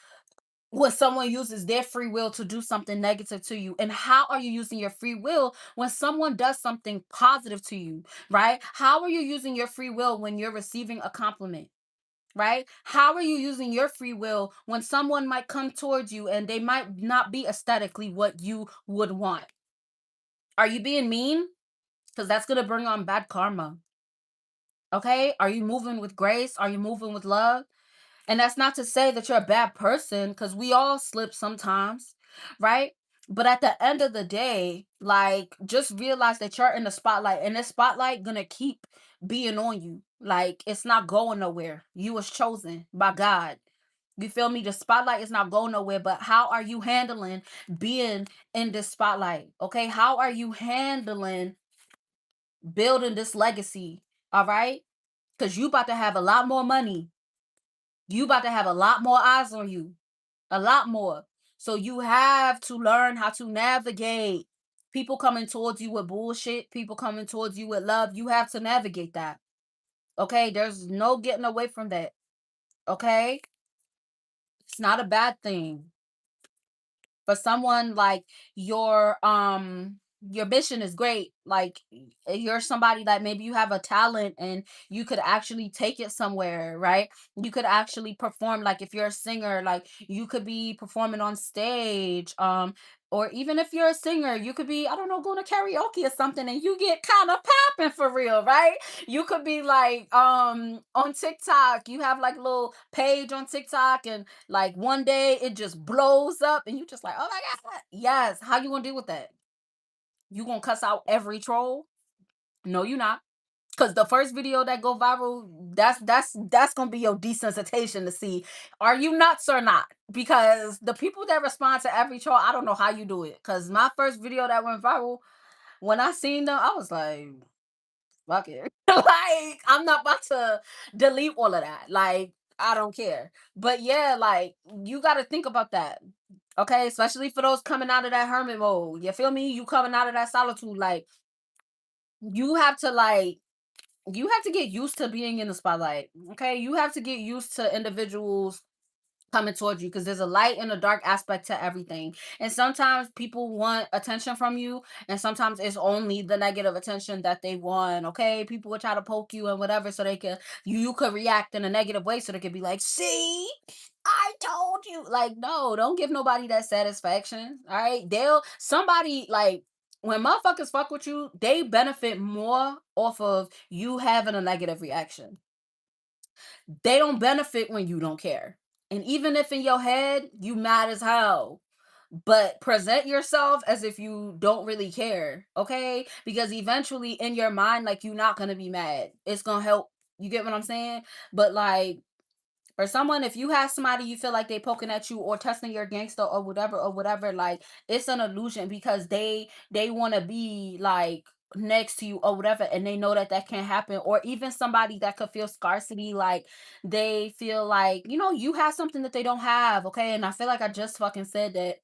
when someone uses their free will to do something negative to you? And how are you using your free will when someone does something positive to you, right? How are you using your free will when you're receiving a compliment, right? How are you using your free will when someone might come towards you and they might not be aesthetically what you would want? Are you being mean? Because that's going to bring on bad karma. Okay, are you moving with grace? Are you moving with love? And that's not to say that you're a bad person, because we all slip sometimes, right? But at the end of the day, like, just realize that you're in the spotlight, and this spotlight gonna keep being on you. Like, it's not going nowhere. You was chosen by God. You feel me? The spotlight is not going nowhere, but how are you handling being in this spotlight? Okay, how are you handling building this legacy? All right, because you about to have a lot more money, you about to have a lot more eyes on you, a lot more. So you have to learn how to navigate people coming towards you with bullshit, people coming towards you with love. You have to navigate that. Okay? There's no getting away from that. Okay? It's not a bad thing. For someone like your mission is great, like you're somebody that maybe you have a talent and you could actually take it somewhere, right? You could actually perform, like if you're a singer, like you could be performing on stage, or even if you're a singer, you could be, I don't know, going to karaoke or something and you get kind of popping for real, right? You could be like on TikTok, you have like a little page on TikTok, and like one day it just blows up and you just like, oh my God. Yes. How you gonna deal with that? You gonna cuss out every troll? No, you not. Cause the first video that go viral, that's gonna be your desensitization to see, are you nuts or not? Because the people that respond to every troll, I don't know how you do it. Cause my first video that went viral, when I seen them, I was like, fuck it. Like, I'm not about to delete all of that. Like, I don't care. But yeah, like, you got to think about that. Okay. Especially for those coming out of that hermit mode. You feel me? You coming out of that solitude. Like, you have to, like, you have to get used to being in the spotlight. Okay. You have to get used to individuals coming towards you, because there's a light and a dark aspect to everything. And sometimes people want attention from you, and sometimes it's only the negative attention that they want. Okay, people will try to poke you and whatever, so they can, you could react in a negative way, so they could be like, see, I told you. Like, no, don't give nobody that satisfaction. All right, they'll, somebody, like, when motherfuckers fuck with you, they benefit more off of you having a negative reaction. They don't benefit when you don't care. And even if in your head you mad as hell, but present yourself as if you don't really care, okay? Because eventually in your mind, like, you're not gonna be mad. It's gonna help. You get what I'm saying? But like, for someone, if you have somebody you feel like they poking at you or testing your gangster or whatever, like, it's an illusion, because they want to be like next to you or whatever, and they know that that can happen, or even somebody that could feel scarcity, like they feel like, you have something that they don't have, okay? And I feel like I just fucking said that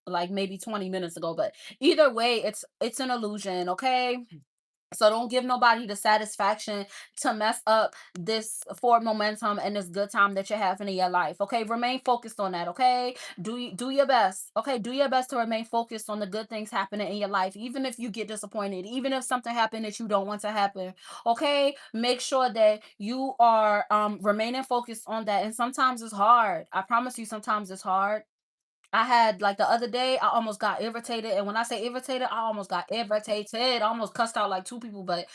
like maybe 20 minutes ago, but either way, it's an illusion, okay? So don't give nobody the satisfaction to mess up this forward momentum and this good time that you're having in your life. Okay, remain focused on that. Okay, do your best. Okay, do your best to remain focused on the good things happening in your life, even if you get disappointed, even if something happened that you don't want to happen. Okay, make sure that you are remaining focused on that. And sometimes it's hard. I promise you, sometimes it's hard. I had like the other day, I almost got irritated. And when I say irritated, I almost got irritated. I almost cussed out like two people, but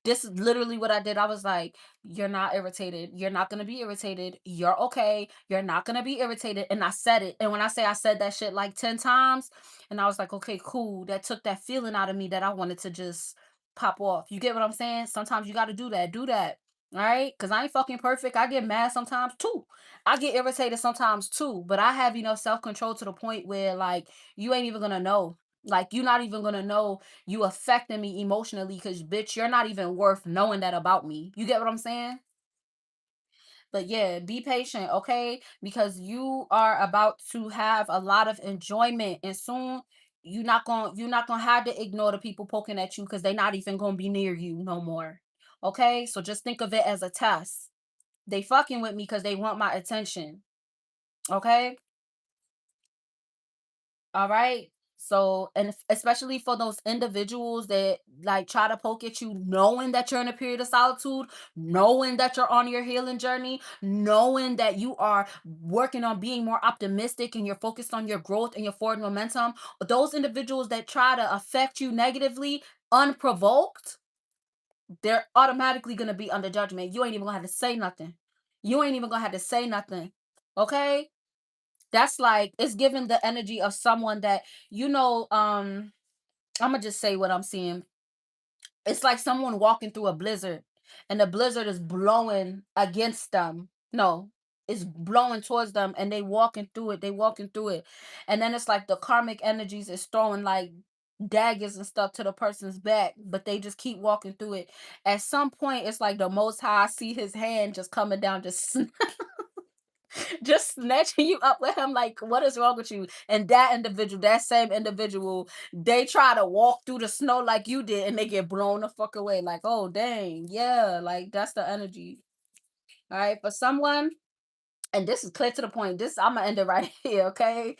this is literally what I did. I was like, you're not irritated. You're not going to be irritated. You're okay. You're not going to be irritated. And I said it. And when I say I said that shit like 10 times, and I was like, okay, cool. That took that feeling out of me that I wanted to just pop off. You get what I'm saying? Sometimes you got to do that. Do that. All right. Cause I ain't fucking perfect. I get mad sometimes too. I get irritated sometimes too, but I have enough self control to the point where like you ain't even gonna know. Like you're not even gonna know you affecting me emotionally because bitch, you're not even worth knowing that about me. You get what I'm saying? But yeah, be patient, okay? Because you are about to have a lot of enjoyment and soon you're not gonna have to ignore the people poking at you because they're not even gonna be near you no more. Okay? So just think of it as a test. They fucking with me because they want my attention. Okay. All right. So, and especially for those individuals that like try to poke at you, knowing that you're in a period of solitude, knowing that you're on your healing journey, knowing that you are working on being more optimistic and you're focused on your growth and your forward momentum, those individuals that try to affect you negatively, unprovoked, they're automatically going to be under judgment. You ain't even going to have to say nothing. You ain't even going to have to say nothing. Okay. That's like it's giving the energy of someone that I'ma just say what I'm seeing. It's like someone walking through a blizzard and the blizzard is blowing against them. No, it's blowing towards them and they walking through it. And then it's like the karmic energies is throwing like daggers and stuff to the person's back, but they just keep walking through it. At some point, it's like the most high see his hand just coming down, just just snatching you up with him like what is wrong with you, and that same individual, they try to walk through the snow like you did and they get blown the fuck away like, oh dang, yeah, like that's the energy. All right, for someone, and this is clear to the point. This I'm gonna end it right here, okay?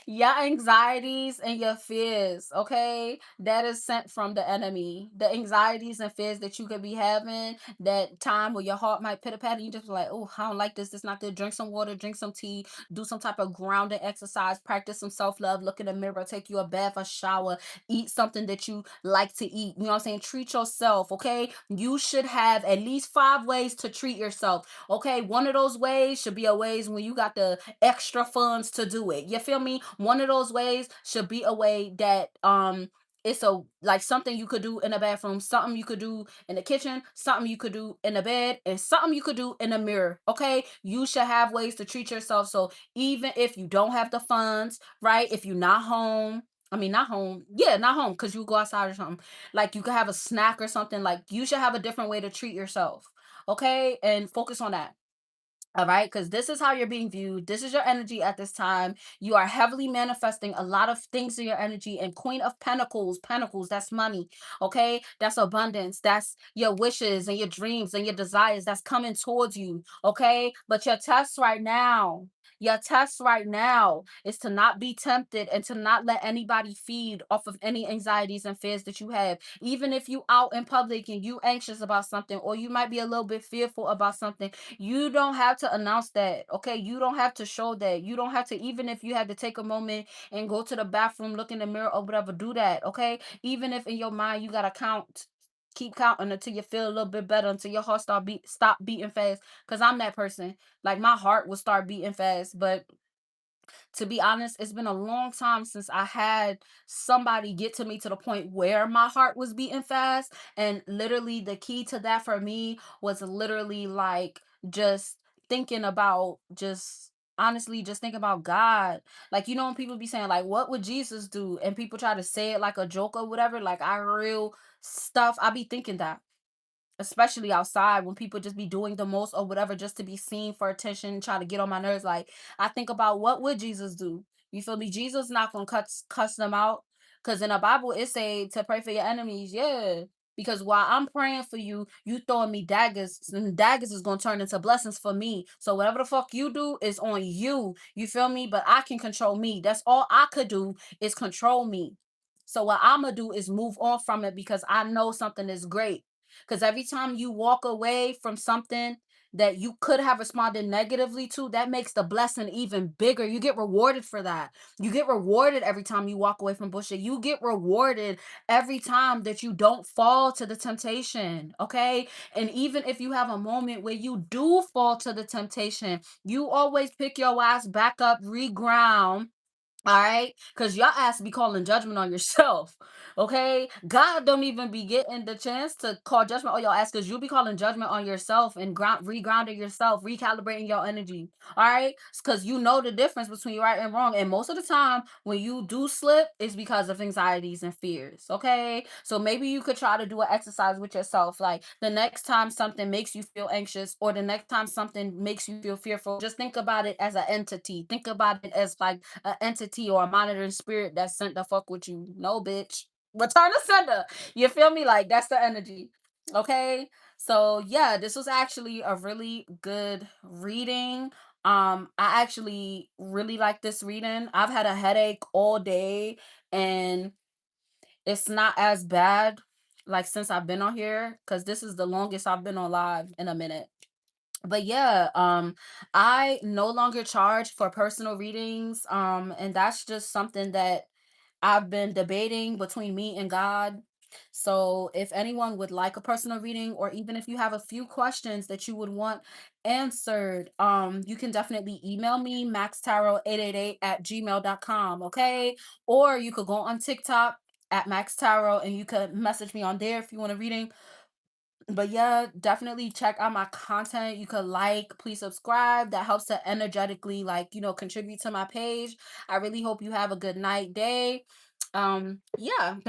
Your anxieties and your fears, okay? That is sent from the enemy. The anxieties and fears that you could be having, that time where your heart might pitter patter, you just be like, oh, I don't like this. This not good. Drink some water, drink some tea, do some type of grounding exercise, practice some self love, look in the mirror, take you a bath, a shower, eat something that you like to eat. You know what I'm saying? Treat yourself, okay? You should have at least 5 ways to treat yourself. Okay, one of those ways should be a ways when you got the extra funds to do it. You feel me? One of those ways should be a way that it's a like something you could do in a bathroom, something you could do in the kitchen, something you could do in the bed, and something you could do in the mirror. Okay, you should have ways to treat yourself. So even if you don't have the funds, right? If you're not home, I mean not home, yeah, not home because you go outside or something. Like you could have a snack or something. Like you should have a different way to treat yourself. Okay, and focus on that. All right, because this is how you're being viewed. This is your energy at this time. You are heavily manifesting a lot of things in your energy. And Queen of Pentacles, Pentacles, that's money. Okay, that's abundance. That's your wishes and your dreams and your desires that's coming towards you. Okay, but your test right now is to not be tempted and to not let anybody feed off of any anxieties and fears that you have. Even if you out in public and you anxious about something, or you might be a little bit fearful about something, you don't have to announce that. Okay, you don't have to show that. You don't have to, even if you have to take a moment and go to the bathroom, look in the mirror or whatever, do that. Okay, even if in your mind you gotta count, keep counting until you feel a little bit better, until your heart stop beating fast. Because I'm that person. Like my heart will start beating fast. But to be honest, it's been a long time since I had somebody get to me to the point where my heart was beating fast. And literally, the key to that for me was literally like just thinking about just honestly just think about God. Like, when people be saying, like, what would Jesus do? And people try to say it like a joke or whatever, like I real stuff, I be thinking that. Especially outside when people just be doing the most or whatever just to be seen for attention, try to get on my nerves. Like, I think about what would Jesus do? You feel me? Jesus not gonna cuss them out. Cause in the Bible it say to pray for your enemies. Yeah. Because while I'm praying for you, you throwing me daggers, and daggers is gonna turn into blessings for me. So whatever the fuck you do is on you. You feel me? But I can control me. That's all I could do is control me. So what I'm gonna do is move on from it because I know something is great. Because every time you walk away from something that you could have responded negatively to, that makes the blessing even bigger. You get rewarded for that. You get rewarded every time you walk away from bullshit. You get rewarded every time that you don't fall to the temptation. Okay. And even if you have a moment where you do fall to the temptation, you always pick your ass back up, reground, all right, because y'all ass be calling judgment on yourself. Okay, God don't even be getting the chance to call judgment on your ass because you be calling judgment on yourself and regrounding yourself, recalibrating your energy. All right, because you know the difference between right and wrong, and most of the time when you do slip, it's because of anxieties and fears. Okay, so maybe you could try to do an exercise with yourself, like the next time something makes you feel anxious or the next time something makes you feel fearful, just think about it as an entity. Think about it as like an entity or a monitoring spirit that's sent to fuck with you. No, bitch. Return the sender. You feel me? Like that's the energy. Okay. So yeah, this was actually a really good reading. I actually really like this reading. I've had a headache all day and it's not as bad like since I've been on here because this is the longest I've been on live in a minute. But yeah, I no longer charge for personal readings, and that's just something that I've been debating between me and God. So if anyone would like a personal reading, or even if you have a few questions that you would want answered, you can definitely email me, maxtarot888 at gmail.com. Okay. Or you could go on TikTok at maxtarot and you could message me on there if you want a reading. But yeah, definitely check out my content. You could like, please subscribe. That helps to energetically, like, contribute to my page. I really hope you have a good night, day. Yeah.